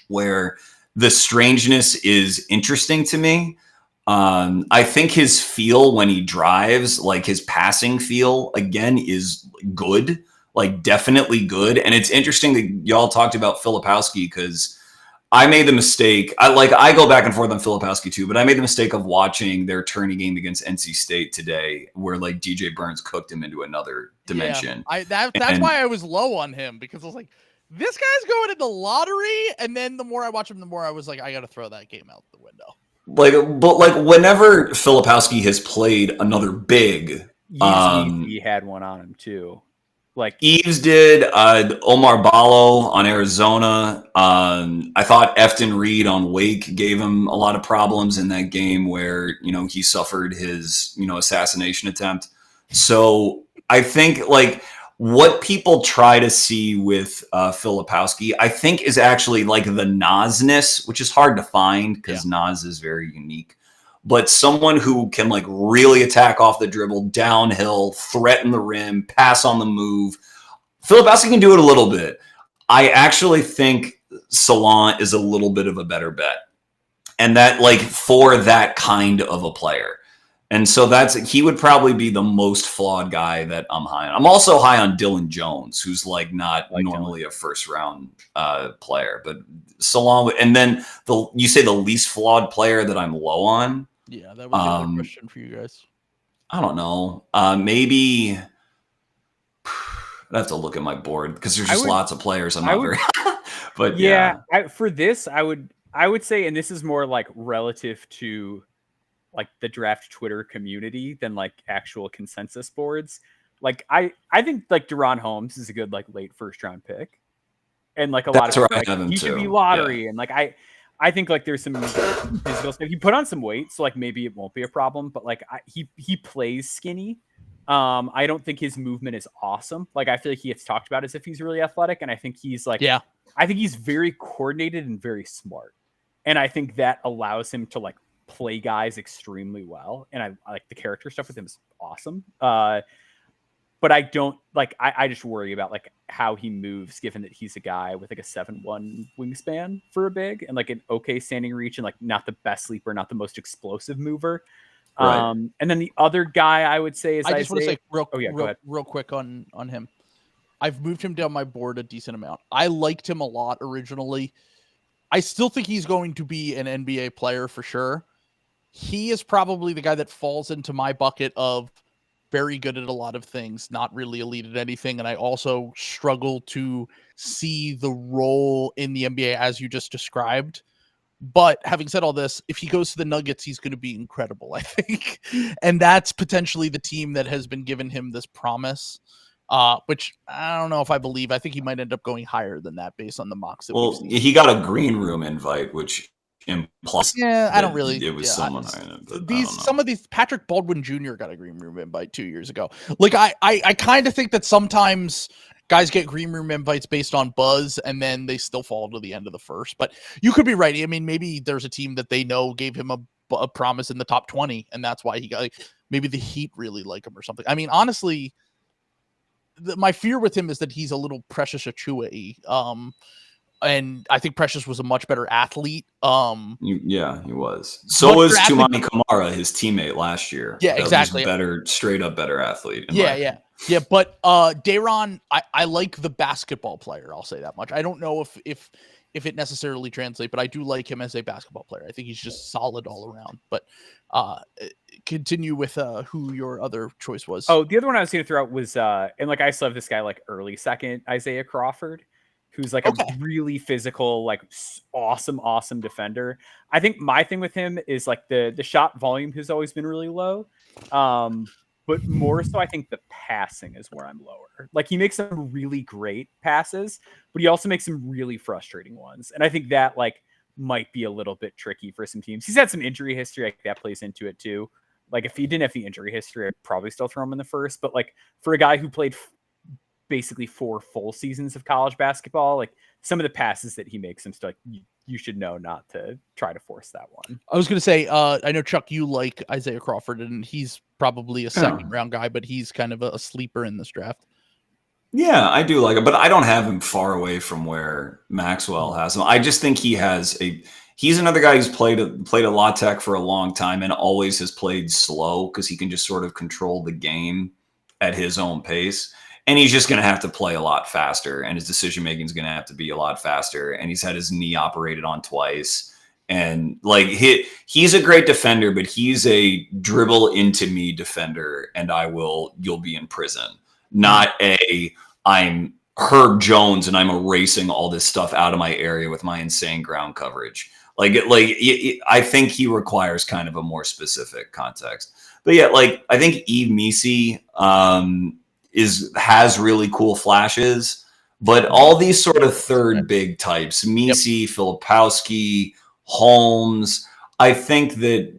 where the strangeness is interesting to me. I think his feel when he drives, like his passing feel, again, is good, like definitely good. And it's interesting that y'all talked about Filipowski, because I made the mistake. I go back and forth on Filipowski too, but I made the mistake of watching their tourney game against NC State today, where like DJ Burns cooked him into another dimension. Yeah, that's why I was low on him, because I was like, this guy's going in the lottery, and then the more I watch him, the more I was like, I got to throw that game out the window. But whenever Filipowski has played another big, He had one on him too. Like Eves did, Omar Ballo on Arizona. I thought Efton Reed on Wake gave him a lot of problems in that game where, he suffered his, assassination attempt. So I think like what people try to see with Filipowski, I think is actually like the Nasness, which is hard to find because Nas is very unique. But someone who can like really attack off the dribble, downhill, threaten the rim, pass on the move. Filipowski can do it a little bit. I actually think Salon is a little bit of a better bet. And that like for that kind of a player. And so he would probably be the most flawed guy that I'm high on. I'm also high on Dylan Jones, who's like not normally a first round player, but Salon. And then you say the least flawed player that I'm low on. Yeah, that was a good question for you guys. I don't know. Maybe I'd have to look at my board because there's just lots of players. I'm not very. But for this, I would say, and this is more like relative to like the draft Twitter community than like actual consensus boards. Like I think like Deron Holmes is a good like late first round pick, and like a lot of like, he should be lottery, and like I think like there's some physical stuff. He put on some weight, so like maybe it won't be a problem. But like he plays skinny. I don't think his movement is awesome. Like I feel like he gets talked about as if he's really athletic, and I think he's like I think he's very coordinated and very smart, and I think that allows him to like play guys extremely well. And I like the character stuff with him is awesome. But I don't like, I just worry about like how he moves, given that he's a guy with like a 7'1" wingspan for a big and like an okay standing reach and like not the best sleeper, not the most explosive mover. Right. And then the other guy I would say is I just want to say real quick on him. I've moved him down my board a decent amount. I liked him a lot originally. I still think he's going to be an NBA player for sure. He is probably the guy that falls into my bucket of very good at a lot of things, not really elite at anything. And I also struggle to see the role in the NBA as you just described. But having said all this, if he goes to the Nuggets, he's going to be incredible, I think. And that's potentially the team that has been given him this promise, which I don't know if I believe. I think he might end up going higher than that based on the mocks. Well, he got a green room invite, which implies I don't really. It was someone. Some of these Patrick Baldwin Jr. got a green room invite 2 years ago. Like I kind of think that sometimes guys get green room invites based on buzz, and then they still fall to the end of the first. But you could be right. I mean, maybe there's a team that they know gave him a promise in the top 20, and that's why he got. Like, maybe the Heat really like him or something. I mean, honestly, my fear with him is that he's a little Precious Achua-y. And I think Precious was a much better athlete. Yeah, he was. So was Tumani Kamara, his teammate last year. Yeah, exactly. Better, straight up better athlete. Yeah. But Dayron, I like the basketball player. I'll say that much. I don't know if it necessarily translates, but I do like him as a basketball player. I think he's just solid all around. But continue with who your other choice was. Oh, the other one I was going to throw out was, and like I still have this guy like early second, Isaiah Crawford, who's like a really physical, like awesome defender. I think my thing with him is like the shot volume has always been really low. But more so, I think the passing is where I'm lower. Like he makes some really great passes, but he also makes some really frustrating ones. And I think that like might be a little bit tricky for some teams. He's had some injury history. Like that plays into it too. Like if he didn't have the injury history, I'd probably still throw him in the first. But like for a guy who played basically 4 full seasons of college basketball, like some of the passes that he makes, I'm still like, you should know not to try to force that one. I was going to say, I know Chuck, you like Isaiah Crawford, and he's probably a second round guy, but he's kind of a sleeper in this draft. Yeah, I do like him, but I don't have him far away from where Maxwell has him. I just think he's another guy who's played a La Tech for a long time and always has played slow because he can just sort of control the game at his own pace. And he's just going to have to play a lot faster, and his decision-making is going to have to be a lot faster. And he's had his knee operated on twice. And like he's a great defender, but he's a dribble into me defender, and you'll be in prison. Not I'm Herb Jones and I'm erasing all this stuff out of my area with my insane ground coverage. I think he requires kind of a more specific context. But yeah, like I think Eve Misi has really cool flashes, but all these sort of third big types, Misi, Filipowski, Holmes, I think that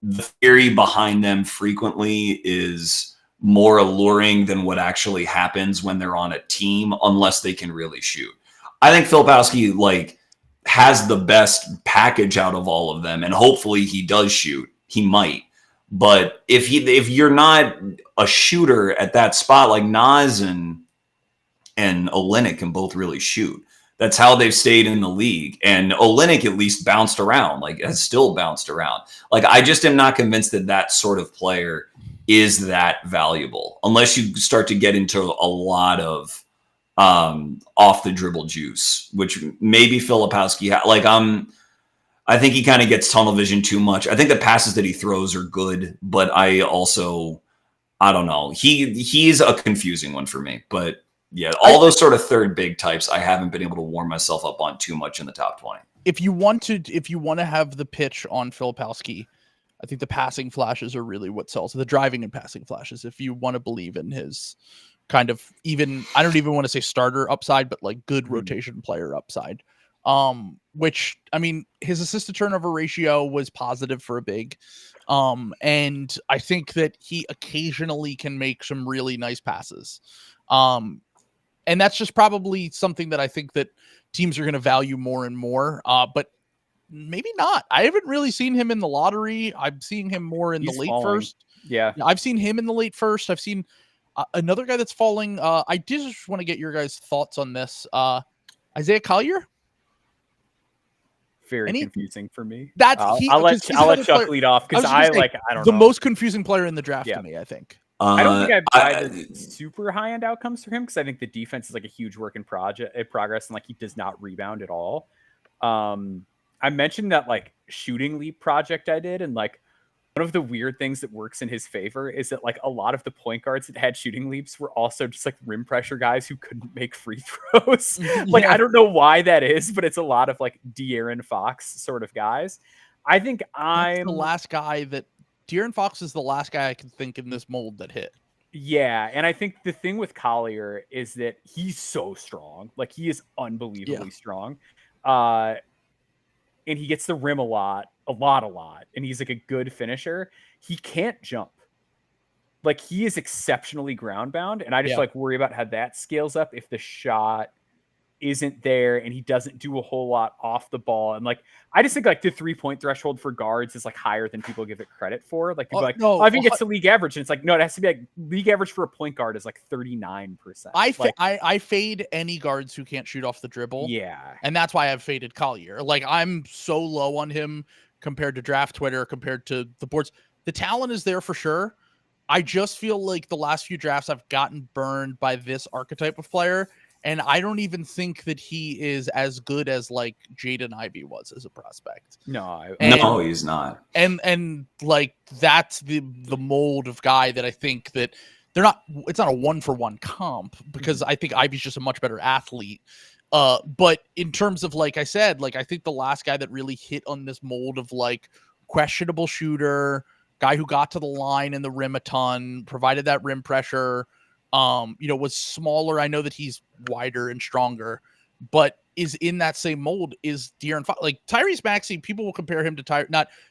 the theory behind them frequently is more alluring than what actually happens when they're on a team, unless they can really shoot. I think Filipowski like has the best package out of all of them, and hopefully he does shoot. He might. But if you're not a shooter at that spot, like Nas and Olynyk can both really shoot. That's how they've stayed in the league. And Olynyk at least bounced around, like has still bounced around. Like I just am not convinced that sort of player is that valuable unless you start to get into a lot of off the dribble juice, which maybe Filipowski I think he kind of gets tunnel vision too much. I think the passes that he throws are good, but I don't know. He's a confusing one for me. But yeah, all those sort of third big types, I haven't been able to warm myself up on too much in the top 20. If you want to have the pitch on Filipowski, I think the passing flashes are really what sells. The driving and passing flashes. If you want to believe in his kind of I don't even want to say starter upside, but like good rotation player upside. Which, I mean, his assist to turnover ratio was positive for a big. And I think that he occasionally can make some really nice passes. And that's just probably something that I think that teams are going to value more and more. But maybe not. I haven't really seen him in the lottery. I'm seeing him more in the late first. Yeah. I've seen him in the late first. I've seen another guy that's falling. I just want to get your guys' thoughts on this. Isaiah Collier. Very confusing for me. I'll let Chuck lead off because I don't know. The most confusing player in the draft to me, I think. I don't think I buy the super high end outcomes for him because I think the defense is like a huge work in progress and like he does not rebound at all. I mentioned that like shooting leap project I did, and like one of the weird things that works in his favor is that like a lot of the point guards that had shooting leaps were also just like rim pressure guys who couldn't make free throws. Like, I don't know why that is, but it's a lot of like De'Aaron Fox sort of guys. I think I'm the last guy that De'Aaron Fox is the last guy I can think in this mold that hit. Yeah. And I think the thing with Collier is that he's so strong. Like he is unbelievably strong. And he gets the rim a lot. And he's like a good finisher. He can't jump. Like he is exceptionally ground bound. And I just like worry about how that scales up if the shot isn't there and he doesn't do a whole lot off the ball. And like, I just think like the 3-point threshold for guards is like higher than people give it credit for. Like people I think it's the league average. And it's like, no, it has to be like league average for a point guard is like 39%. I fade any guards who can't shoot off the dribble. Yeah. And that's why I've faded Collier. Like I'm so low on him compared to draft Twitter, compared to the boards. The talent is there for sure. I just feel like the last few drafts I've gotten burned by this archetype of player. And I don't even think that he is as good as like Jaden Ivey was as a prospect. No, he's not. And like that's the mold of guy that I think that it's not a 1-for-1 comp because I think Ivey's just a much better athlete. But in terms of, like I said, like I think the last guy that really hit on this mold of like questionable shooter, guy who got to the line and the rim a ton, provided that rim pressure, was smaller. I know that he's wider and stronger, but is in that same mold is De'Aaron Fox. Like Tyrese Maxey, people will compare him to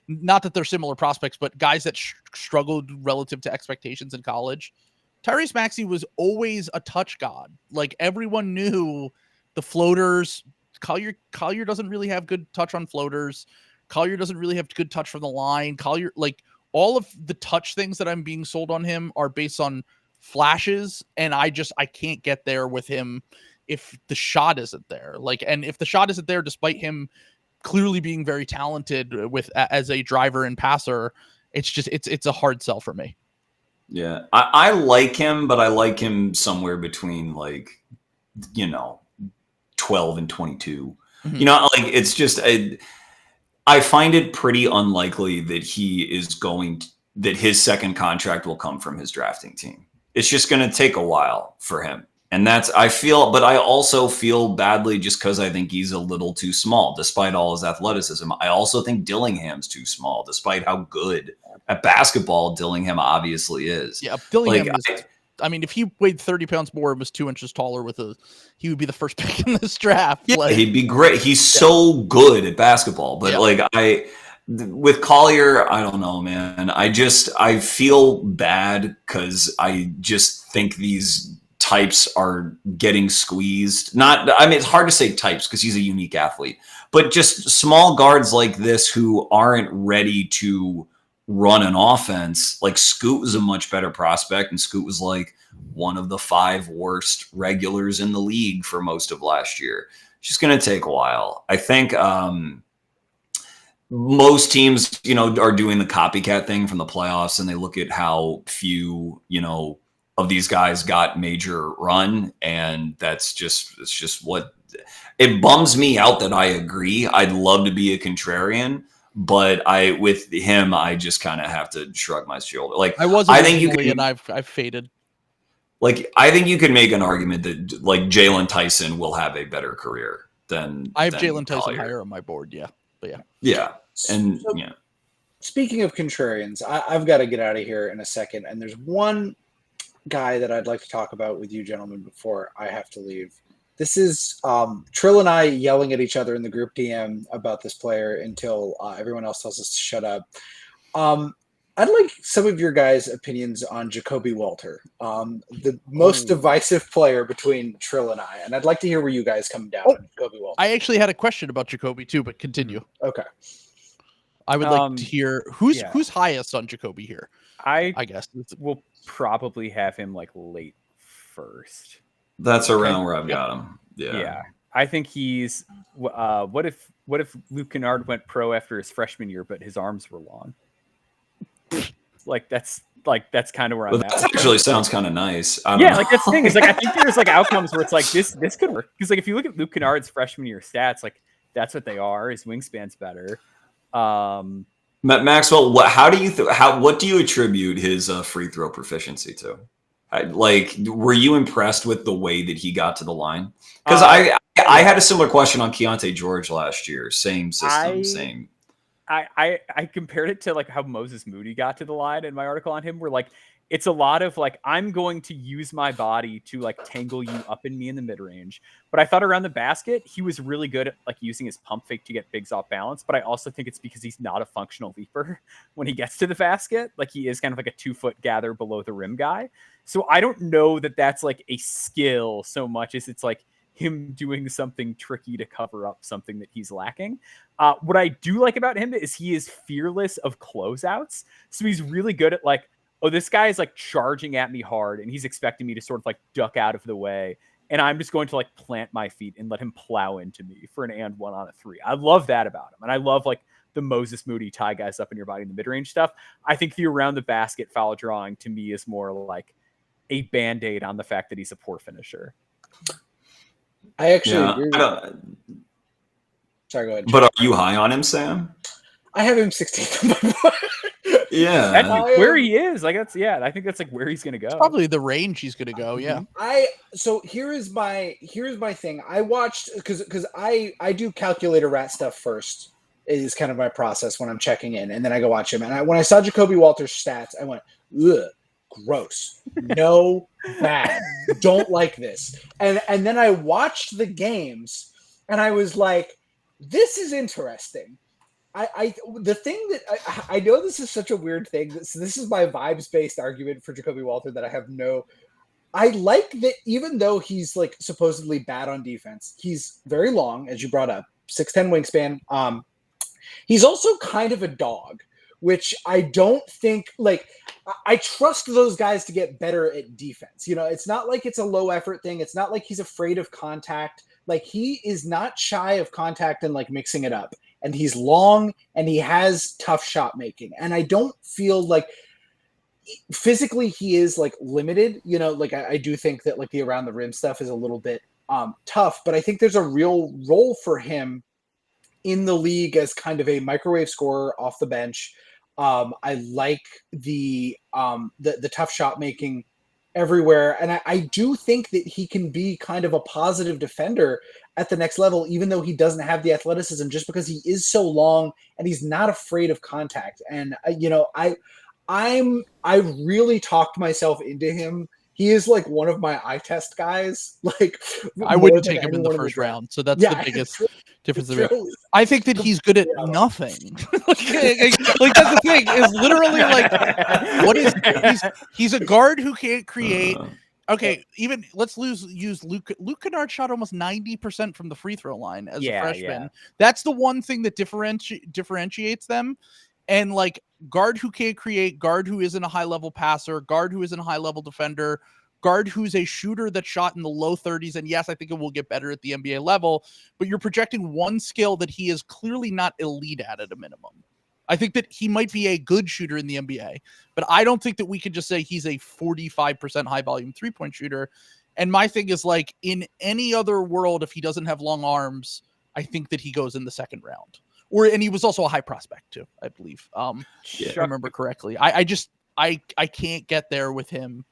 not that they're similar prospects, but guys that struggled relative to expectations in college. Tyrese Maxey was always a touch god. Like everyone knew the floaters. Collier doesn't really have good touch on floaters. Collier doesn't really have good touch from the line. Collier, like all of the touch things that I'm being sold on him are based on flashes, and I can't get there with him if the shot isn't there. Like, and if the shot isn't there, despite him clearly being very talented as a driver and passer, it's a hard sell for me. Yeah, I like him, but I like him somewhere between 12 and 22. Mm-hmm. Like it's just I find it pretty unlikely that that his second contract will come from his drafting team. It's just going to take a while for him. And but I also feel badly just because I think he's a little too small, despite all his athleticism. I also think Dillingham's too small, despite how good at basketball Dillingham obviously is. Yeah, Dillingham I mean, if he weighed 30 pounds more and was 2 inches taller he would be the first pick in this draft. Yeah, he'd be great. He's so good at basketball. But with Collier, I don't know, man. I feel bad because I just think these types are getting squeezed. It's hard to say types because he's a unique athlete, but just small guards like this who aren't ready to run an offense. Like Scoot was a much better prospect, and Scoot was like one of the 5 worst regulars in the league for most of last year. It's just going to take a while. I think most teams, are doing the copycat thing from the playoffs, and they look at how few, of these guys got major run, and it's just what it bums me out that I agree. I'd love to be a contrarian, but with him, I just kind of have to shrug my shoulder. Like I think you can, and I've faded. Like I think you can make an argument that like Jalen Tyson will have a better career than I have Jalen Tyson higher on my board. Yeah, but yeah. And Speaking of contrarians, I've got to get out of here in a second, and there's one guy that I'd like to talk about with you gentlemen before I have to leave. This is Trill and I yelling at each other in the group DM about this player until everyone else tells us to shut up. I'd like some of your guys' opinions on Jacoby Walter, the most divisive player between Trill and I, and I'd like to hear where you guys come down on Jacoby Walter. I actually had a question about Jacoby too, but continue. Okay. I would like to hear who's highest on Jacoby here. I guess we'll probably have him like late first. That's around where I've got him. Yeah. I think he's what if Luke Kennard went pro after his freshman year, but his arms were long? That's kind of where I'm at. That actually sounds kind of nice. Like that's the thing is like I think there's like outcomes where it's like this could work because like if you look at Luke Kennard's freshman year stats, like that's what they are. His wingspan's better. Maxwell, what do you attribute his free throw proficiency to? Were you impressed with the way that he got to the line? Because I had a similar question on Keontae George last year. Same system, same. I compared it to like how Moses Moody got to the line in my article on him, where like it's a lot of like I'm going to use my body to like tangle you up in me in the mid range. But I thought around the basket he was really good at like using his pump fake to get bigs off balance. But I also think it's because he's not a functional leaper when he gets to the basket. Like he is kind of like a 2-foot gather below the rim guy. So I don't know that that's like a skill so much as it's like him doing something tricky to cover up something that he's lacking. What I do like about him is he is fearless of closeouts. So he's really good at like, oh, this guy is like charging at me hard and he's expecting me to sort of like duck out of the way. And I'm just going to like plant my feet and let him plow into me for an and one on a 3. I love that about him. And I love like the Moses Moody tie guys up in your body in the mid-range stuff. I think the around the basket foul drawing to me is more like a Band-Aid on the fact that he's a poor finisher. I actually agree with Sorry, go ahead. But are you high on him, Sam? I have him 16th on my board. Yeah. That's where he is. Like I think that's like where he's gonna go. It's probably the range he's gonna go, yeah. So here's my thing. I watched because I do calculator rat stuff first, is kind of my process when I'm checking in, and then I go watch him. And when I saw Jacoby Walter's stats, I went, ugh, gross. No, bad. Don't like this. And then I watched the games and I was like, this is interesting. The thing that I know this is such a weird thing. This is my vibes-based argument for Jacoby Walter that I like that even though he's like supposedly bad on defense, he's very long, as you brought up, 6'10" wingspan. He's also kind of a dog, which I don't think like I trust those guys to get better at defense. You know, it's not like it's a low effort thing. It's not like he's afraid of contact. Like he is not shy of contact and like mixing it up. And he's long and he has tough shot making. And I don't feel like physically he is like limited, you know, like I do think that like the around the rim stuff is a little bit tough, but I think there's a real role for him in the league as kind of a microwave scorer off the bench. I like the tough shot making everywhere. And I do think that he can be kind of a positive defender at the next level, even though he doesn't have the athleticism, just because he is so long and he's not afraid of contact. And, I really talked myself into him. He is like one of my eye test guys. Like, I wouldn't take him in the first round. So that's the biggest difference. I think that he's good at nothing. like that's the thing. Is literally like, what is he's a guard who can't create. Okay, even let's use Luke. Luke Kennard shot almost 90% from the free throw line as a freshman. Yeah. That's the one thing that differentiates them. And like guard who can't create, guard who isn't a high level passer, guard who isn't a high level defender, guard who's a shooter that shot in the low 30s. And yes, I think it will get better at the NBA level, but you're projecting one skill that he is clearly not elite at a minimum. I think that he might be a good shooter in the NBA, but I don't think that we can just say he's a 45% high volume 3-point shooter. And my thing is like in any other world, if he doesn't have long arms, I think that he goes in the second round. And he was also a high prospect too, I believe. If I remember correctly. I can't get there with him.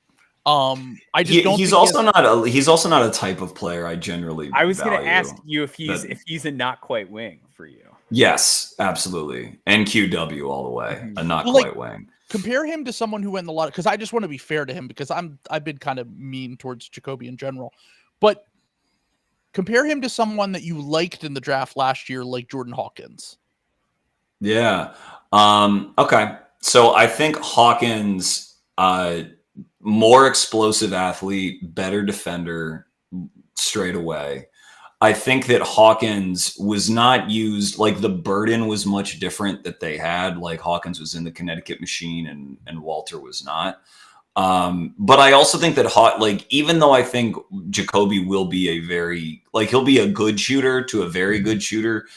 I just don't. He's also not a type of player I generally. I was going to ask you if he's a not quite wing for you. Yes, absolutely. NQW all the way. A not quite wing. Compare him to someone who went in the lot because I just want to be fair to him because I've been kind of mean towards Jacoby in general, but. Compare him to someone that you liked in the draft last year, like Jordan Hawkins. Yeah. Okay. So I think Hawkins, more explosive athlete, better defender straight away. I think that Hawkins was not used, like the burden was much different that they had. Like Hawkins was in the Connecticut machine and Walter was not. But I also think that even though I think Jacoby will be he'll be a good shooter to a very good shooter.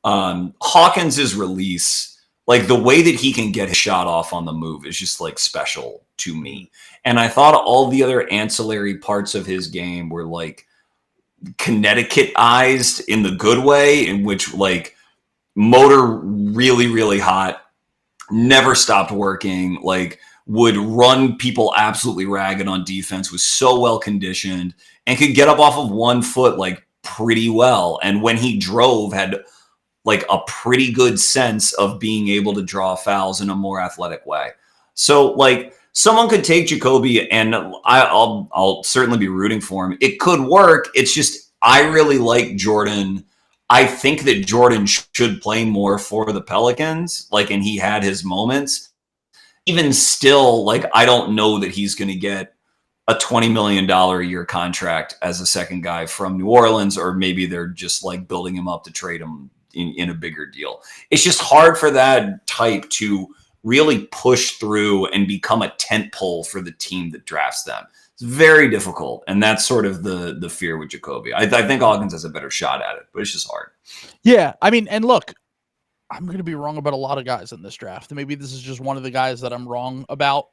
Hawkins's release, like the way that he can get his shot off on the move is just like special to me. And I thought all the other ancillary parts of his game were like Connecticutized in the good way, in which like motor really, really hot, never stopped working, like would run people absolutely ragged on defense, was so well conditioned and could get up off of 1 foot like pretty well. And when he drove, had like a pretty good sense of being able to draw fouls in a more athletic way. So like someone could take Jacoby and I'll certainly be rooting for him. It could work. It's just, I really like Jordan. I think that Jordan should play more for the Pelicans. Like, and he had his moments. Even still, like, I don't know that he's going to get a $20 million a year contract as a second guy from New Orleans, or maybe they're just like building him up to trade him in a bigger deal. It's just hard for that type to really push through and become a tent pole for the team that drafts them. It's very difficult. And that's sort of the fear with Jacoby. I think Hawkins has a better shot at it, but it's just hard. Yeah. I mean, and look, I'm going to be wrong about a lot of guys in this draft. Maybe this is just one of the guys that I'm wrong about.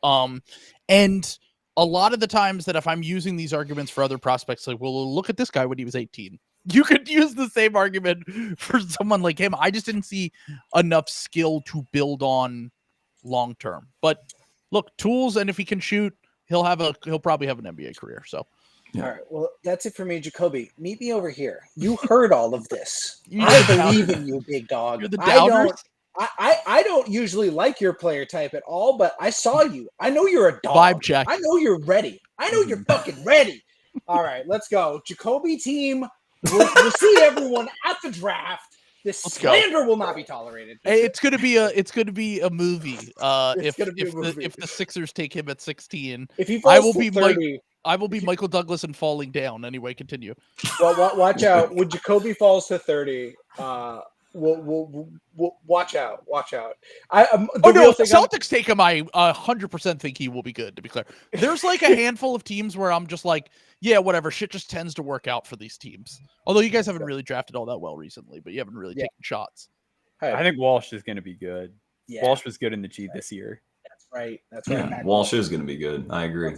And a lot of the times that if I'm using these arguments for other prospects, like, well, look at this guy when he was 18. You could use the same argument for someone like him. I just didn't see enough skill to build on long term. But look, tools, and if he can shoot, he'll probably have an NBA career. So. Yeah. All right. Well, that's it for me, Jacoby. Meet me over here. You heard all of this. I believe in you, big dog. You're the doubters? I don't usually like your player type at all, but I saw you. I know you're a dog. Vibe check. I know you're ready. I know you're fucking ready. All right, let's go. Jacoby team. We'll see everyone at the draft. This slander will not be tolerated. It's gonna be a movie. If the Sixers take him at 16, if he falls to 30. I will be Michael Douglas and Falling Down. Anyway, continue. Well, watch out. When Jacoby falls to 30, we'll watch out. Watch out. Celtics take him. I 100% think he will be good, to be clear. There's like a handful of teams where I'm just like, yeah, whatever. Shit just tends to work out for these teams. Although you guys haven't really drafted all that well recently, but you haven't really taken shots. I think Walsh is going to be good. Yeah. Walsh was good in the G this year. That's right. Yeah, Walsh is going to be good. I agree.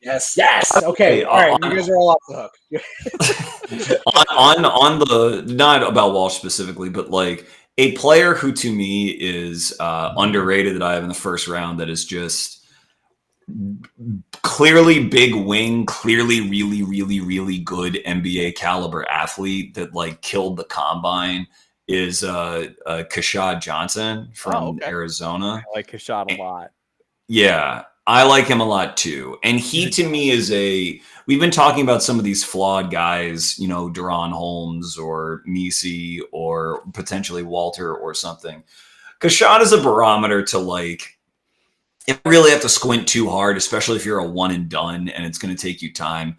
Yes. Okay. All right. You guys are all off the hook. on the, not about Walsh specifically, but like a player who to me is underrated that I have in the first round that is just clearly big wing, clearly really, really, really good NBA caliber athlete that like killed the combine is Kashad Johnson from Arizona. I like Kashad a lot. Yeah, I like him a lot too. And he to me is we've been talking about some of these flawed guys, you know, Deron Holmes or Nisi or potentially Walter or something. Kashad is a barometer to like, you really have to squint too hard, especially if you're a one and done and it's going to take you time.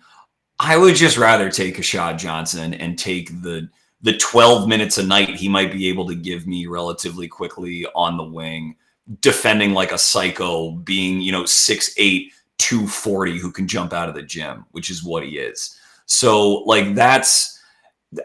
I would just rather take Kashad Johnson and take the 12 minutes a night he might be able to give me relatively quickly on the wing, defending like a psycho, being, you know, 6'8", 240 who can jump out of the gym, which is what he is. So like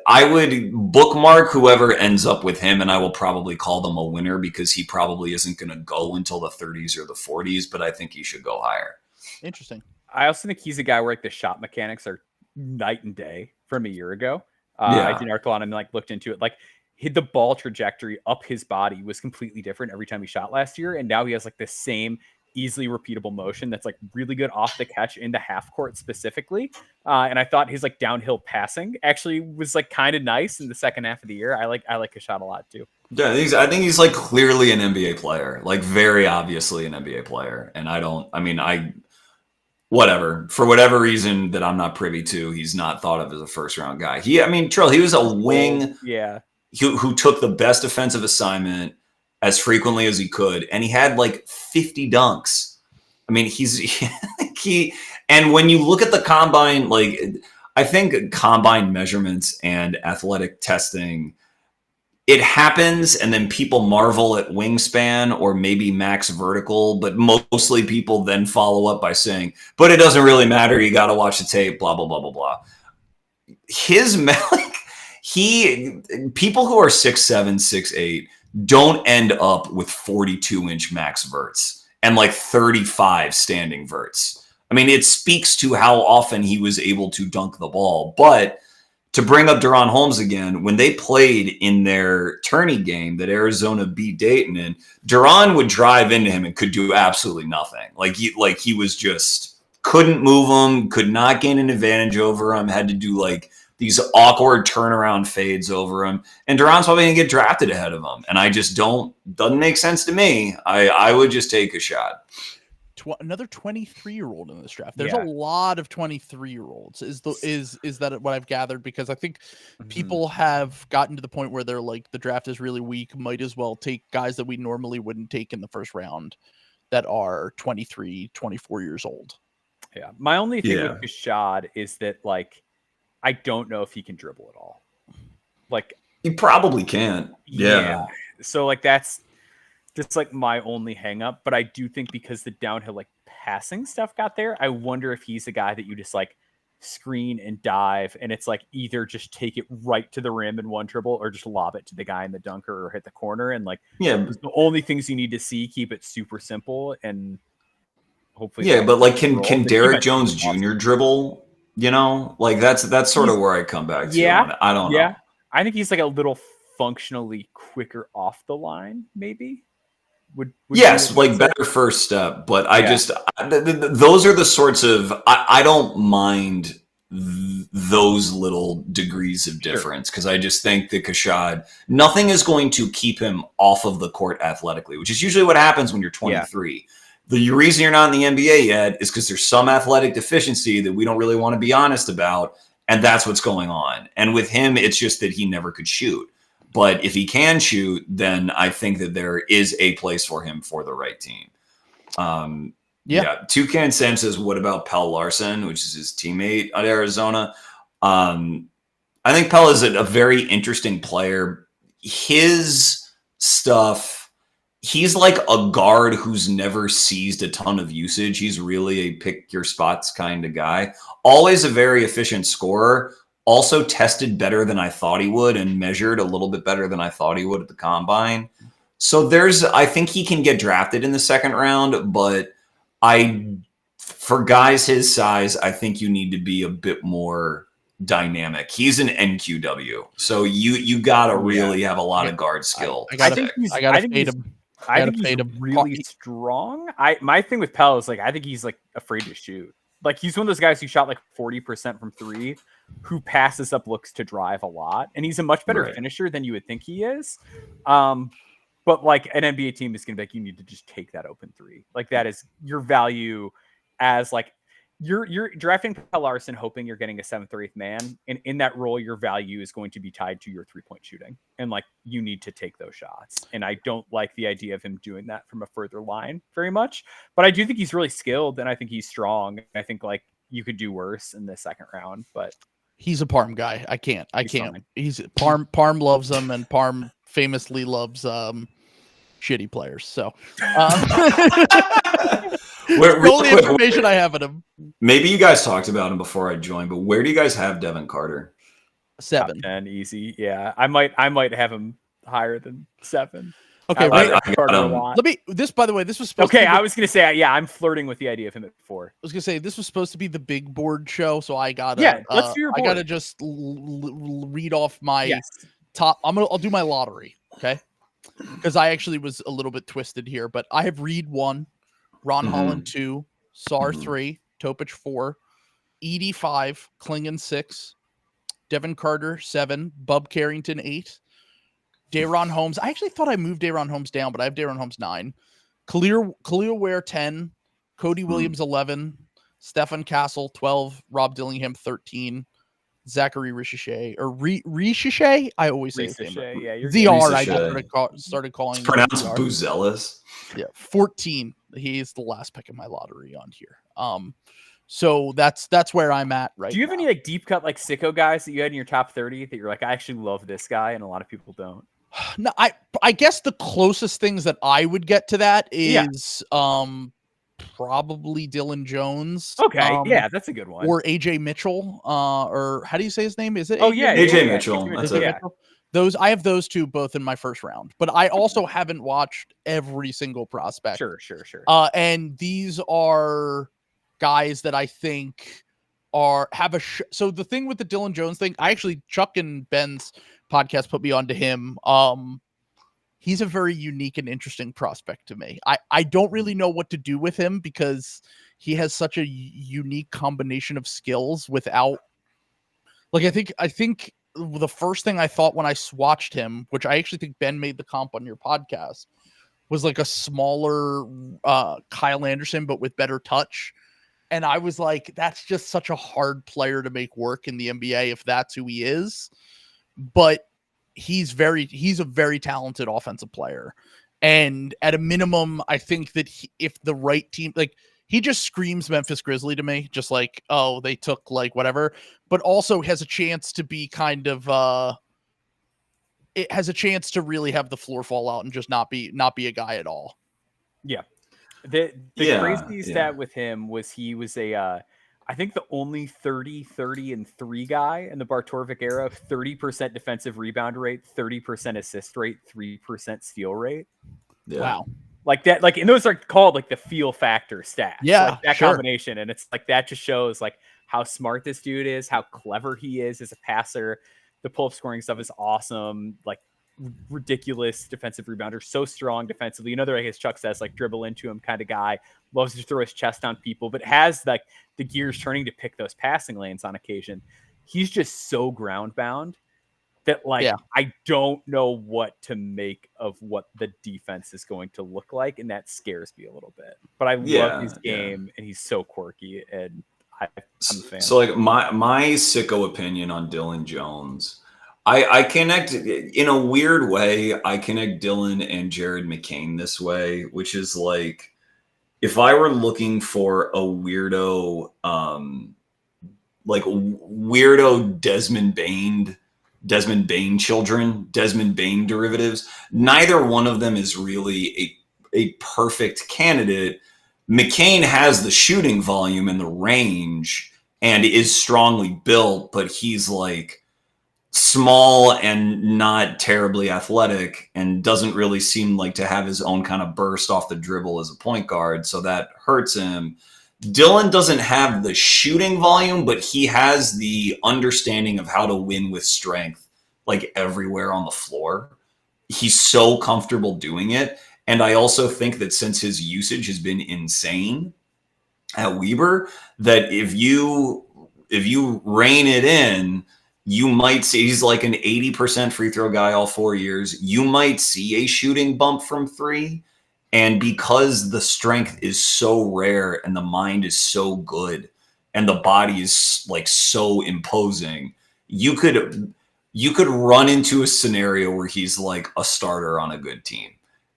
I would bookmark whoever ends up with him, and I will probably call them a winner because he probably isn't going to go until the 30s or the 40s, but I think he should go higher. Interesting. I also think he's a guy where like the shot mechanics are night and day from a year ago. I did an article on him and like looked into it. Like the ball trajectory up his body was completely different every time he shot last year, and now he has like the same easily repeatable motion that's like really good off the catch into half court specifically. And I thought his like downhill passing actually was like kind of nice in the second half of the year. I like Kashad a lot too. Yeah, I think he's like clearly an NBA player, like very obviously an NBA player. And whatever, for whatever reason that I'm not privy to, he's not thought of as a first round guy. Trill, he was a wing who took the best defensive assignment as frequently as he could, and he had like 50 dunks. I mean, and when you look at the combine, like I think combine measurements and athletic testing, it happens, and then people marvel at wingspan or maybe max vertical, but mostly people then follow up by saying, but it doesn't really matter, you got to watch the tape, blah, blah, blah, blah, blah. People who are 6'7", 6'8", don't end up with 42-inch max verts and like 35 standing verts. I mean, it speaks to how often he was able to dunk the ball. But to bring up Deron Holmes again, when they played in their tourney game that Arizona beat Dayton in, Deron would drive into him and could do absolutely nothing. He was just couldn't move him, could not gain an advantage over him, had to do like these awkward turnaround fades over him, and Duran's probably gonna get drafted ahead of him. And I just doesn't make sense to me. I would just take a shot. Another 23-year-old in this draft. There's a lot of 23-year-olds. Is that what I've gathered? Because I think people have gotten to the point where they're like, the draft is really weak. Might as well take guys that we normally wouldn't take in the first round that are 23, 24 years old. Yeah. My only thing with Kashad is that like, I don't know if he can dribble at all. Like he probably can't. Yeah. So like that's just like my only hang up. But I do think because the downhill like passing stuff got there, I wonder if he's a guy that you just like screen and dive, and it's like either just take it right to the rim in one dribble or just lob it to the guy in the dunker or hit the corner. And like the only things you need to see, keep it super simple and hopefully. Yeah, but like can Derek Jones Jr. dribble? You know, like that's sort of where I come back to. I don't know. Yeah, I think he's like a little functionally quicker off the line, maybe. Would yes, like better first step. But I just those are the sorts of I don't mind those little degrees of difference because I just think that Kashad, nothing is going to keep him off of the court athletically, which is usually what happens when you're 23. Yeah. The reason you're not in the NBA yet is because there's some athletic deficiency that we don't really want to be honest about, and that's what's going on. And with him, it's just that he never could shoot. But if he can shoot, then I think that there is a place for him for the right team. Toucan Sam says, what about Pell Larson, which is his teammate at Arizona? I think Pell is a very interesting player. His stuff... He's like a guard who's never seized a ton of usage. He's really a pick your spots kind of guy. Always a very efficient scorer. Also tested better than I thought he would and measured a little bit better than I thought he would at the combine. So I think he can get drafted in the second round, but for guys his size, I think you need to be a bit more dynamic. He's an NQW. So you got to really have a lot of guard skill. I gotta fade him. I Gotta think pay he's to really strong. My thing with Pell is like I think he's like afraid to shoot. Like he's one of those guys who shot like 40% from three, who passes up looks to drive a lot, and he's a much better finisher than you would think he is. But like an NBA team is going to be like, you need to just take that open three. Like that is your value as like you're drafting Pell Larson hoping you're getting a 7th or 8th man. And in that role, your value is going to be tied to your 3-point shooting. And like you need to take those shots. And I don't like the idea of him doing that from a further line very much. But I do think he's really skilled and I think he's strong. I think like you could do worse in the second round, but he's a Parm guy. I can't. He's Parm loves him, and Parm famously loves shitty players. So the only information I have on him. Maybe you guys talked about him before I joined, but where do you guys have Devin Carter? 7. Top 10, easy. Yeah, I might have him higher than 7. Okay, wait. Let me. This, by the way, this was supposed to be I was gonna say, yeah, I'm flirting with the idea of him at 4. I was gonna say this was supposed to be the big board show, so I gotta. Let's do your board. I gotta just read off my top. I'll do my lottery, okay? Because I actually was a little bit twisted here, but I have Reed 1, Ron Holland 2, Sarr 3, Topic 4, Edey 5, Clingan 6, Devin Carter 7, Bub Carrington 8. Dayron Holmes. I actually thought I moved Dayron Holmes down, but I have Dayron Holmes 9. Khalil Ware 10. Cody Williams 11. Stephon Castle 12. Rob Dillingham 13. Zachary Richeche or Richeche. I always say his name. Yeah, you're ZR. I just started calling. It's pronounced Buzelis. Yeah, 14. He's the last pick in my lottery on here. So that's where I'm at right now. Do you have any like deep cut like sicko guys that you had in your top 30 that you're like, I actually love this guy, and a lot of people don't? No, I guess the closest things that I would get to that is probably Dylan Jones. Okay, yeah, that's a good one. Or AJ Mitchell, or how do you say his name? Is it? AJ Mitchell. That's it. Mitchell. I have those two both in my first round, but I also haven't watched every single prospect. Sure. And these are guys that I think have so the thing with the Dylan Jones thing, I actually, Chuck and Ben's podcast put me onto him. He's a very unique and interesting prospect to me. I don't really know what to do with him because he has such a unique combination of skills without like, I think the first thing I thought when I watched him, which I actually think Ben made the comp on your podcast, was like a smaller Kyle Anderson, but with better touch. And I was like, that's just such a hard player to make work in the NBA if that's who he is. But he's a very talented offensive player. And at a minimum, I think that if the right team, like he just screams Memphis Grizzly to me, just like, oh, they took like whatever, but also has a chance to be kind of, it has a chance to really have the floor fall out and just not be a guy at all. Yeah. The crazy stat with him was he was I think the only 30-30-3 guy in the Bartorvik era, 30% defensive rebound rate, 30% assist rate, 3% steal rate. Yeah. Wow. Like that, like, and those are called like the feel factor stats. Yeah. Like that combination. And it's like, that just shows like how smart this dude is, how clever he is as a passer. The pull-up scoring stuff is awesome. Like, ridiculous defensive rebounder, so strong defensively. Another, I guess Chuck says, like dribble into him kind of guy, loves to throw his chest on people, but has like the gears turning to pick those passing lanes on occasion. He's just so ground bound that like I don't know what to make of what the defense is going to look like, and that scares me a little bit. But I love his game, and he's so quirky, and I'm a fan. So like my sicko opinion on Dylan Jones, I connect in a weird way. I connect Dylan and Jared McCain this way, which is like, if I were looking for a weirdo, like weirdo Desmond Bane children, Desmond Bane derivatives, neither one of them is really a perfect candidate. McCain has the shooting volume and the range and is strongly built, but he's like small and not terribly athletic and doesn't really seem like to have his own kind of burst off the dribble as a point guard. So that hurts him. Dylan doesn't have the shooting volume, but he has the understanding of how to win with strength, like everywhere on the floor. He's so comfortable doing it. And I also think that since his usage has been insane at Weber, that if you rein it in, you might see he's like an 80% free throw guy all 4 years. You might see a shooting bump from 3. And because the strength is so rare and the mind is so good and the body is like so imposing, you could run into a scenario where he's like a starter on a good team.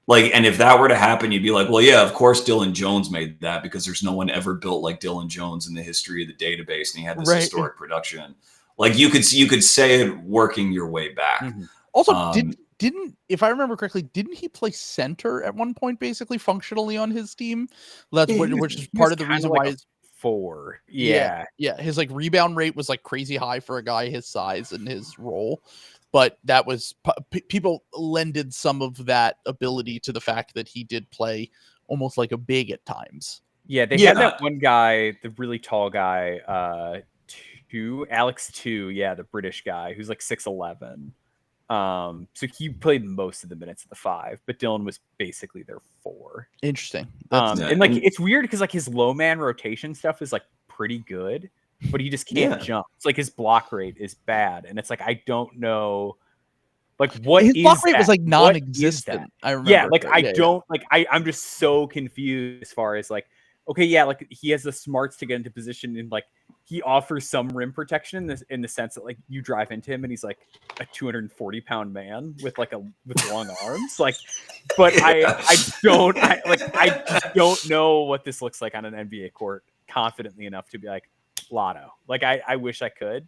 Like, and if that were to happen, you'd be like, well, yeah, of course Dylan Jones made that, because there's no one ever built like Dylan Jones in the history of the database, and he had this historic production. Like, you could say it working your way back. Mm-hmm. Also, didn't if I remember correctly, didn't he play center at one point, basically functionally on his team? That's which is part of the reason why his 4. Yeah. His like rebound rate was like crazy high for a guy his size and his role. But that was people lended some of that ability to the fact that he did play almost like a big at times. Yeah, they had that one guy, the really tall guy, Alex 2, the British guy who's like 6'11". So he played most of the minutes of the 5, but Dylan was basically their 4. Interesting. And like it's weird because like his low man rotation stuff is like pretty good, but he just can't jump. It's like his block rate is bad, and it's like I don't know, like what his is block rate that? was like non-existent. I remember. Yeah, like I don't like I'm just so confused as far as like, okay, like he has the smarts to get into position, and like he offers some rim protection in the sense that like you drive into him and he's like a 240-pound man with long arms, like. But I just don't know what this looks like on an NBA court confidently enough to be like Lotto. Like I wish I could.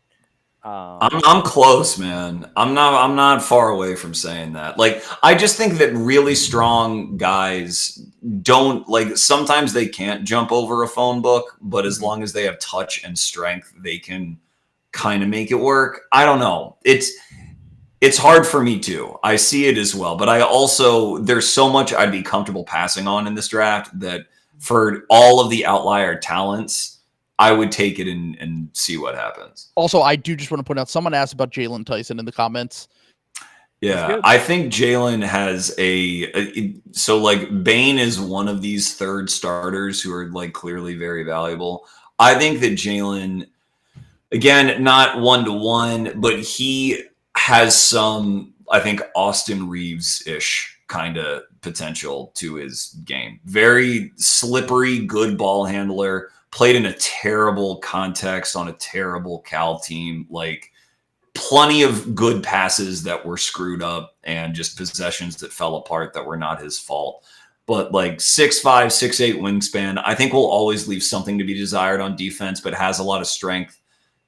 I'm close, man. I'm not far away from saying that. Like, I just think that really strong guys don't, like, sometimes they can't jump over a phone book, but as long as they have touch and strength, they can kind of make it work. I don't know. It's hard for me too. I see it as well, but I also, there's so much I'd be comfortable passing on in this draft that for all of the outlier talents, I would take it and see what happens. Also, I do just want to point out, someone asked about Jalen Tyson in the comments. Yeah, I think Jalen has so like Bane is one of these third starters who are like clearly very valuable. I think that Jalen, again, not 1-to-1, but he has some, I think, Austin Reeves-ish kind of potential to his game. Very slippery, good ball handler. Played in a terrible context on a terrible Cal team, like plenty of good passes that were screwed up and just possessions that fell apart that were not his fault. But like 6'5", 6'8" wingspan, I think will always leave something to be desired on defense, but has a lot of strength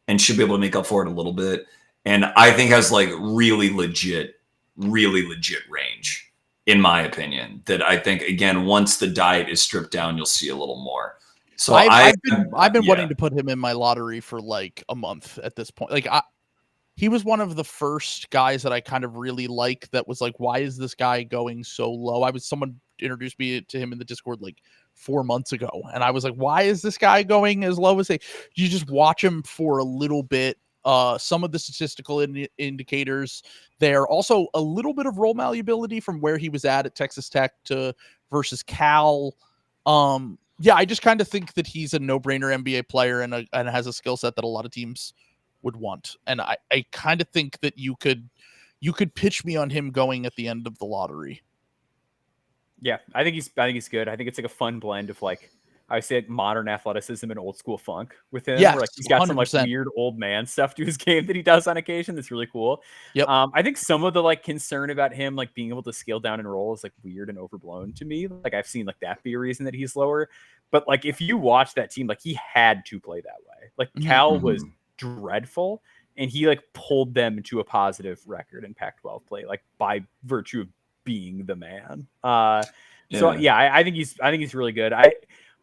and should be able to make up for it a little bit. And I think has like really legit range, in my opinion, that I think, again, once the diet is stripped down, you'll see a little more. So I've been wanting to put him in my lottery for like a month at this point. Like he was one of the first guys that I kind of really like that was like, why is this guy going so low? Someone introduced me to him in the Discord like 4 months ago. And I was like, why is this guy going as low as you just watch him for a little bit. Some of the statistical indicators there, also a little bit of role malleability from where he was at Texas Tech to versus Cal. Yeah, I just kind of think that he's a no-brainer NBA player and has a skill set that a lot of teams would want. And I kind of think that you could pitch me on him going at the end of the lottery. Yeah, I think he's good. I think it's like a fun blend of like, I would say like modern athleticism and old school funk with him. Yes, where, like he's got 100%. some like weird old man stuff to his game that he does on occasion. That's really cool. Yep. I think some of the like concern about him like being able to scale down and roll is like weird and overblown to me. Like I've seen like that be a reason that he's lower. But like if you watch that team, like he had to play that way. Like Cal was dreadful, and he like pulled them into a positive record in Pac-12 play, like by virtue of being the man. So yeah, I think he's really good.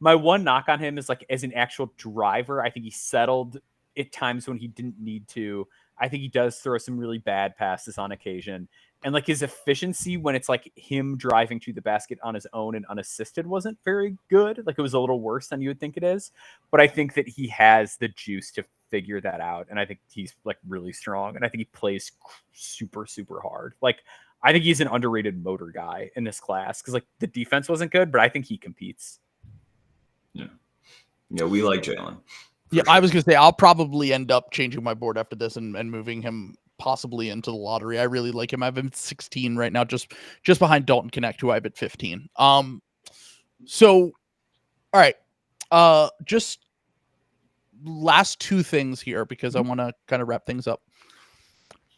My one knock on him is like as an actual driver, I think he settled at times when he didn't need to. I think he does throw some really bad passes on occasion. And like his efficiency when it's like him driving to the basket on his own and unassisted wasn't very good. Like it was a little worse than you would think it is. But I think that he has the juice to figure that out. And I think he's like really strong. And I think he plays super, super hard. Like I think he's an underrated motor guy in this class because like the defense wasn't good, but I think he competes. Yeah, we like Jalen. Yeah, I was going to say I'll probably end up changing my board after this and moving him possibly into the lottery. I really like him. I have him at 16 right now, just behind Dalton Connect, who I have at 15. So, all right, just last two things here because I want to kind of wrap things up.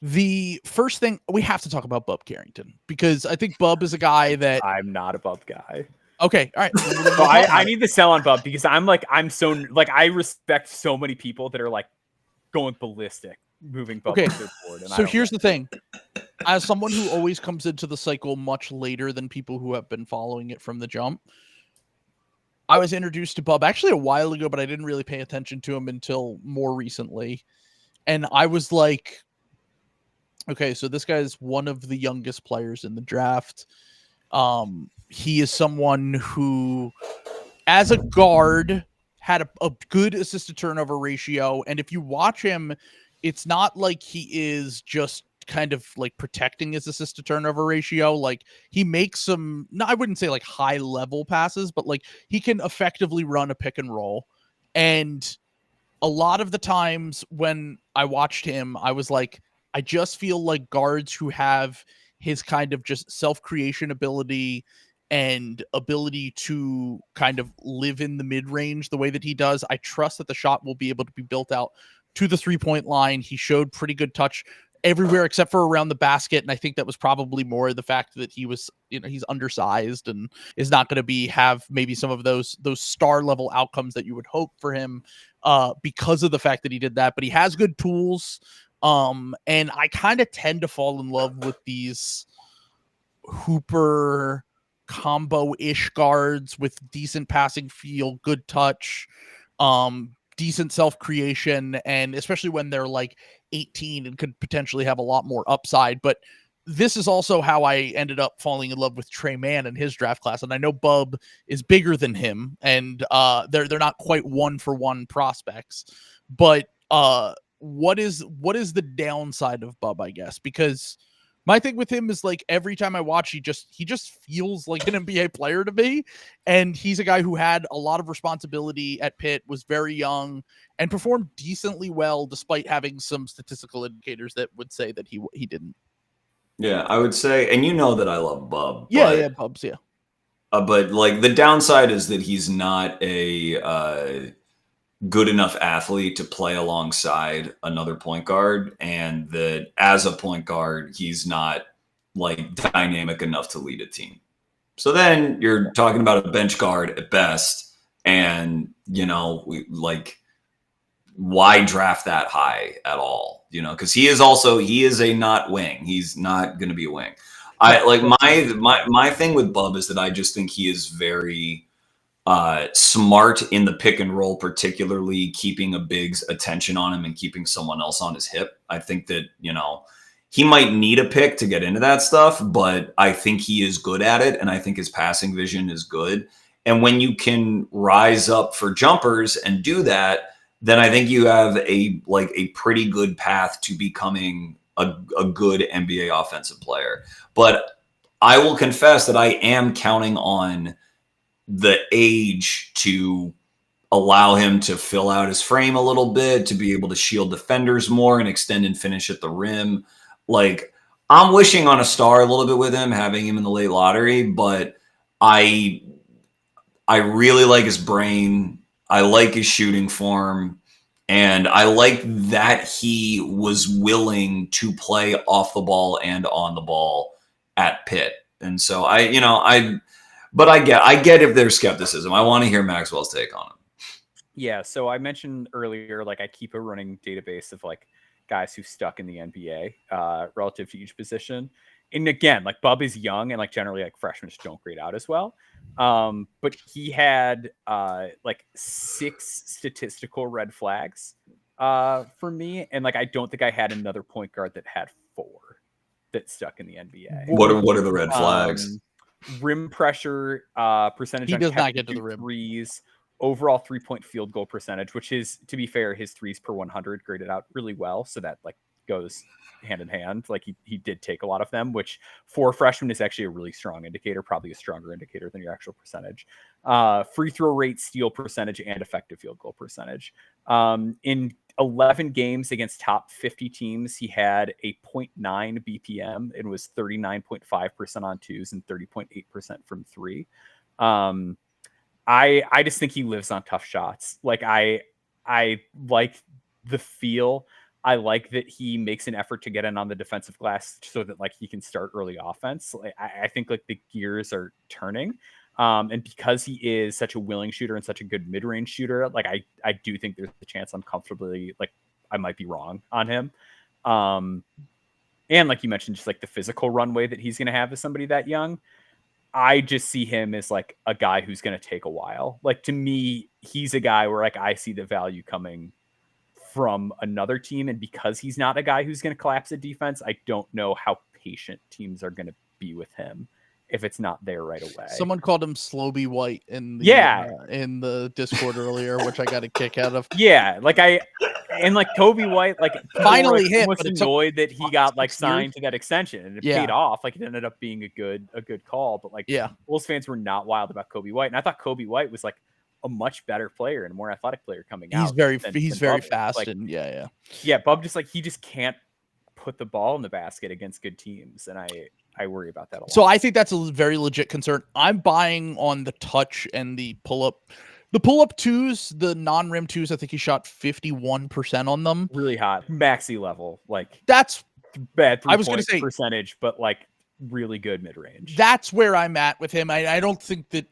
The first thing, we have to talk about Bub Carrington because I think Bub is a guy that I'm not a Bub guy. Okay, all right. So I need to sell on Bub because I'm so like I respect so many people that are like going ballistic moving Bub to their board. And so here's the thing. As someone who always comes into the cycle much later than people who have been following it from the jump, I was introduced to Bub actually a while ago, but I didn't really pay attention to him until more recently. And I was like, okay, so this guy is one of the youngest players in the draft. He is someone who, as a guard, had a good assist-to-turnover ratio. And if you watch him, it's not like he is just kind of like protecting his assist-to-turnover ratio. Like he makes some, no, I wouldn't say like high-level passes, but like he can effectively run a pick and roll. And a lot of the times when I watched him, I was like, I just feel like guards who have his kind of just self-creation ability and ability to kind of live in the mid-range the way that he does, I trust that the shot will be able to be built out to the three-point line. He showed pretty good touch everywhere except for around the basket, and I think that was probably more the fact that he was, he's undersized and is not going to have maybe some of those star-level outcomes that you would hope for him because of the fact that he did that. But he has good tools, and I kind of tend to fall in love with these Hooper combo-ish guards with decent passing feel, good touch, decent self-creation, and especially when they're like 18 and could potentially have a lot more upside. But this is also how I ended up falling in love with Trey Mann in his draft class. And I know Bub is bigger than him, and they're not quite one-for-one prospects. But what is the downside of Bub, I guess? Because my thing with him is like every time I watch, he just feels like an NBA player to me. And he's a guy who had a lot of responsibility at Pitt, was very young, and performed decently well despite having some statistical indicators that would say that he didn't. Yeah, I would say, and you know that I love Bub. Yeah, Bub's, yeah. But like the downside is that he's not a good enough athlete to play alongside another point guard, and that as a point guard, he's not like dynamic enough to lead a team. So then you're talking about a bench guard at best, and why draft that high at all? Because he is a not wing. He's not going to be a wing. I like my thing with Bub is that I just think he is very smart in the pick and roll, particularly keeping a big's attention on him and keeping someone else on his hip. I think that, he might need a pick to get into that stuff, but I think he is good at it. And I think his passing vision is good. And when you can rise up for jumpers and do that, then I think you have a pretty good path to becoming a good NBA offensive player. But I will confess that I am counting on the age to allow him to fill out his frame a little bit, to be able to shield defenders more and extend and finish at the rim. Like, I'm wishing on a star a little bit with him, having him in the late lottery, but I really like his brain. I like his shooting form, and I like that he was willing to play off the ball and on the ball at Pitt. And so but I get if there's skepticism. I want to hear Maxwell's take on him. Yeah, so I mentioned earlier, like I keep a running database of like guys who stuck in the NBA relative to each position. And again, like Bub is young, and like generally like freshmen just don't grade out as well. But he had like 6 statistical red flags for me, and like I don't think I had another point guard that had 4 that stuck in the NBA. What are the red flags? Rim pressure percentage. He does not get to the rim. Threes, overall 3-point field goal percentage, which is, to be fair, his threes per 100 graded out really well. So that like goes hand in hand. Like he did take a lot of them, which for freshmen is actually a really strong indicator, probably a stronger indicator than your actual percentage. Free throw rate, steal percentage, and effective field goal percentage. In 11 games against top 50 teams, he had a 0.9 BPM and was 39.5% on twos and 30.8% from three. I just think he lives on tough shots. Like I like the feel. I like that he makes an effort to get in on the defensive glass so that like he can start early offense. Like, I think like the gears are turning. And because he is such a willing shooter and such a good mid-range shooter, like I do think there's a chance I'm comfortably, like I might be wrong on him. And like you mentioned, just like the physical runway that he's going to have as somebody that young. I just see him as like a guy who's going to take a while. Like to me, he's a guy where like I see the value coming from another team. And because he's not a guy who's going to collapse the defense, I don't know how patient teams are going to be with him if it's not there right away. Someone called him Sloby White in the Discord earlier, which I got a kick out of. Yeah, like Kobe White, like finally hit, was annoyed that he got like signed to that extension and it paid off. Like it ended up being a good call, but like Bulls fans were not wild about Kobe White, and I thought Kobe White was like a much better player and a more athletic player coming out. He's very fast, like, and Bub just like he just can't put the ball in the basket against good teams, and I worry about that a lot. So I think that's a very legit concern. I'm buying on the touch and the pull-up. The pull-up twos, the non-rim twos, I think he shot 51% on them. Really hot. Maxi level. Like that's bad. I was going to say percentage, but like really good mid-range. That's where I'm at with him. I don't think that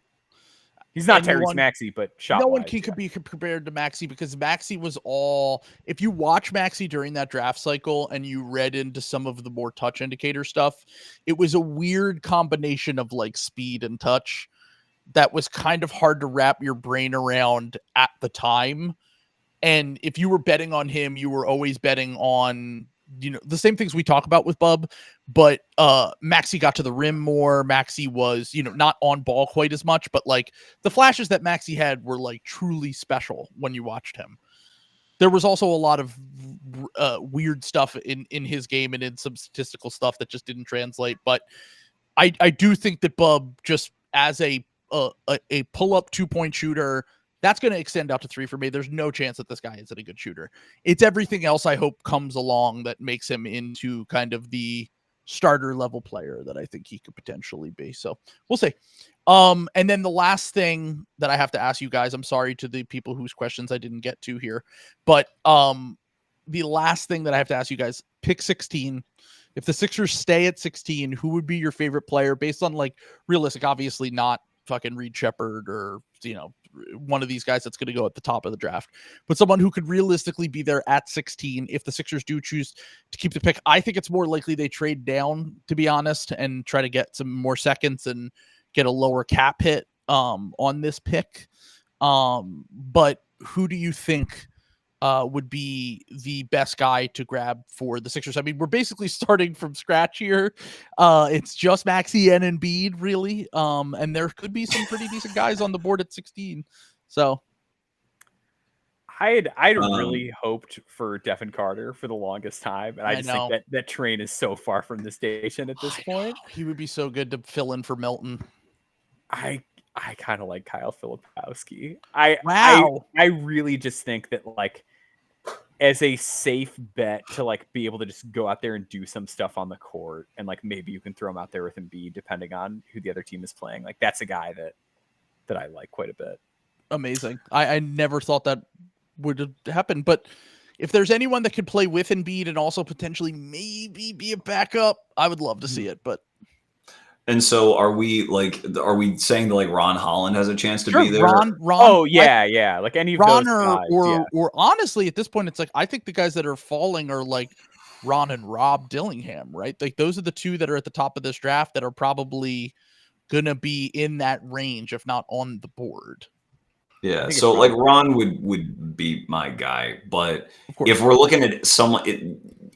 he's not Tyrese Maxey, but shot. No one could be compared to Maxey because Maxey was all. If you watch Maxey during that draft cycle and you read into some of the more touch indicator stuff, it was a weird combination of like speed and touch that was kind of hard to wrap your brain around at the time. And if you were betting on him, you were always betting on, you know, the same things we talk about with Bub, but Maxey got to the rim more. Maxey was, you know, not on ball quite as much, but like the flashes that Maxey had were like truly special when you watched him. There was also a lot of weird stuff in his game and in some statistical stuff that just didn't translate. But I do think that Bub, just as a pull-up 2-point shooter, that's going to extend out to 3 for me. There's no chance that this guy isn't a good shooter. It's everything else I hope comes along that makes him into kind of the starter level player that I think he could potentially be. So we'll see. And then the last thing that I have to ask you guys, I'm sorry to the people whose questions I didn't get to here, but the last thing that I have to ask you guys, pick 16. If the Sixers stay at 16, who would be your favorite player based on like realistic, obviously not fucking Reed Sheppard or, you know, one of these guys that's going to go at the top of the draft, but someone who could realistically be there at 16 if the Sixers do choose to keep the pick. I think it's more likely they trade down, to be honest, and try to get some more seconds and get a lower cap hit on this pick. But who do you think would be the best guy to grab for the Sixers? I mean, we're basically starting from scratch here. It's just Maxey and Embiid, really. And there could be some pretty decent guys on the board at 16. So I'd really hoped for Devin Carter for the longest time. And I just think that train is so far from the station at this point. He would be so good to fill in for Milton. I kind of like Kyle Filipowski. I really just think that like as a safe bet to like be able to just go out there and do some stuff on the court, and like maybe you can throw him out there with Embiid depending on who the other team is playing. Like that's a guy that I like quite a bit. Amazing. I never thought that would have happened, but if there's anyone that could play with Embiid and also potentially maybe be a backup, I would love to see it. But and so are we saying that like Ron Holland has a chance to be there? Ron, oh yeah. Like any of Ron those guys, or honestly at this point, it's like, I think the guys that are falling are like Ron and Rob Dillingham, right? Like those are the two that are at the top of this draft that are probably going to be in that range, if not on the board. Yeah. So like Ron would be my guy, but if we're looking at someone,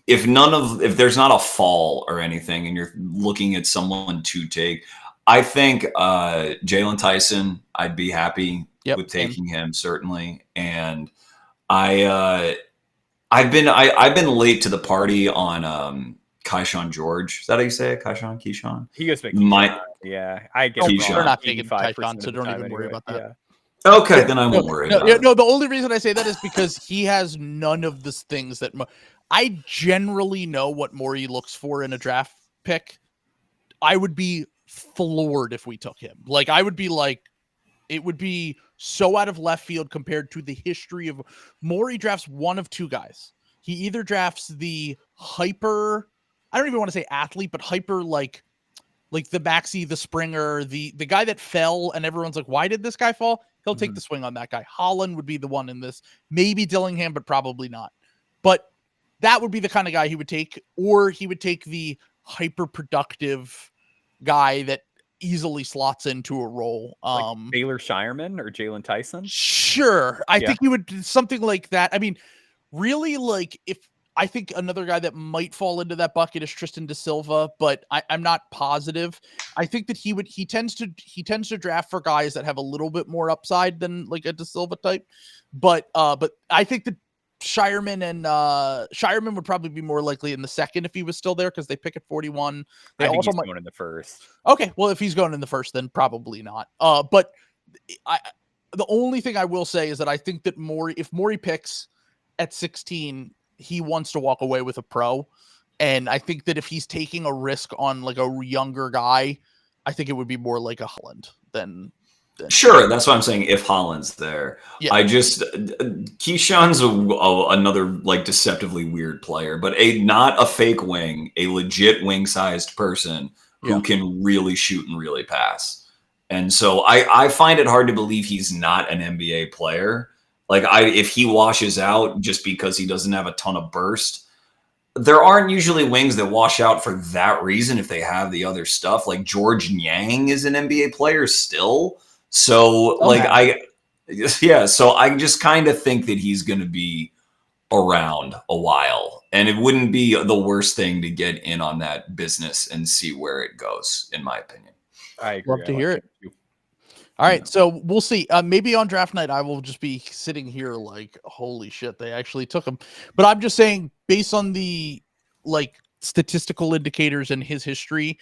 if there's not a fall or anything and you're looking at someone to take, I think Jalen Tyson, I'd be happy with taking him certainly. And I I've been late to the party on Keyshawn George. Is that how you say it? Keyshawn? He goes back. Yeah, I get Keyshawn. it They're wrong not taking 85% Keyshawn, of so the don't time even worry anyway. about that. Yeah. Okay, then I won't worry about it. No, the only reason I say that is because he has none of the things that I generally know what Morey looks for in a draft pick. I would be floored if we took him. Like, I would be like, it would be so out of left field compared to the history of Morey. Drafts one of two guys. He either drafts the hyper, I don't even want to say athlete, but hyper like the Maxey, the Springer, the guy that fell and everyone's like, why did this guy fall? He'll take the swing on that guy. Holland would be the one in this. Maybe Dillingham, but probably not. But that would be the kind of guy he would take, or he would take the hyper productive guy that easily slots into a role. Like Baylor Shireman or Jalen Tyson? Sure. I think he would do something like that. I mean, really, like, if I think another guy that might fall into that bucket is Tristan Da Silva, but I'm not positive. I think that he tends to draft for guys that have a little bit more upside than like a Da Silva type. But I think that Shireman would probably be more likely in the second if he was still there, because they pick at 41. They I think also he's might going in the first. Okay, well, if he's going in the first, then probably not. But the only thing I will say is that I think that if Morey picks at 16, he wants to walk away with a pro. And I think that if he's taking a risk on like a younger guy, I think it would be more like a Holland than Sure, that's what I'm saying. If Holland's there, yeah. I just Keyshawn's another like deceptively weird player, but not a fake wing, a legit wing-sized person who can really shoot and really pass. And so I find it hard to believe he's not an NBA player. Like if he washes out just because he doesn't have a ton of burst, there aren't usually wings that wash out for that reason if they have the other stuff. Like George Niang is an NBA player still. So so I just kind of think that he's going to be around a while, and it wouldn't be the worst thing to get in on that business and see where it goes, in my opinion. I agree. Love to hear it. All right, so we'll see. Maybe on draft night, I will just be sitting here like, holy shit, they actually took him. But I'm just saying, based on the like statistical indicators in his history,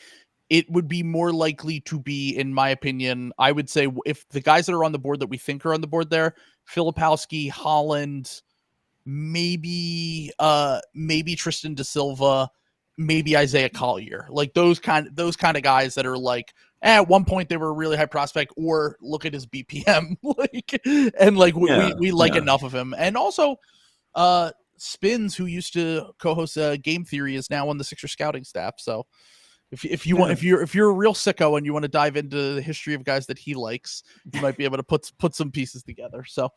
it would be more likely to be, in my opinion, I would say, if the guys that are on the board that we think are on the board there, Filipowski, Holland, maybe Tristan Da Silva, maybe Isaiah Collier, like those kind of guys that are like, at one point they were a really high prospect, or look at his BPM, we like enough of him. And also Spins, who used to co-host Game Theory, is now on the Sixers scouting staff. So if you're a real sicko and you want to dive into the history of guys that he likes, you might be able to put some pieces together. So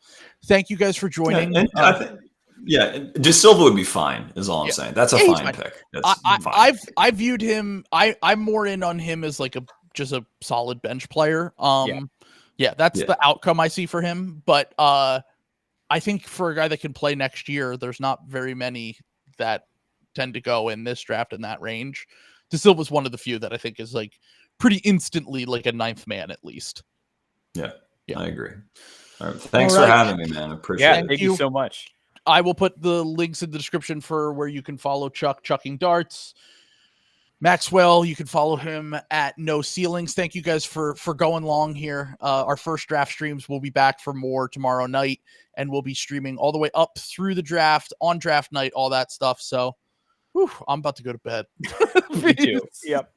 thank you guys for joining. Da Silva would be fine, is all I'm saying. That's a fine pick. That's fine. I viewed him. I'm more in on him as like just a solid bench player. That's the outcome I see for him. But I think for a guy that can play next year, there's not very many that tend to go in this draft in that range. Da Silva's one of the few that I think is like pretty instantly like a ninth man at least. Yeah. I agree. All right. Thanks for having me, man. Appreciate it. Thank you so much. I will put the links in the description for where you can follow Chucking Darts. Maxwell, you can follow him at No Ceilings. Thank you guys for going long here. Our first draft streams will be back for more tomorrow night, and we'll be streaming all the way up through the draft, on draft night, all that stuff. So I'm about to go to bed. Me too. Yep.